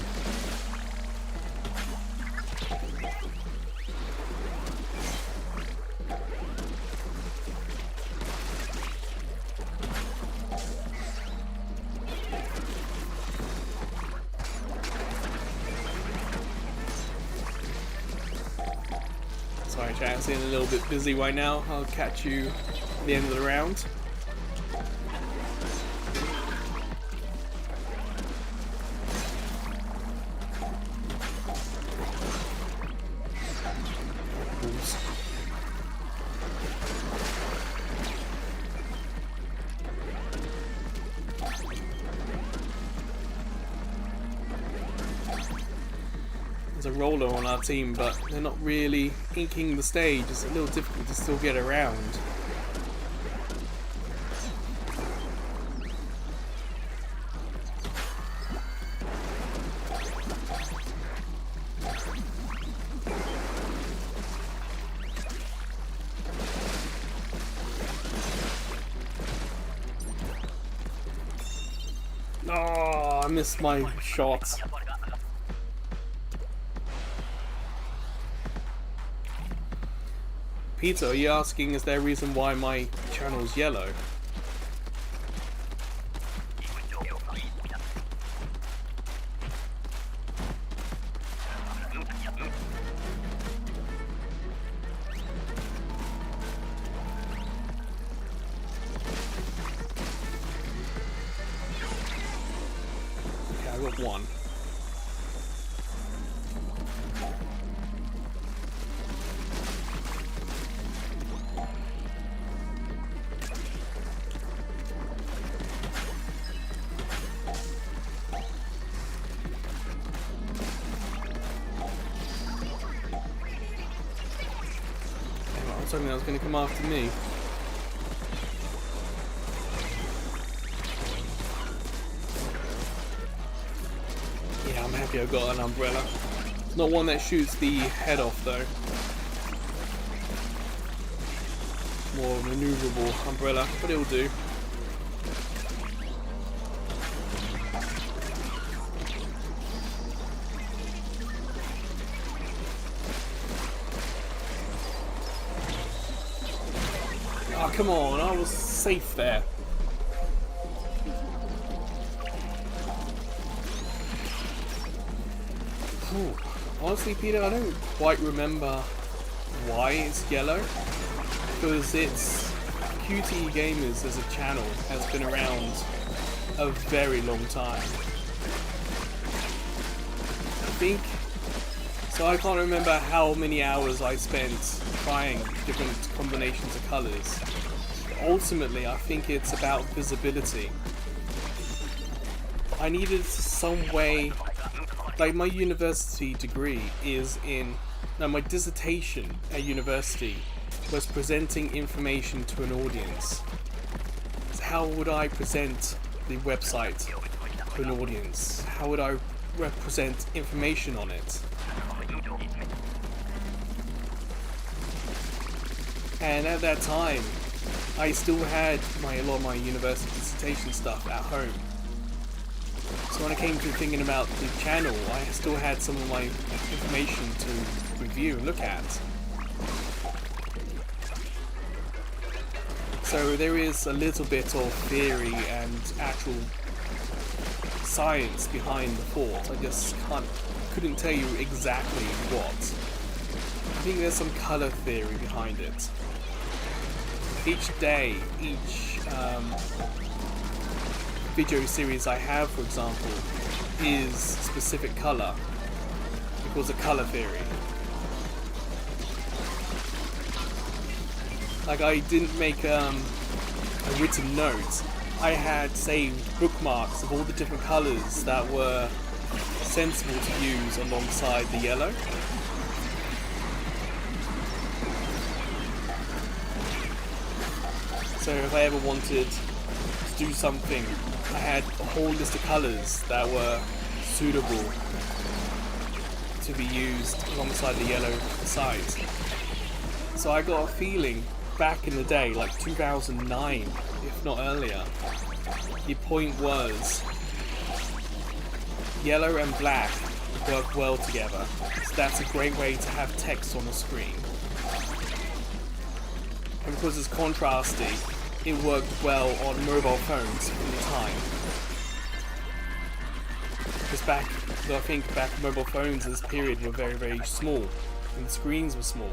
Sorry chat, I'm getting a little bit busy right now. I'll catch you at the end of the round. A roller on our team, but they're not really inking the stage. It's a little difficult to still get around. Oh, I missed my shots. Peter, are you asking is there a reason why my channel's yellow? Okay, I got one. Something that was going to come after me. Yeah, I'm happy I got an umbrella. Not one that shoots the head off though. More maneuverable umbrella, but it'll do. Oh, come on, I was safe there. Whew. Honestly, Peter, I don't quite remember why it's yellow. Because it's QTE Gamers as a channel has been around a very long time. I think, so I can't remember how many hours I spent trying different combinations of colours. Ultimately, I think it's about visibility. I needed some way, like my university degree is in, no, my dissertation at university was presenting information to an audience. So how would I present the website to an audience? How would I represent information on it? And at that time, I still had a lot of my university dissertation stuff at home. So when I came to thinking about the channel, I still had some of my information to review and look at. So there is a little bit of theory and actual science behind the thought. I just couldn't tell you exactly what. I think there's some color theory behind it. Each day, each video series I have, for example, is specific color because of color theory. Like, I didn't make a written note. I had saved bookmarks of all the different colors that were sensible to use alongside the yellow. So if I ever wanted to do something, I had a whole list of colors that were suitable to be used alongside the yellow sides. So I got a feeling back in the day, like 2009, if not earlier, the point was yellow and black work well together. So that's a great way to have text on the screen. And because it's contrasty, it worked well on mobile phones at the time. Because I think back mobile phones in this period were very, very small, and the screens were small.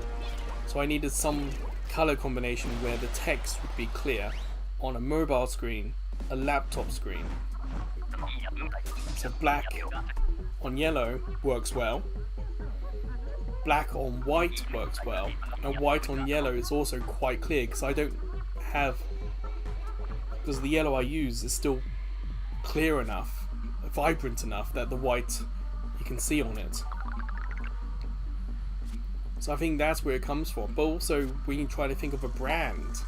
So I needed some color combination where the text would be clear on a mobile screen, a laptop screen. So black on yellow works well, black on white works well, and white on yellow is also quite clear because the yellow I use is still clear enough, vibrant enough that the white you can see on it. So I think that's where it comes from. But also, when you try to think of a brand,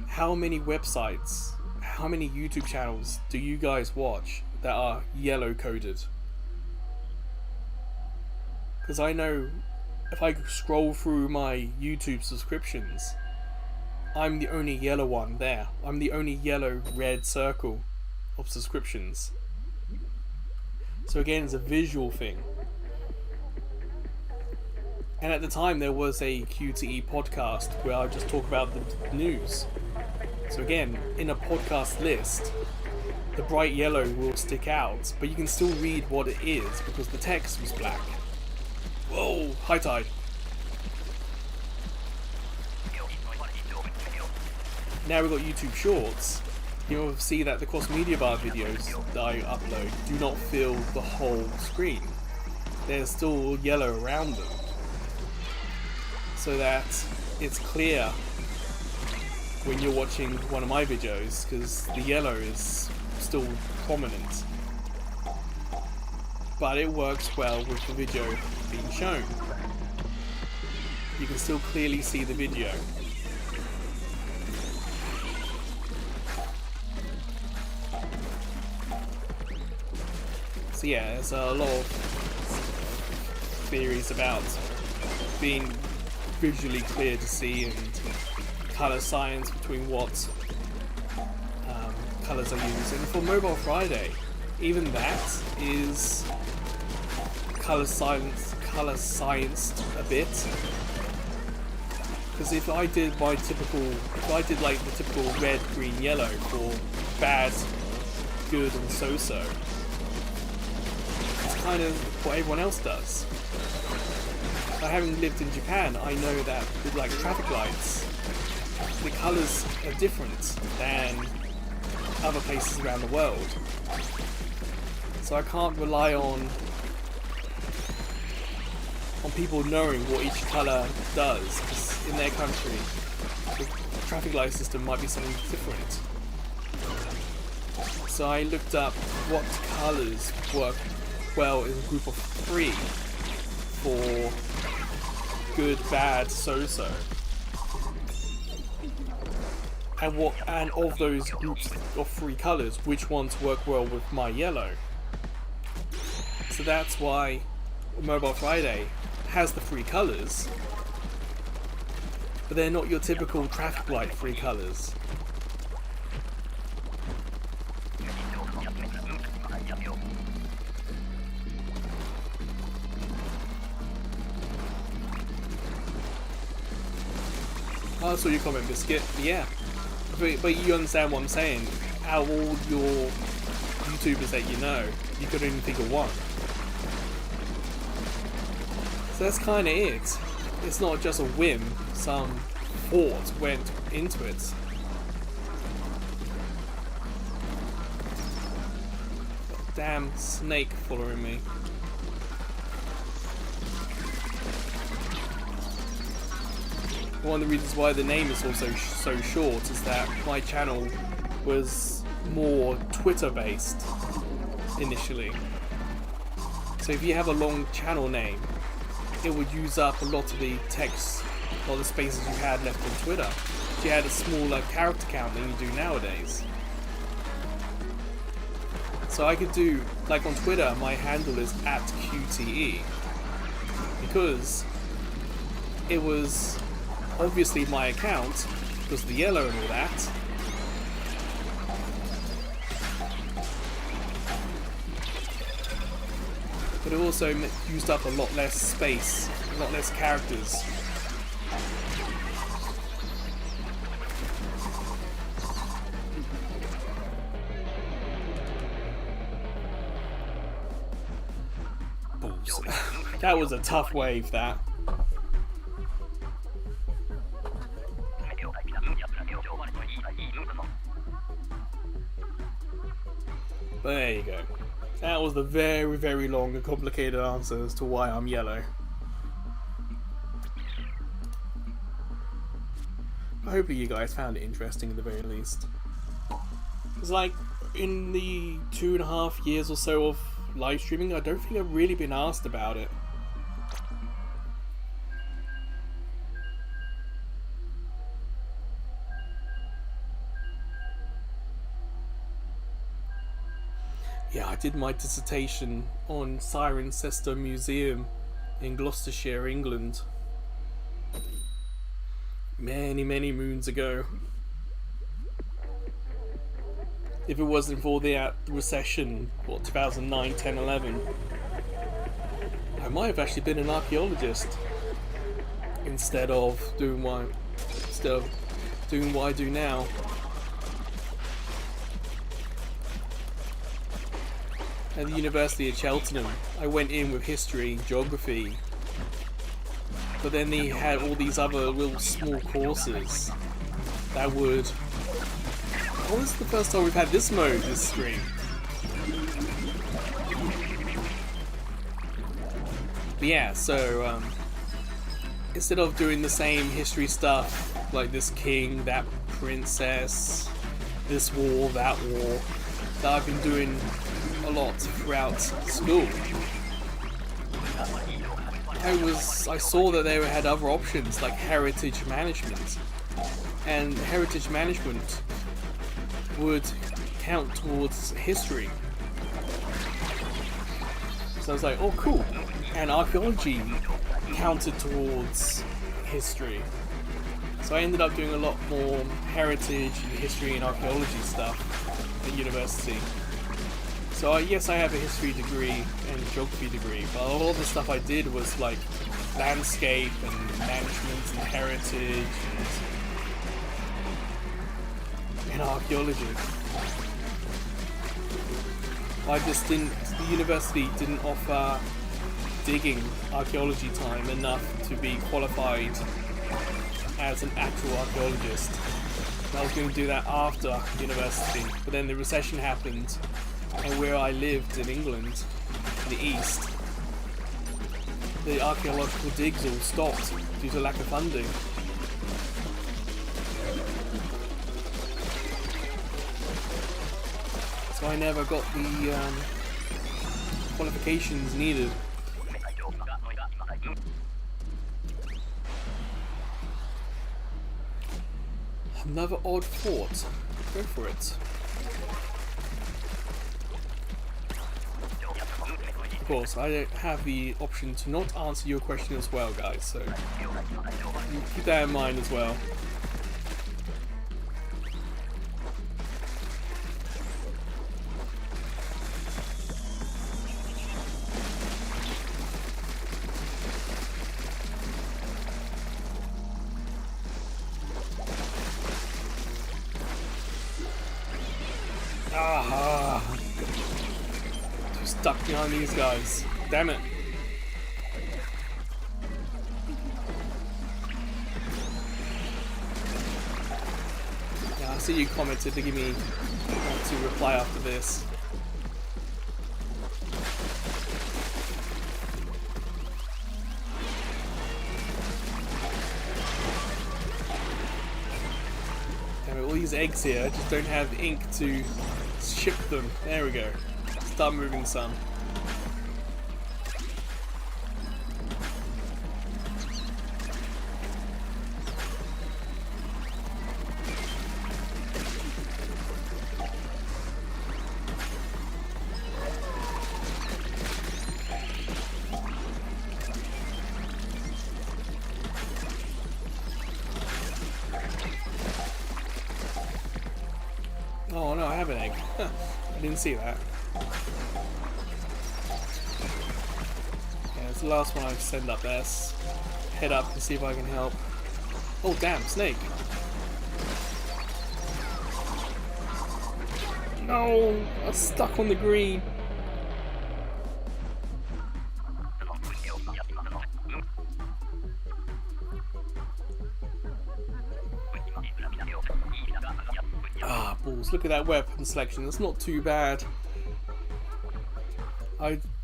how many websites, how many YouTube channels do you guys watch that are yellow coded? Because I know if I scroll through my YouTube subscriptions, I'm the only yellow one there. I'm the only yellow red circle of subscriptions. So again, it's a visual thing. And at the time there was a QTE podcast where I just talk about the news. So again, in a podcast list, the bright yellow will stick out, but you can still read what it is because the text was black. Whoa, high tide. Now we've got YouTube Shorts. You'll see that the cross-media bar videos that I upload do not fill the whole screen. There's still yellow around them, so that it's clear when you're watching one of my videos, because the yellow is still prominent. But it works well with the video being shown. You can still clearly see the video. So yeah, there's a lot of theories about being visually clear to see and colour science between what colours are used. And for Mobile Friday, even that is colour scienced a bit. Because if I did like the typical red, green, yellow for bad, good and so-so, it's kind of what everyone else does. But having lived in Japan, I know that with like traffic lights, the colours are different than other places around the world. So I can't rely on people knowing what each colour does, because in their country the traffic light system might be something different. So I looked up what colours work well in a group of 3 for good, bad, so-so. And of those groups of 3 colours, which ones work well with my yellow. So that's why Mobile Friday has the 3 colours, but they're not your typical traffic light 3 colours. I saw your comment, Biscuit. Yeah. But you understand what I'm saying. Out of all your YouTubers that you know, you could only think of one. So that's kind of it. It's not just a whim. Some thought went into it. Damn snake following me. One of the reasons why the name is also so short is that my channel was more Twitter based initially. So if you have a long channel name, it would use up a lot of the text or the spaces you had left on Twitter. If you had a smaller character count than you do nowadays. So I could do, like on Twitter, my handle is @QTE because it was obviously my account because the yellow and all that. But it also used up a lot less space, a lot less characters. Balls. That was a tough wave, that. But there you go. That was the very, very long and complicated answer as to why I'm yellow. Hopefully you guys found it interesting at the very least. It's like, in the 2.5 years or so of live streaming, I don't think I've really been asked about it. Yeah, I did my dissertation on Cirencester Museum in Gloucestershire, England. Many, many moons ago. If it wasn't for the recession, what, 2009, 10, 11, I might have actually been an archaeologist instead of doing what I do now. At the University of Cheltenham, I went in with history and geography, but then they had all these other little small courses that would... Oh, this is the first time we've had this mode, this stream. But yeah, so instead of doing the same history stuff, like this king, that princess, this war, that war, that I've been doing a lot throughout school, I saw that they had other options like heritage management, and heritage management would count towards history. So I was like, oh cool, and archaeology counted towards history. So I ended up doing a lot more heritage, history and archaeology stuff at university. So yes, I have a history degree and geography degree, but a lot of the stuff I did was like landscape and management and heritage and archaeology. The university didn't offer digging archaeology time enough to be qualified as an actual archaeologist. I was going to do that after university, but then the recession happened. And where I lived in England, in the east, the archaeological digs all stopped due to lack of funding. So I never got the qualifications needed. Another odd thought. Go for it. Of course, I have the option to not answer your question as well, guys, so keep that in mind as well. Ah, just stuck behind these guys. Damn it. Yeah, I see you commented to give me to reply after this. All these eggs here, I just don't have ink to ship them. There we go. Start moving some. Oh no, I have an egg. I didn't see that. Yeah, it's the last one I send up there. Head up and see if I can help. Oh damn, snake! No! I was stuck on the green. Ah, balls. Look at that weapon selection. That's not too bad.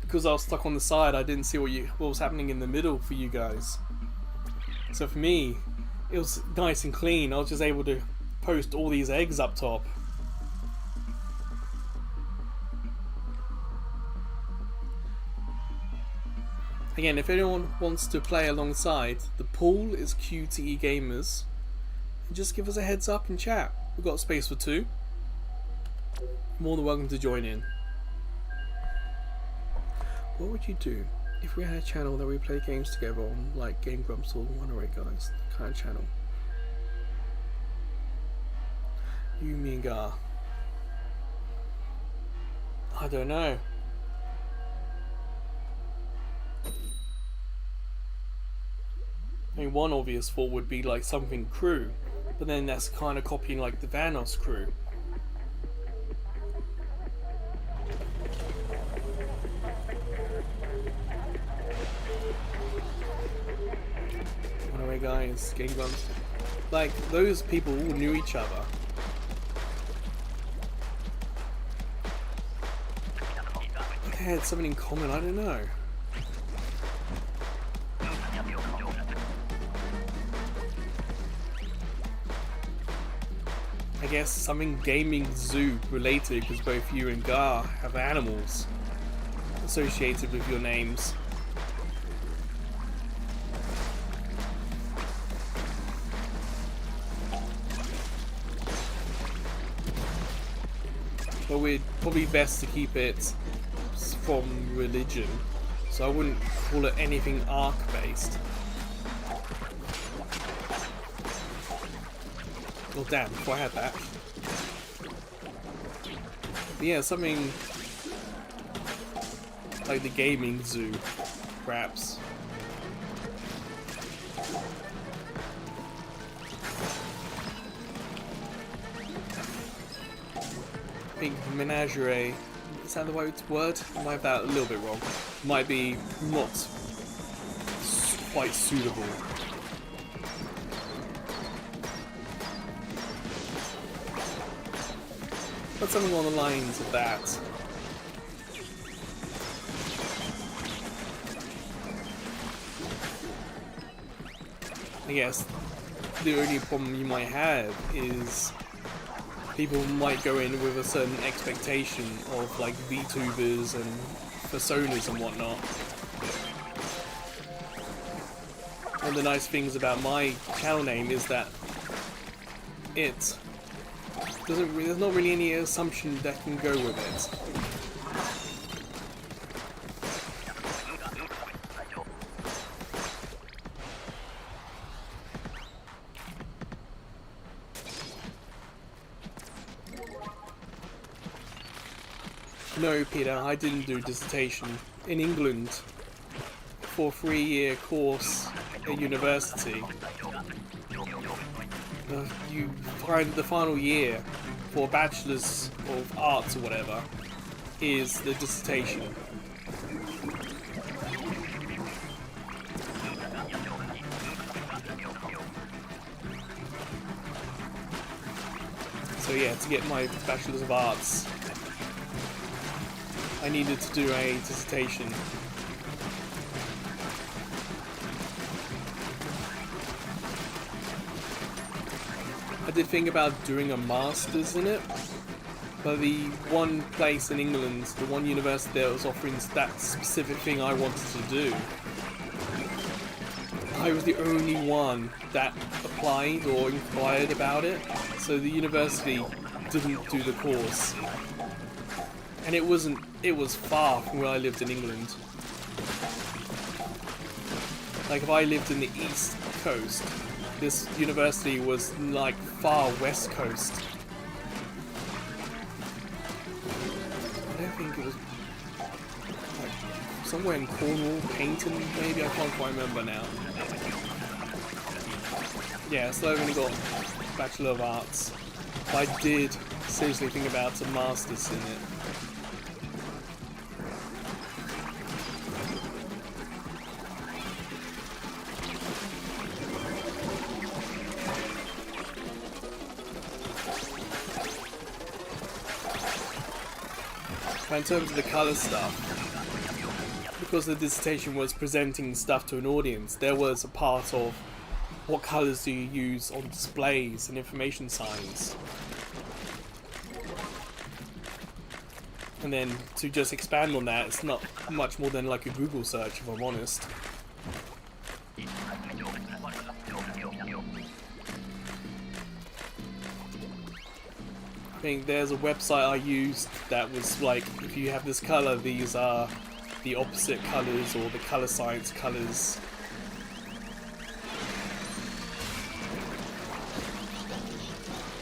Because I was stuck on the side, I didn't see what was happening in the middle for you guys. So for me, it was nice and clean. I was just able to post all these eggs up top. Again, if anyone wants to play alongside, the pool is QTE Gamers. Just give us a heads up and chat. We've got space for 2. More than welcome to join in. What would you do if we had a channel that we play games together on, like Game Grumps or 108 Guys, kind of channel? You, me and Gar. I don't know. I mean, one obvious thought would be like something crew, but then that's kind of copying like the Vanos crew. Anyway, guys, Game Grumps, like those people all knew each other. They had something in common. I don't know. I guess something gaming zoo related, because both you and Gar have animals associated with your names. But we're probably best to keep it from religion, so I wouldn't call it anything arc based. Well, damn, before I had that. But yeah, something like the gaming zoo, perhaps. I think menagerie, is that the right word? I might have that a little bit wrong. Might be not quite suitable. But something along the lines of that. I guess the only problem you might have is people might go in with a certain expectation of like VTubers and personas and whatnot. One of the nice things about my channel name is that it there's not really any assumption that can go with it. No, Peter, I didn't do dissertation. In England, for a 3-year course at university, you find the final year for Bachelor's of Arts or whatever is the dissertation. So yeah, to get my Bachelor's of Arts, I needed to do a dissertation. I did think about doing a master's in it, but the one place in England, the one university that was offering that specific thing I wanted to do, I was the only one that applied or inquired about it, so the university didn't do the course. And it was far from where I lived in England. Like if I lived in the East Coast, this university was like far West Coast. I don't think it was like somewhere in Cornwall, Paynton maybe, I can't quite remember now. Yeah, so I've only got Bachelor of Arts. But I did seriously think about a master's in it. In terms of the colour stuff, because the dissertation was presenting stuff to an audience, there was a part of what colours do you use on displays and information signs. And then to just expand on that, it's not much more than like a Google search, if I'm honest. I think there's a website I used that was like, if you have this colour, these are the opposite colours, or the colour science colours.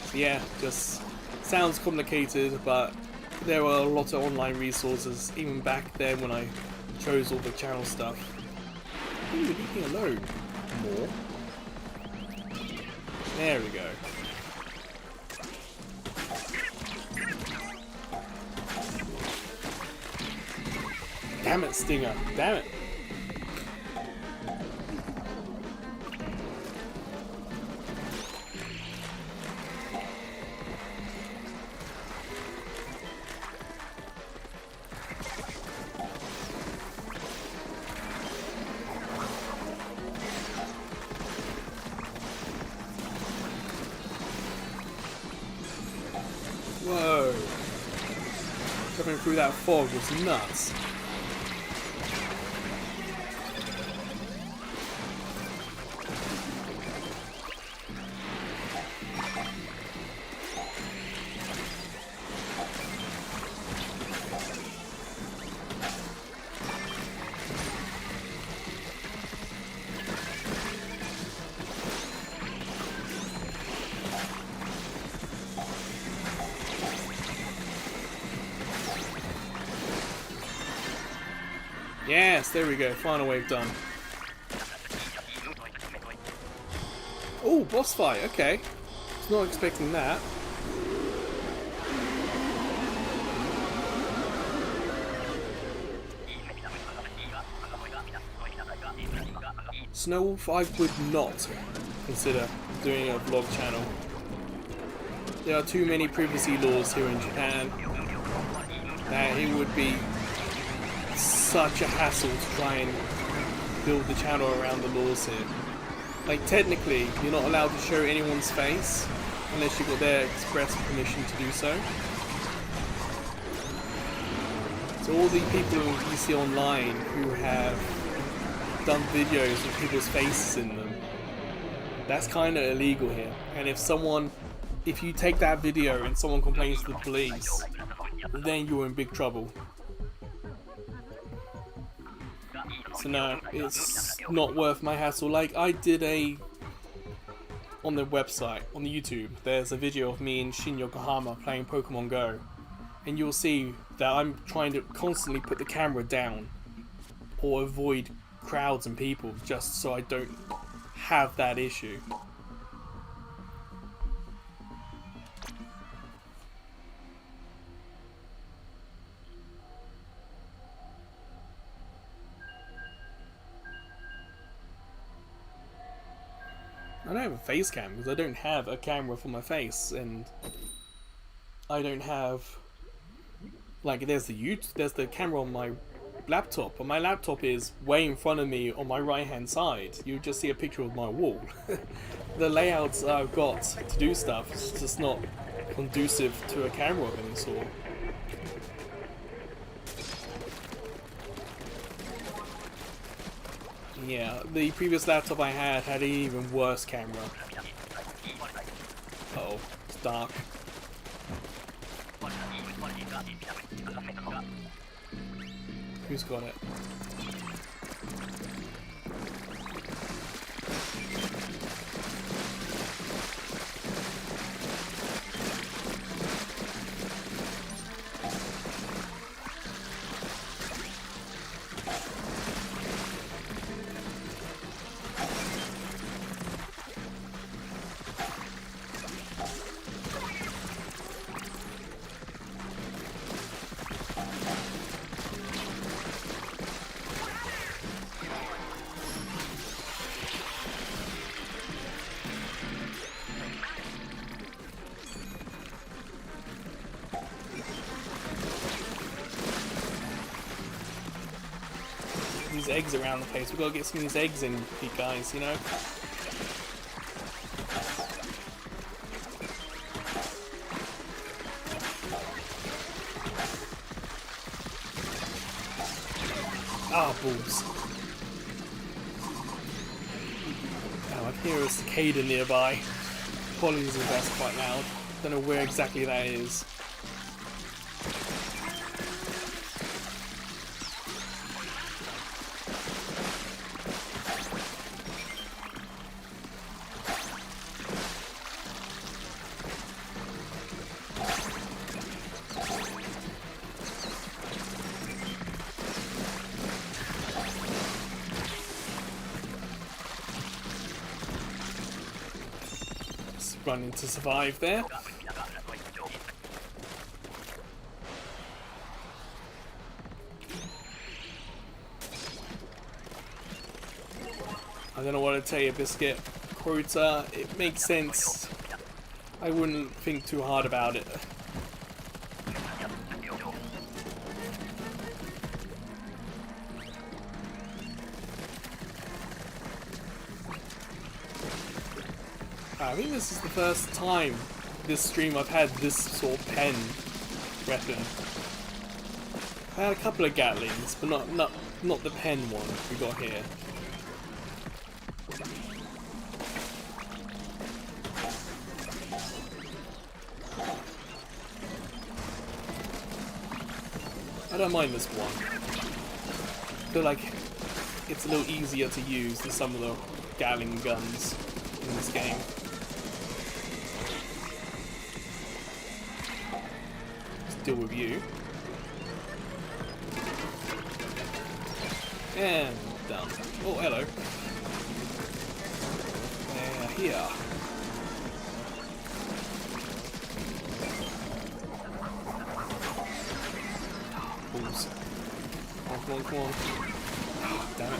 So yeah, just sounds complicated, but there were a lot of online resources even back then when I chose all the channel stuff. Ooh, leave me alone. More. There we go. Damn it, Stinger. Damn it. Whoa. Coming through that fog was nuts. Yes, there we go. Final wave done. Oh, boss fight. Okay. Was not expecting that. Snowwolf, I would not consider doing a vlog channel. There are too many privacy laws here in Japan that it would be such a hassle to try and build the channel around the laws here. Like technically, you're not allowed to show anyone's face unless you've got their express permission to do so. So all the people you see online who have done videos with people's faces in them, that's kind of illegal here. And if you take that video and someone complains to the police, then you're in big trouble. So no, it's not worth my hassle. Like I did on the website, on the YouTube, there's a video of me in Shin Yokohama playing Pokemon Go. And you'll see that I'm trying to constantly put the camera down or avoid crowds and people just so I don't have that issue. I don't have a face cam because I don't have a camera for my face, and I don't have, like, there's the camera on my laptop, but my laptop is way in front of me on my right hand side. You just see a picture of my wall. The layouts I've got to do stuff is just not conducive to a camera of any sort. Yeah, the previous laptop I had an even worse camera. Uh oh, it's dark. Who's got it? These eggs around the place. We've got to get some of these eggs in, you guys, you know? Ah, balls. Oh, I can hear a cicada nearby. Apologies if that's quite loud. Don't know where exactly that is. Running to survive there. I don't know what to tell you, Biscuit. Quota, it makes sense. I wouldn't think too hard about it. I think this is the first time this stream I've had this sort of pen weapon. I had a couple of Gatlings, but not the pen one we got here. I don't mind this one. I feel like it's a little easier to use than some of the Gatling guns in this game. Deal with you. And done. Oh, hello. Here. Balls. Come on, come on. Oh, damn it.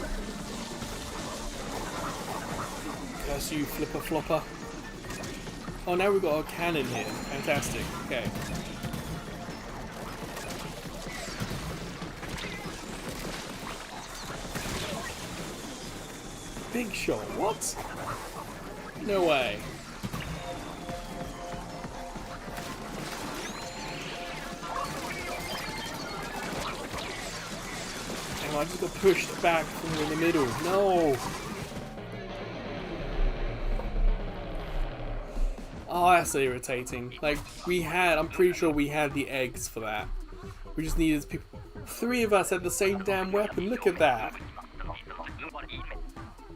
Curse you, flipper flopper. Oh, now we've got a cannon here. Fantastic. Okay. Big shot, what? No way. And I just got pushed back from in the middle. No! Oh, that's irritating. Like, I'm pretty sure we had the eggs for that. We just needed people. 3 of us had the same damn weapon, look at that.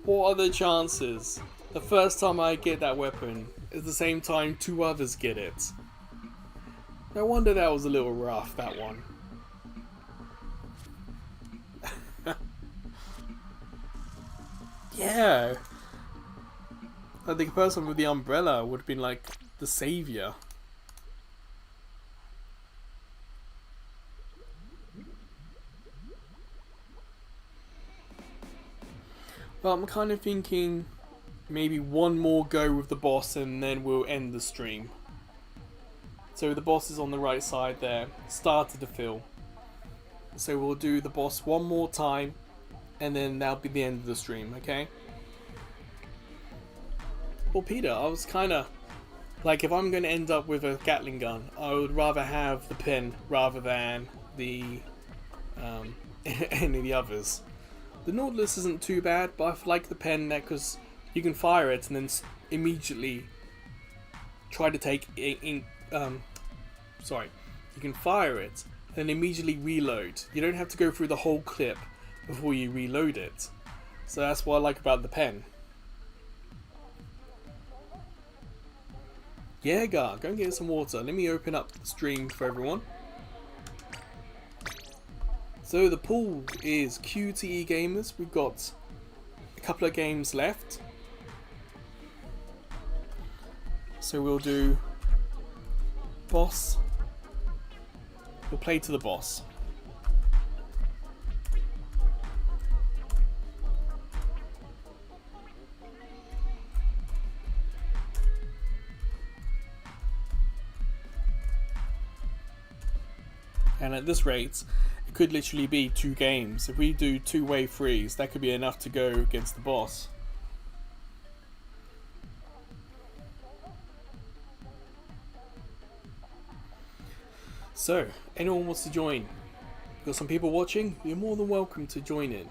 What are the chances? The first time I get that weapon is the same time 2 others get it. No wonder that was a little rough, that one. Yeah. I think the person with the umbrella would have been like the savior. Well, I'm kind of thinking maybe one more go with the boss and then we'll end the stream. So the boss is on the right side there, started to fill. So we'll do the boss one more time and then that'll be the end of the stream, okay? Well, Peter, I was kind of like, if I'm going to end up with a Gatling gun, I would rather have the pen rather than the any of the others. The Nautilus isn't too bad, but I like the pen there because you can fire it and then immediately try to take you can fire it and then immediately reload. You don't have to go through the whole clip before you reload it. So that's what I like about the pen. Yeah, Gar, go and get some water. Let me open up the stream for everyone. So the pool is QTE Gamers. We've got a couple of games left. So we'll do boss. We'll play to the boss. And at this rate, it could literally be 2 games. If we do 2-way freeze, that could be enough to go against the boss. So, anyone wants to join? We've got some people watching, you're more than welcome to join in.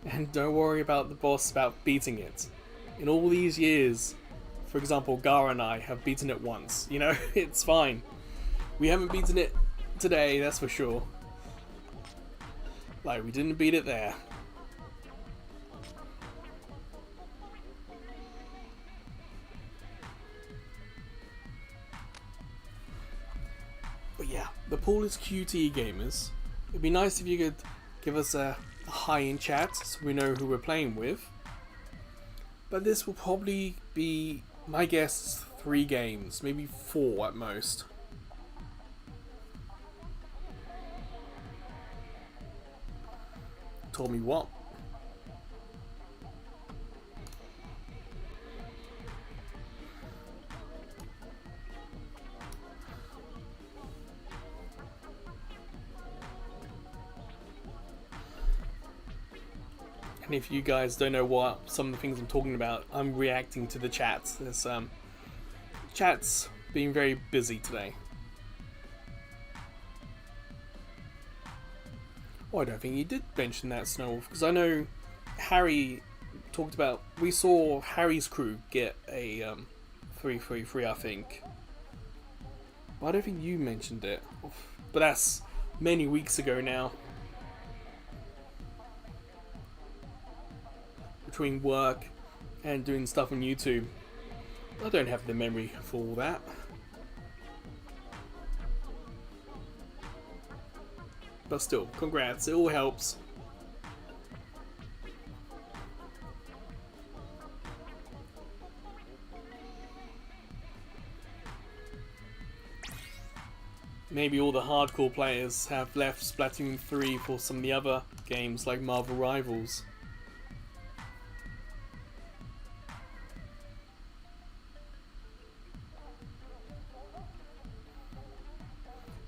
And don't worry about the boss, about beating it. In all these years, for example, Gar and I have beaten it once. You know, it's fine. We haven't beaten it today, that's for sure. Like, we didn't beat it there. But yeah, the pool is QTE Gamers. It'd be nice if you could give us a hi in chat so we know who we're playing with. But this will probably be, my guess, 3 games, maybe 4 at most. Told me what? And if you guys don't know what some of the things I'm talking about, I'm reacting to the chats. There's chat's been very busy today. Oh, I don't think he did mention that, Snow, because I know Harry talked about. We saw Harry's crew get a 333, I think. But I don't think you mentioned it. But that's many weeks ago now. Between work and doing stuff on YouTube, I don't have the memory for all that. But still, congrats, it all helps. Maybe all the hardcore players have left Splatoon 3 for some of the other games like Marvel Rivals.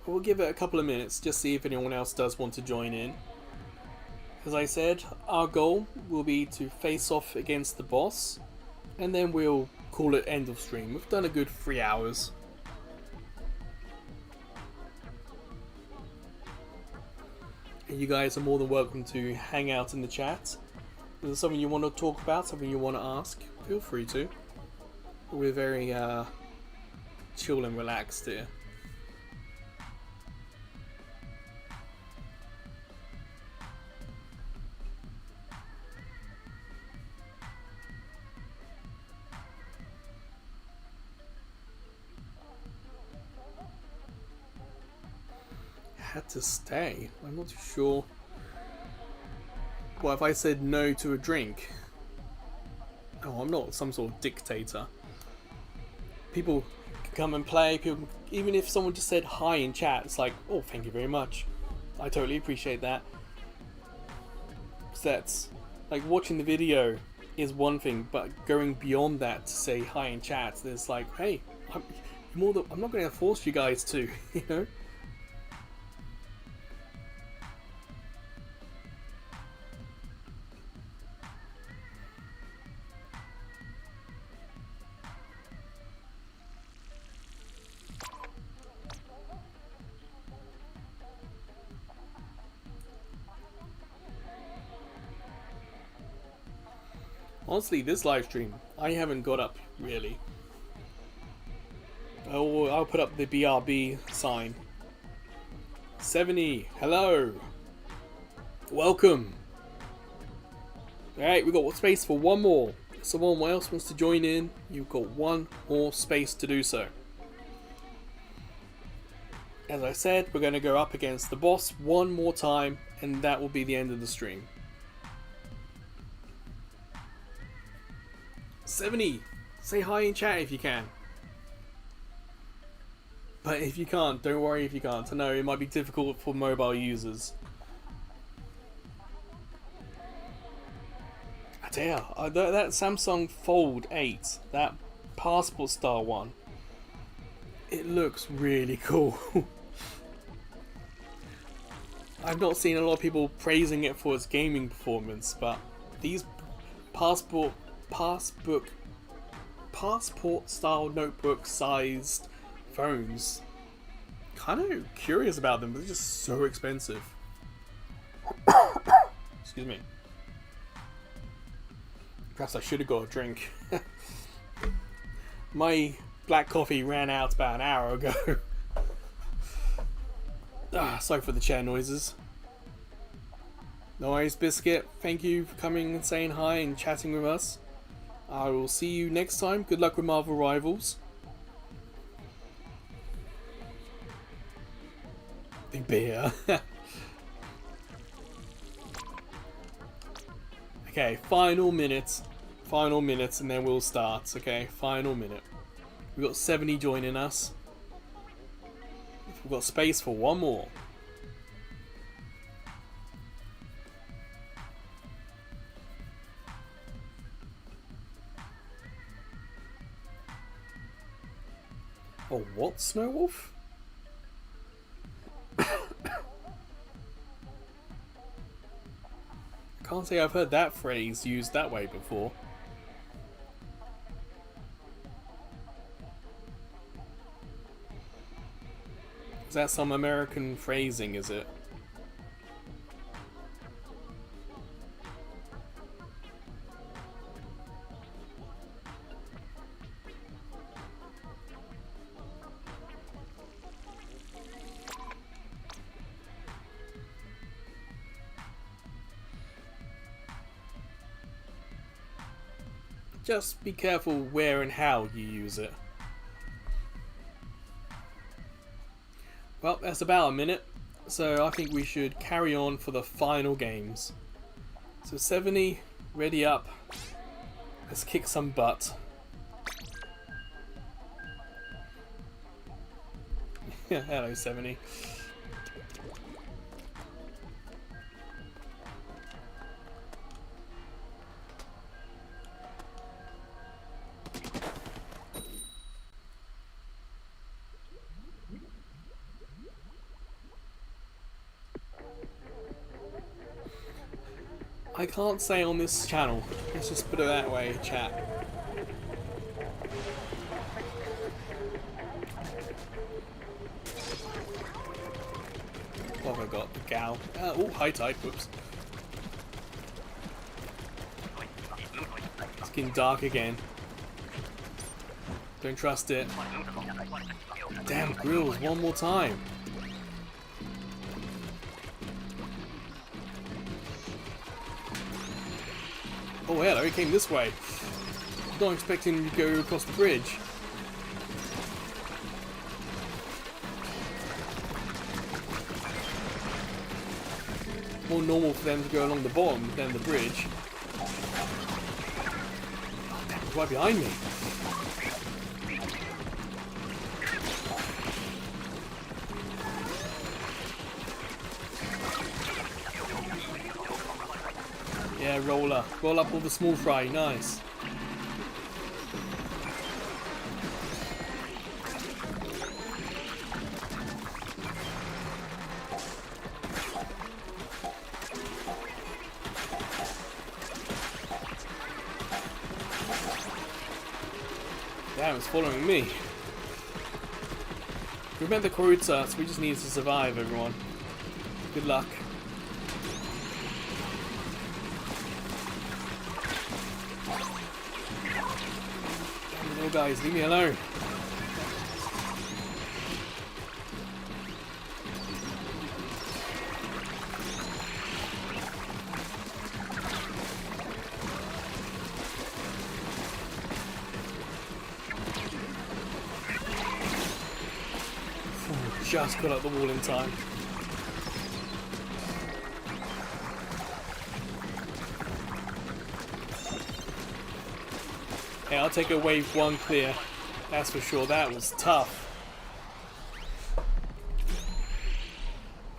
We'll give it a couple of minutes, just see if anyone else does want to join in. As I said, our goal will be to face off against the boss, and then we'll call it end of stream. We've done a good 3 hours. And you guys are more than welcome to hang out in the chat. If there's something you want to talk about, something you want to ask, feel free to. We're very chill and relaxed here. Had to stay. I'm not too sure. What if I said no to a drink? Oh, I'm not some sort of dictator. People can come and play. People, even if someone just said hi in chat, it's like, oh, thank you very much. I totally appreciate that. So that's like watching the video is one thing, but going beyond that to say hi in chat, there's like, hey, I'm not going to force you guys to, you know. Honestly, this live stream, I haven't got up, really. I'll put up the BRB sign. 70, hello! Welcome! Alright, we've got space for one more. If someone else wants to join in, you've got one more space to do so. As I said, we're going to go up against the boss one more time, and that will be the end of the stream. 70, say hi in chat if you can. But if you can't, don't worry if you can't. I know it might be difficult for mobile users. I tell you, that Samsung Fold 8, that passport style one, it looks really cool. I've not seen a lot of people praising it for its gaming performance, but these passport style notebook sized phones, kind of curious about them, but they're just so expensive. Excuse me. Perhaps I should have got a drink. My black coffee ran out about an hour ago. Sorry for the chair noises. No worries, Biscuit. Thank you for coming and saying hi and chatting with us. I will see you next time. Good luck with Marvel Rivals. The beer. Okay, final minutes, and then we'll start. Okay, final minute. We've got 70 joining us. We've got space for one more. Oh, what, Snowwolf? Can't say I've heard that phrase used that way before. Is that some American phrasing, is it? Just be careful where and how you use it. Well, that's about a minute, so I think we should carry on for the final games. So 70, ready up. Let's kick some butt. Hello, 70. I can't say on this channel. Let's just put it that way, chat. What have I got? The gal. Oh, high tide. Whoops. It's getting dark again. Don't trust it. Damn grills, one more time. Oh hello, he came this way. Not expecting him to go across the bridge. More normal for them to go along the bottom than the bridge. Oh damn, he's right behind me. Yeah, roller. Roll up all the small fry. Nice. Damn, it's following me. We met the Karuta, so we just need to survive, everyone. Good luck. Damn, little guys, leave me alone. Just got up the wall in time. Yeah, I'll take a wave 1 clear. That's for sure. That was tough.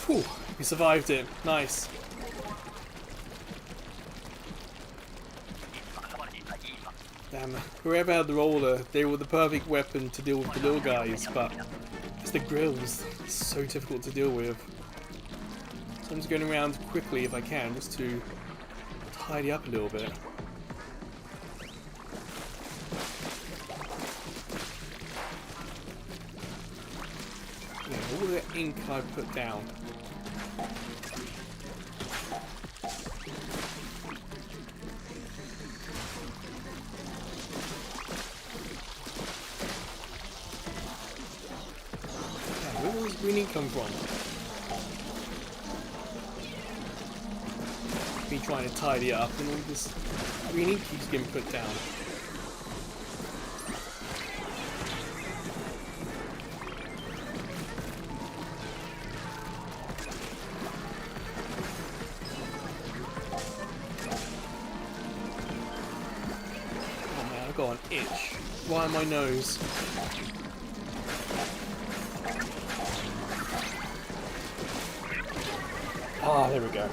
Whew, we survived it. Nice. Damn, whoever had the roller, they were the perfect weapon to deal with the little guys, but the grills, it's so difficult to deal with. So I'm just going around quickly if I can, just to tidy up a little bit. Yeah, all the ink I put down. Where does green ink come from? Me trying to tidy up and all this green ink keeps getting put down. Oh man, I've got an itch right on my nose. Ah, there we go.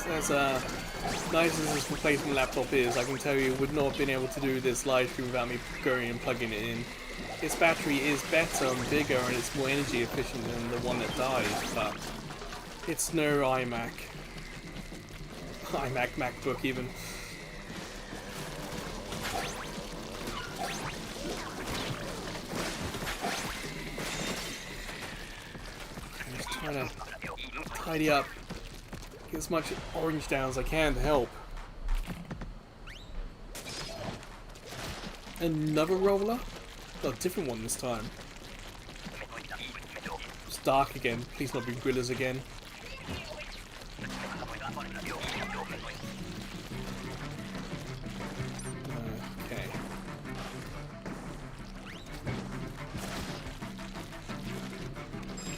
As nice as this replacement laptop is, I can tell you would not have been able to do this live stream without me going and plugging it in. Its battery is better and bigger and it's more energy efficient than the one that died, but it's no iMac. MacBook even. Trying to tidy up, get as much orange down as I can to help. Another roller? Oh, a different one this time. It's dark again. Please not be gorillas again. Okay.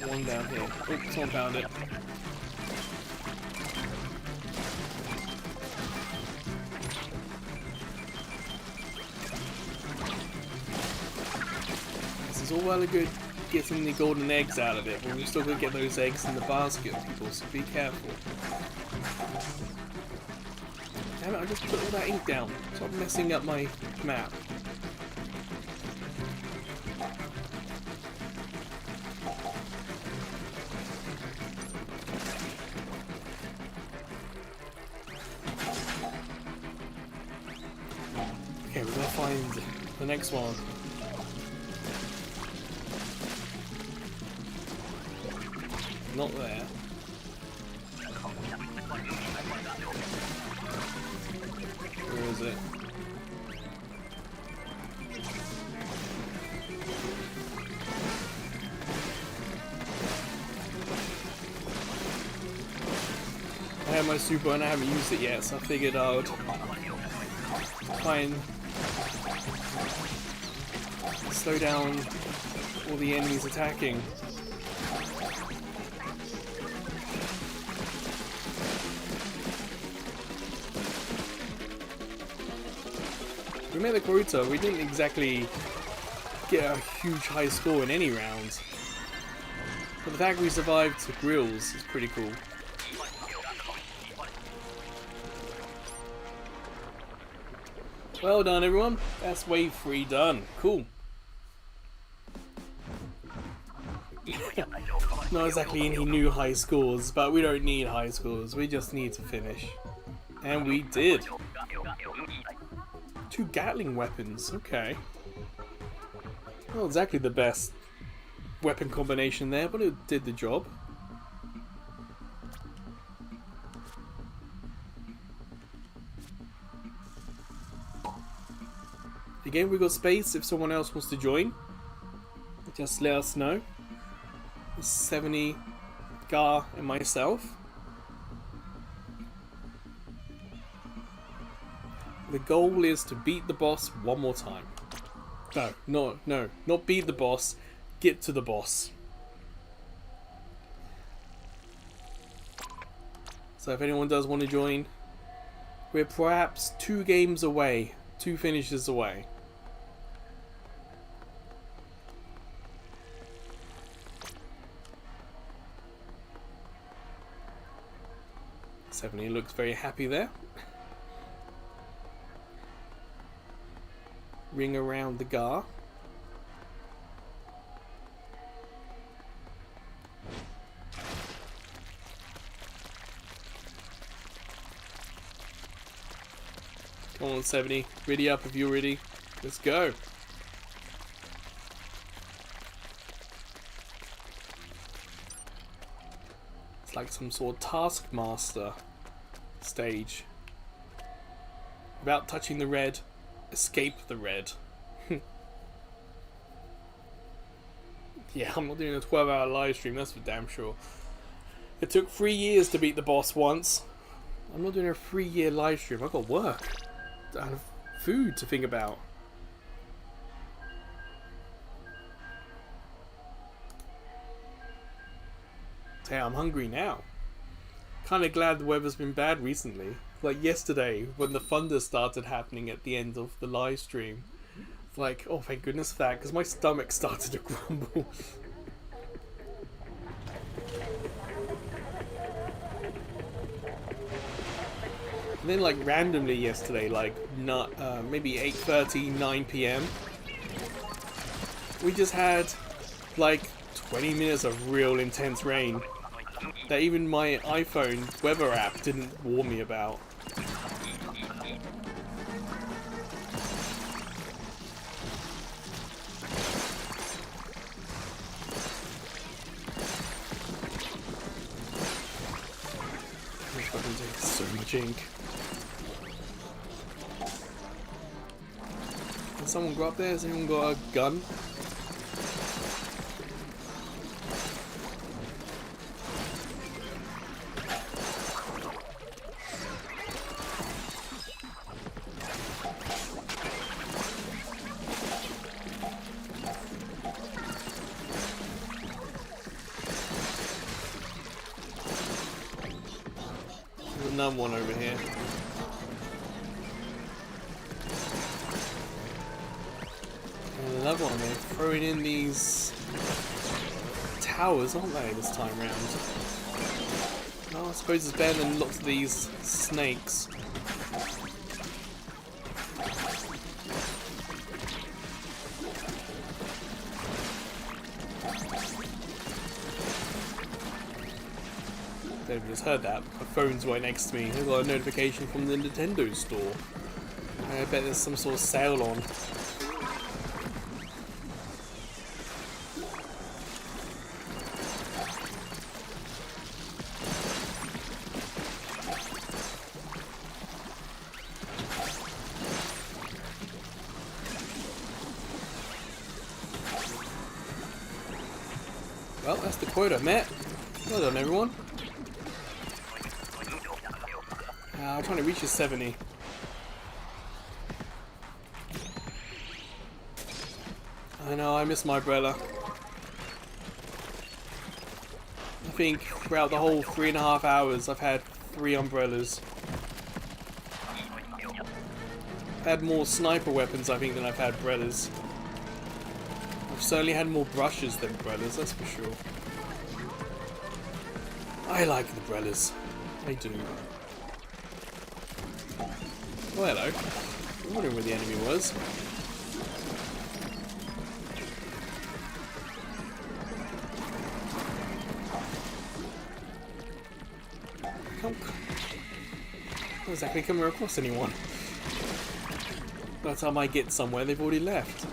One down here. Oh, someone found it. This is all well and good getting the golden eggs out of it, but we're still going to get those eggs in the basket, people, so be careful. Damn it, I just put all that ink down. Stop messing up my map. Okay, we're gonna find the next one. Not there. Where is it? I have my super and I haven't used it yet, so I figured I would try and slow down all the enemies attacking. We made the Karuta, we didn't exactly get a huge high score in any round. But the fact we survived to grills is pretty cool. Well done, everyone. That's wave 3 done. Cool. Not exactly any new high scores, but we don't need high scores. We just need to finish. And we did. 2 Gatling weapons. Okay. Not exactly the best weapon combination there, but it did the job. Again, we've got space if someone else wants to join. Just let us know. 70, Gar, and myself. The goal is to beat the boss one more time. No, not beat the boss. Get to the boss. So if anyone does want to join, we're perhaps 2 games away, 2 finishes away. Stephanie looks very happy there. Ring around the Gar. Come on, 70. Ready up if you're ready. Let's go. It's like some sort of Taskmaster stage. Without touching the red, escape the red. Yeah, I'm not doing a 12-hour live stream, that's for damn sure. It took 3 years to beat the boss once. I'm not doing a 3-year live stream. I've got work. I have food to think about. Hey, I'm hungry now. Kind of glad the weather's been bad recently. Like yesterday, when the thunder started happening at the end of the live stream. It's like, oh thank goodness for that, because my stomach started to grumble. And then like randomly yesterday, like maybe 8:30, 9 PM, we just had like 20 minutes of real intense rain that even my iPhone weather app didn't warn me about. So jink. Can someone go up there? Has anyone got a gun? There's another one over here. And another one. They're throwing in these towers, aren't they, this time round? Oh, I suppose it's better than lots of these snakes. They've just heard that. My phone's right next to me. I got a notification from the Nintendo store. I bet there's some sort of sale on. Well, that's the quota met. Well done, everyone. I'm trying to reach a 70. I know, I miss my umbrella. I think throughout the whole 3.5 hours I've had 3 umbrellas. I've had more sniper weapons, I think, than I've had umbrellas. I've certainly had more brushes than umbrellas, that's for sure. I like the umbrellas. I do. Oh, hello. I'm wondering where the enemy was. Not exactly coming across anyone. By the time I get somewhere, they've already left.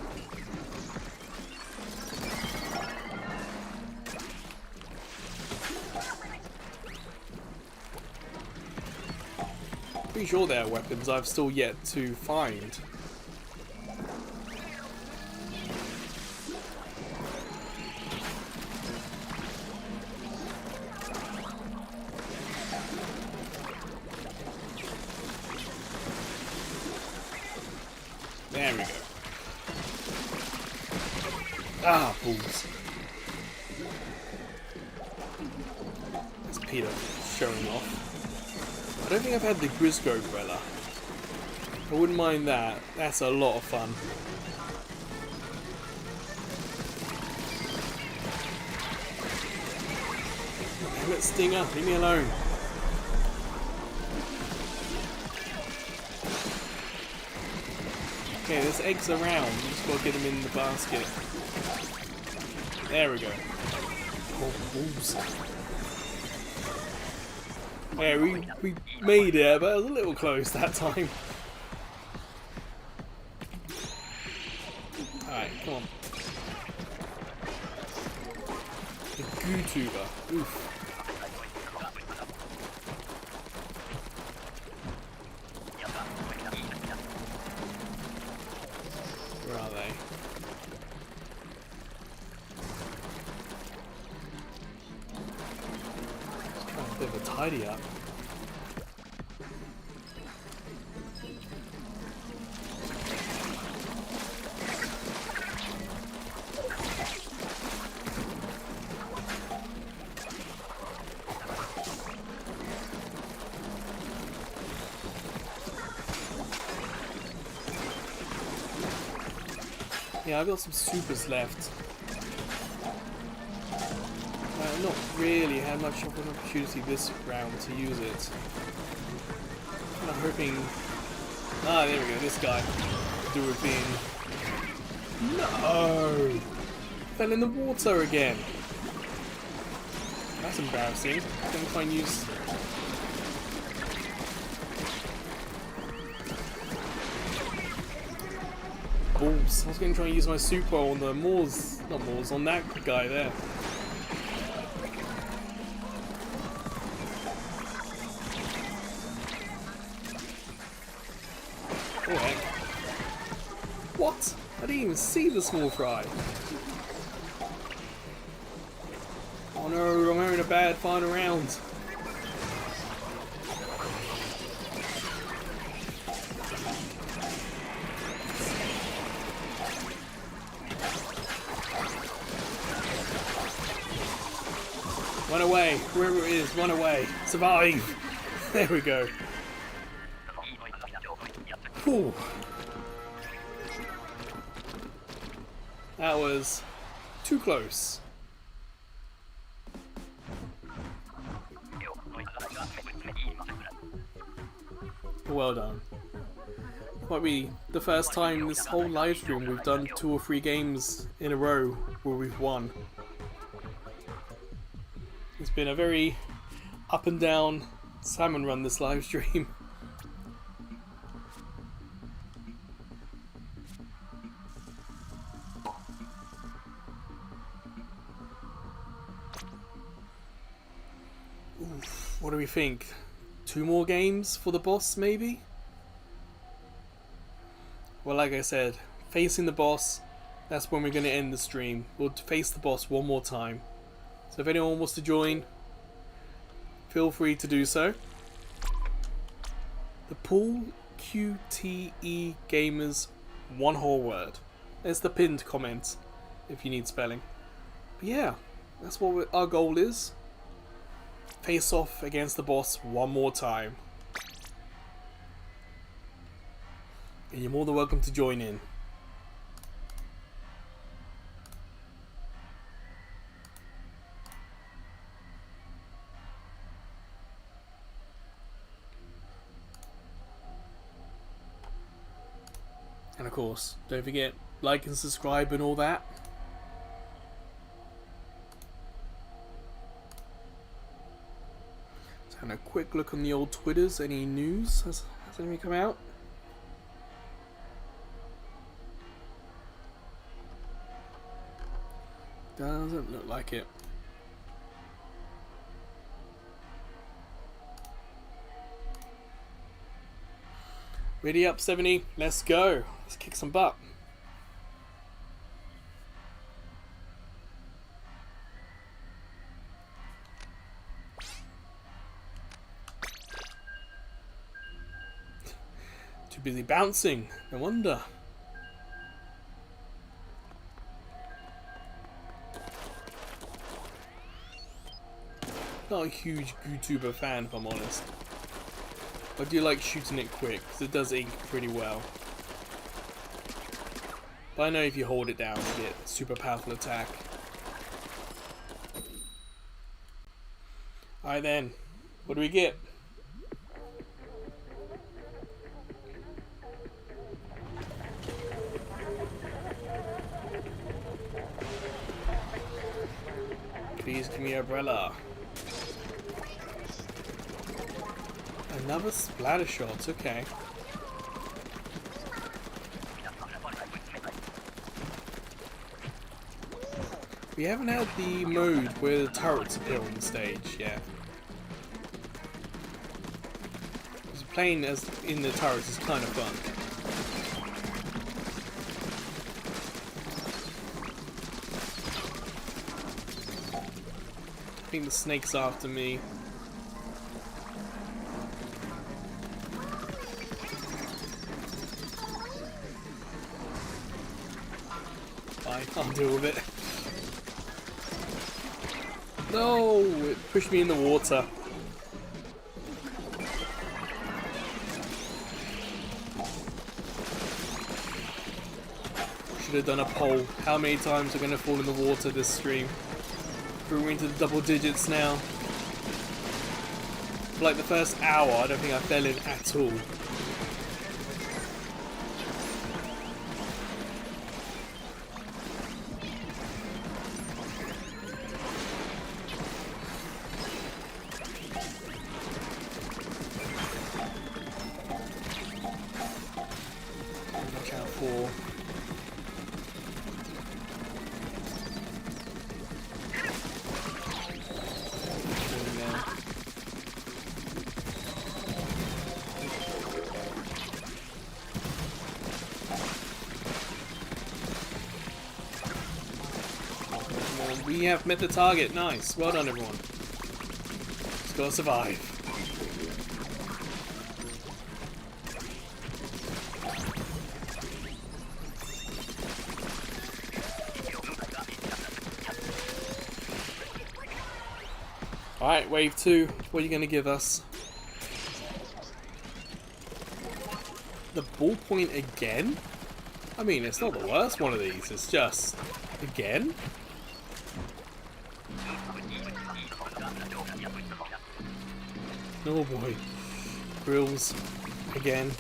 Pretty sure there are weapons I've still yet to find. There we go. Ah, balls. That's Peter showing off. I don't think I've had the Grisco umbrella. I wouldn't mind that. That's a lot of fun. Damn it, Stinger. Leave me alone. Okay, there's eggs around. You just gotta get them in the basket. There we go. Oh, balls. Yeah, we made it, but it was a little close that time. Alright, come on. The GooTuber. Oof. Where are they? A bit of a tidy up. Yeah, I've got some supers left. I've not really had much of an opportunity this round to use it. I'm hoping... Ah, there we go, this guy. Do it being... No! Fell in the water again. That's embarrassing. I'm going to try and use... Balls. I was going to try and use my super on the Moors... Not Moors, on that guy there. Oh heck. What? I didn't even see the small fry. Oh no, I'm having a bad final round. Run away, wherever it is, run away. Survive! There we go. Whew. That was too close. Well done. Might be the first time this whole live stream we've done 2 or 3 games in a row where we've won. It's been a very up and down salmon run this live stream. Oof, what do we think? 2 more games for the boss, maybe? Well, like I said, facing the boss, that's when we're going to end the stream. We'll face the boss one more time. So if anyone wants to join, feel free to do so. The Pool QTE Gamers, one whole word. There's the pinned comment if you need spelling. But yeah, that's what our goal is. Face off against the boss one more time. And you're more than welcome to join in. And of course, don't forget, like and subscribe and all that. Just having a quick look on the old Twitters. Any news? Has anything come out? Doesn't look like it. Ready up, 70. Let's go. Let's kick some butt. Too busy bouncing. No wonder. Not a huge YouTuber fan, if I'm honest. I do like shooting it quick, because it does ink pretty well. But I know if you hold it down, you get a super powerful attack. Alright then, what do we get? Please give me an umbrella. Another splatter shot, okay. We haven't had the mode where the turrets appear on the stage yet. Because playing as in the turrets is kind of fun. I think the snake's after me. I can't deal with it. No, it pushed me in the water. Should have done a poll. How many times are going to fall in the water this stream? We're into the double digits now. For like the first hour, I don't think I fell in at all. We have met the target. Nice. Well done, everyone. Just gotta survive. Alright, wave 2. What are you gonna give us? The ballpoint again? I mean, it's not the worst one of these. It's just... again? Oh boy. Grills. Again.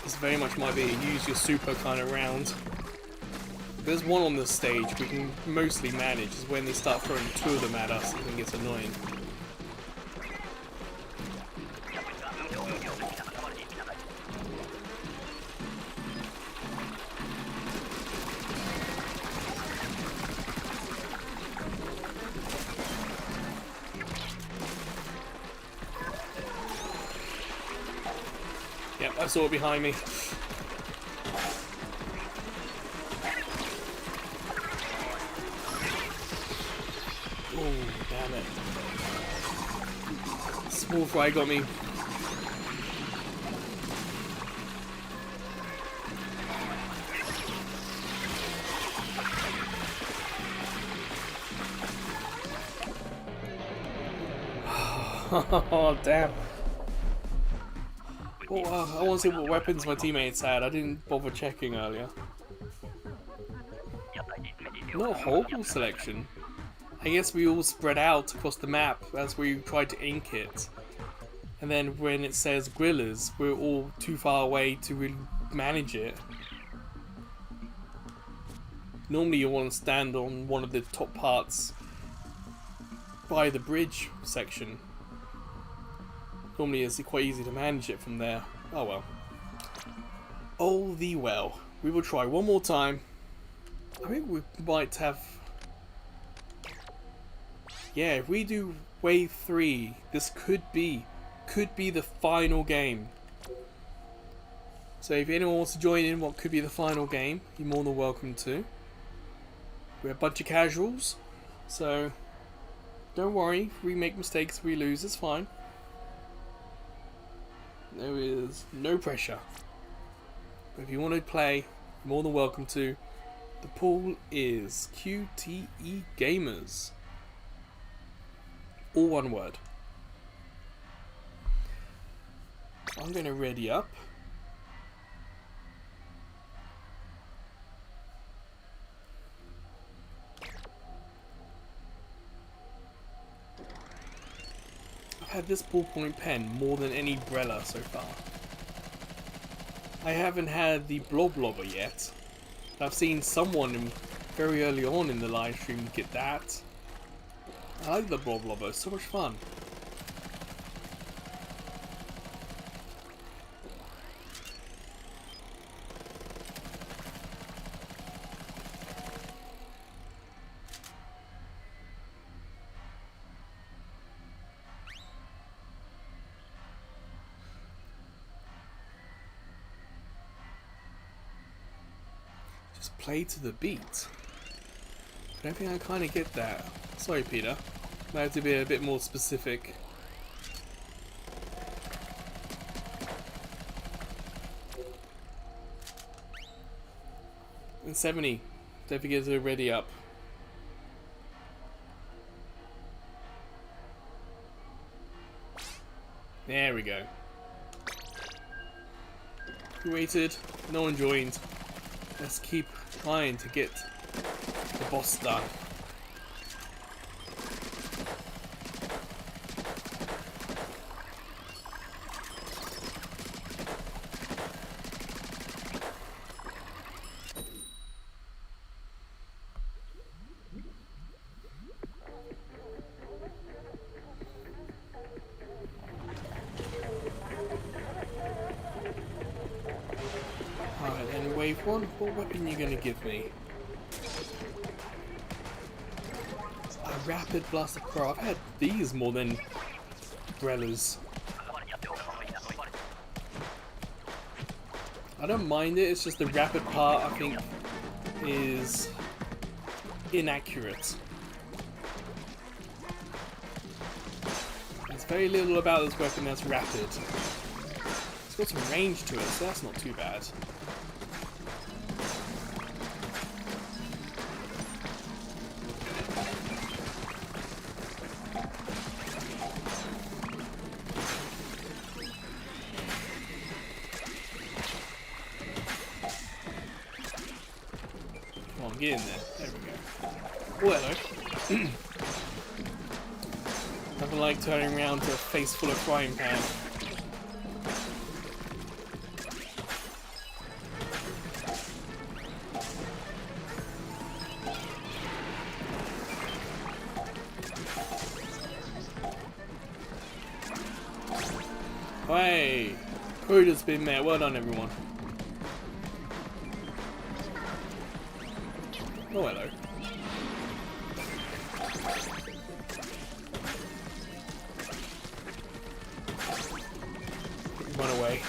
This very much might be a use your super kind of round. There's one on the stage we can mostly manage, is when they start throwing 2 of them at us and it gets annoying. Yep, I saw it behind me. Oh, damn it. Small fry got me. Oh, damn. Well, I want to see what weapons my teammates had. I didn't bother checking earlier. Not a horrible selection. I guess we all spread out across the map as we tried to ink it. And then when it says grillers, we're all too far away to really manage it. Normally you want to stand on one of the top parts by the bridge section. Normally it's quite easy to manage it from there. Oh well. Oh the well. We will try one more time. I think we might have... Yeah, if we do wave 3, this could be the final game. So if anyone wants to join in what could be the final game, you're more than welcome to. We're a bunch of casuals, so don't worry, if we make mistakes, we lose, it's fine. There is no pressure. But if you want to play, you're more than welcome to. The pool is QTE Gamers. All one word. I'm going to ready up. I've had this ballpoint pen more than any Brella so far. I haven't had the Blob Blobber yet. I've seen someone very early on in the live stream get that. I like the Blob Blobber, it's so much fun. Just play to the beat. I don't think I kind of get that. Sorry, Peter. I have to be a bit more specific. And 70. Don't forget to ready up. There we go. We waited. No one joined. Let's keep trying to get the boss done. Alright, then wave 1, what weapon are you gonna give me? A rapid blaster pro. I've had these more than Brellas. I don't mind it, it's just the rapid part I think is inaccurate. There's very little about this weapon that's rapid. It's got some range to it, so that's not too bad. Come on, get in there. There we go. Oh, hello. Nothing like turning around to a face full of frying pan. Hey! Quota's been met. Well done, everyone. Oh, hello. Run away.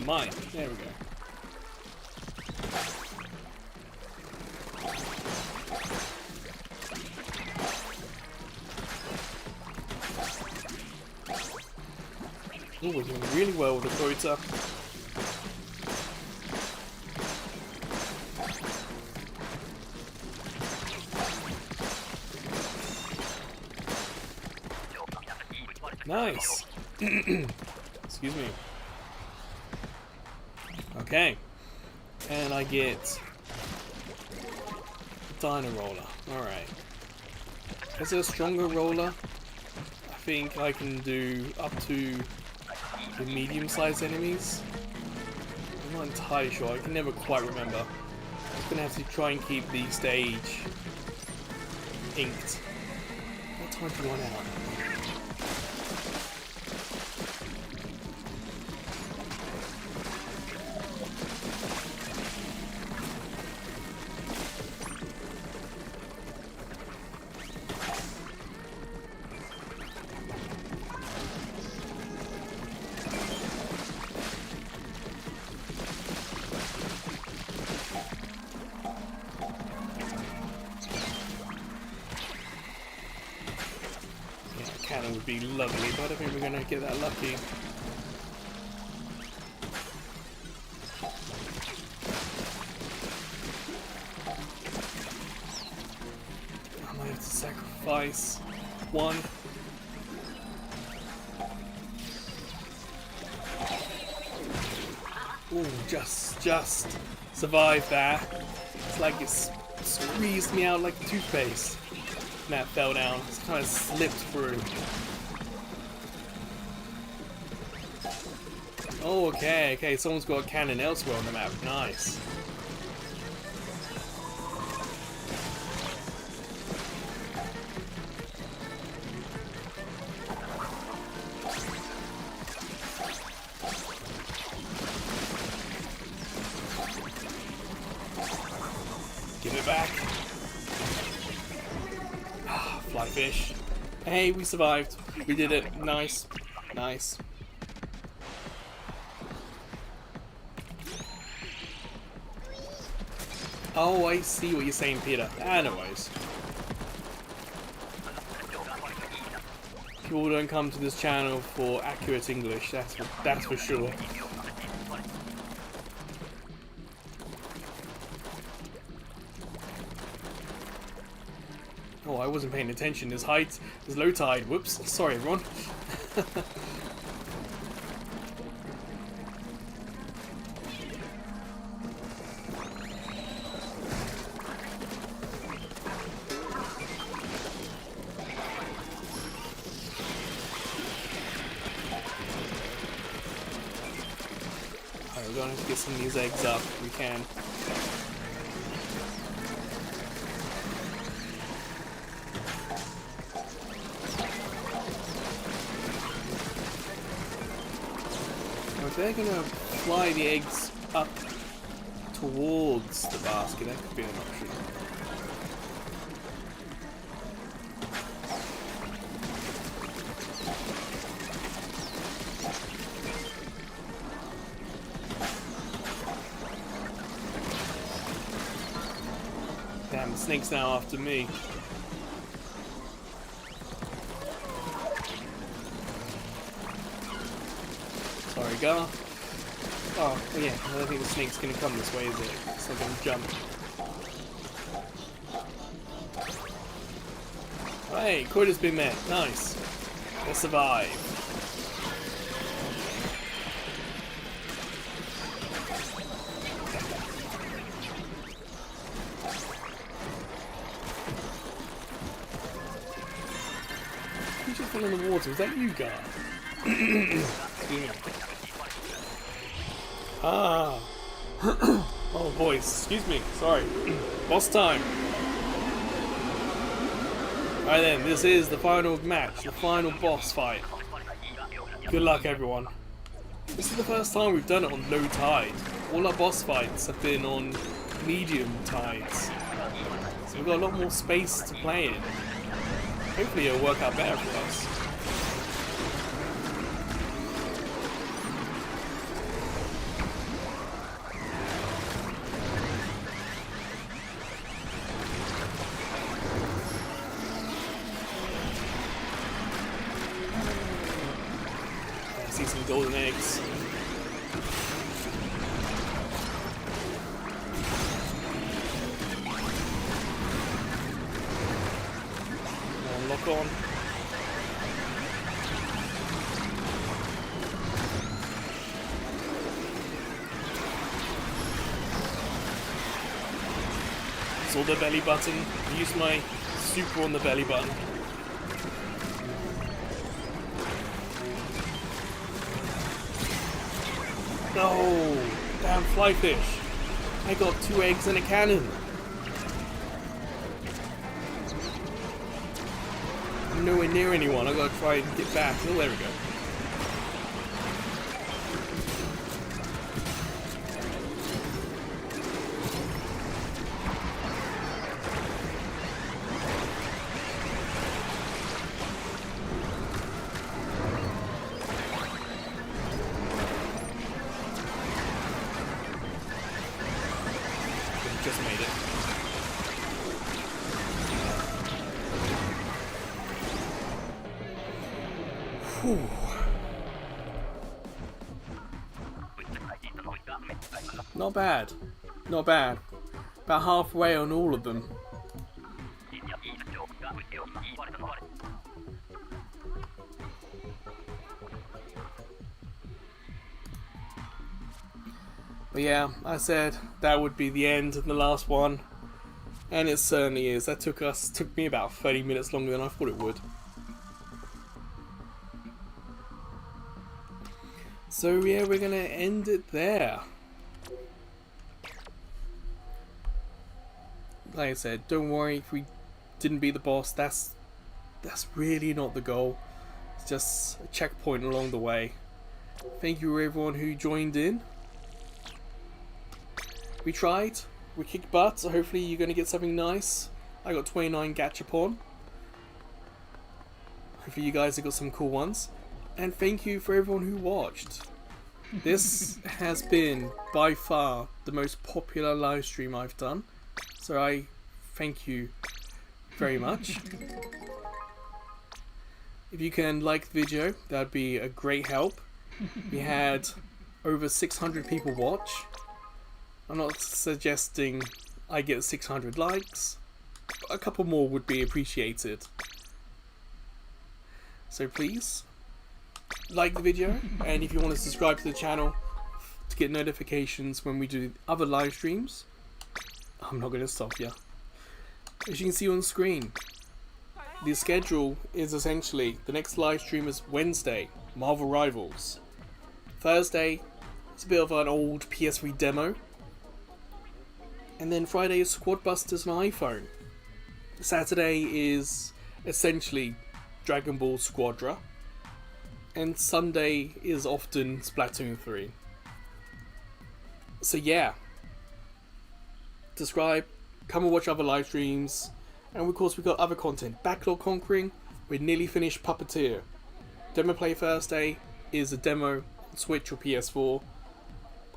Mine. There we go. Oh, we're doing really well with the quota. Nice. Excuse me. Okay. And I get Dino Roller. Alright. Is there a stronger roller? I think I can do up to the medium-sized enemies. I'm not entirely sure. I can never quite remember. I'm gonna have to try and keep the stage inked. What time do you run out? Cannon would be lovely, but I don't think we're going to get that lucky. I might have to sacrifice one. Ooh, just survived that. It's like it's squeezed me out like a toothpaste. And that fell down. It's kind of slipped through. Oh, okay. Someone's got a cannon elsewhere on the map. Nice. Give it back. Fly fish. Hey, we survived. We did it. Nice. Nice. Oh, I see what you're saying, Peter. Anyways. People don't come to this channel for accurate English, that's for sure. Oh, I wasn't paying attention. There's height, there's low tide. Whoops. Sorry, everyone. Alright, we're going to have to get some of these eggs up if we can. If they're gonna fly the eggs up towards the basket, that could be an option. Damn, the snake's now after me. Sorry, Gar. Oh, well, yeah, I don't think the snake's gonna come this way, is it? It's not gonna jump. Hey, quota's been met. Nice. Let's survive. You just fell in the water. Was that you, Gar? Excuse me. Ah. Oh, boys. Excuse me. Sorry. Boss time. Alright then, this is the final match, the final boss fight. Good luck, everyone. This is the first time we've done it on low tide. All our boss fights have been on medium tides. So we've got a lot more space to play in. Hopefully it'll work out better for us. See some golden eggs. Lock on. Saw the belly button. Use my super on the belly button. No! Damn flyfish! I got 2 eggs and a cannon! I'm nowhere near anyone, I gotta try and get back. Oh, there we go. Just made it. Whew. Not bad. Not bad. About halfway on all of them. But yeah, I said that would be the end of the last one, and it certainly is. That took me about 30 minutes longer than I thought it would. So yeah, we're gonna end it there. Like I said, don't worry if we didn't beat the boss. That's really not the goal. It's just a checkpoint along the way. Thank you everyone who joined in. We tried, we kicked butt, so hopefully you're going to get something nice. I got 29 gachapon. Hopefully you guys have got some cool ones. And thank you for everyone who watched. This has been by far the most popular live stream I've done. So I thank you very much. If you can like the video, that would be a great help. We had over 600 people watch. I'm not suggesting I get 600 likes, but a couple more would be appreciated. So please, like the video, and if you want to subscribe to the channel to get notifications when we do other live streams, I'm not going to stop you. As you can see on the screen, the schedule is essentially, the next live stream is Wednesday, Marvel Rivals. Thursday, it's a bit of an old PS3 demo. And then Friday is Squad Busters on iPhone. Saturday is essentially Dragon Ball Squadra. And Sunday is often Splatoon 3. So yeah. Subscribe, come and watch other live streams. And of course we've got other content. Backlog Conquering, we're nearly finished Puppeteer. Demo Play Thursday is a demo on Switch or PS4.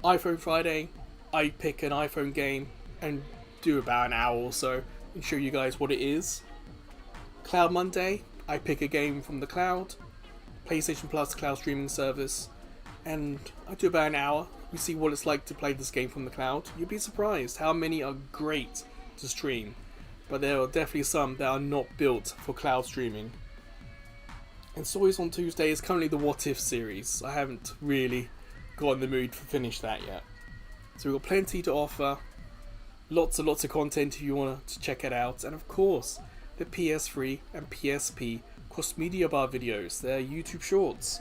iPhone Friday, I pick an iPhone game and do about an hour or so and show you guys what it is. Cloud Monday, I pick a game from the cloud, PlayStation Plus cloud streaming service, and I do about an hour. We see what it's like to play this game from the cloud. You'll be surprised how many are great to stream, but there are definitely some that are not built for cloud streaming. And Stories on Tuesday is currently the What If series. I haven't really got in the mood to finish that yet. So we've got plenty to offer. Lots and lots of content if you want to check it out. And of course, the PS3 and PSP cross media bar videos. They're YouTube shorts.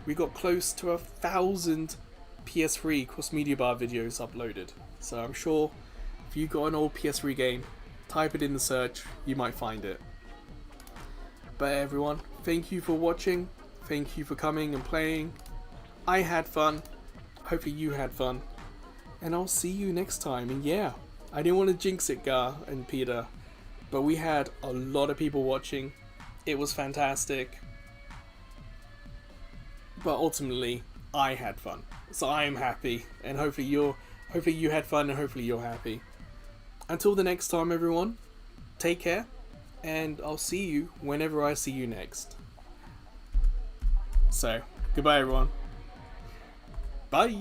We got close to 1,000 PS3 cross media bar videos uploaded. So I'm sure if you got an old PS3 game, type it in the search, you might find it. But everyone, thank you for watching. Thank you for coming and playing. I had fun. Hopefully you had fun. And I'll see you next time. And yeah, I didn't want to jinx it, Gar and Peter, but we had a lot of people watching. It was fantastic. But ultimately, I had fun. So I am happy. And hopefully you had fun and hopefully you're happy. Until the next time, everyone, take care. And I'll see you whenever I see you next. So, goodbye, everyone. Bye.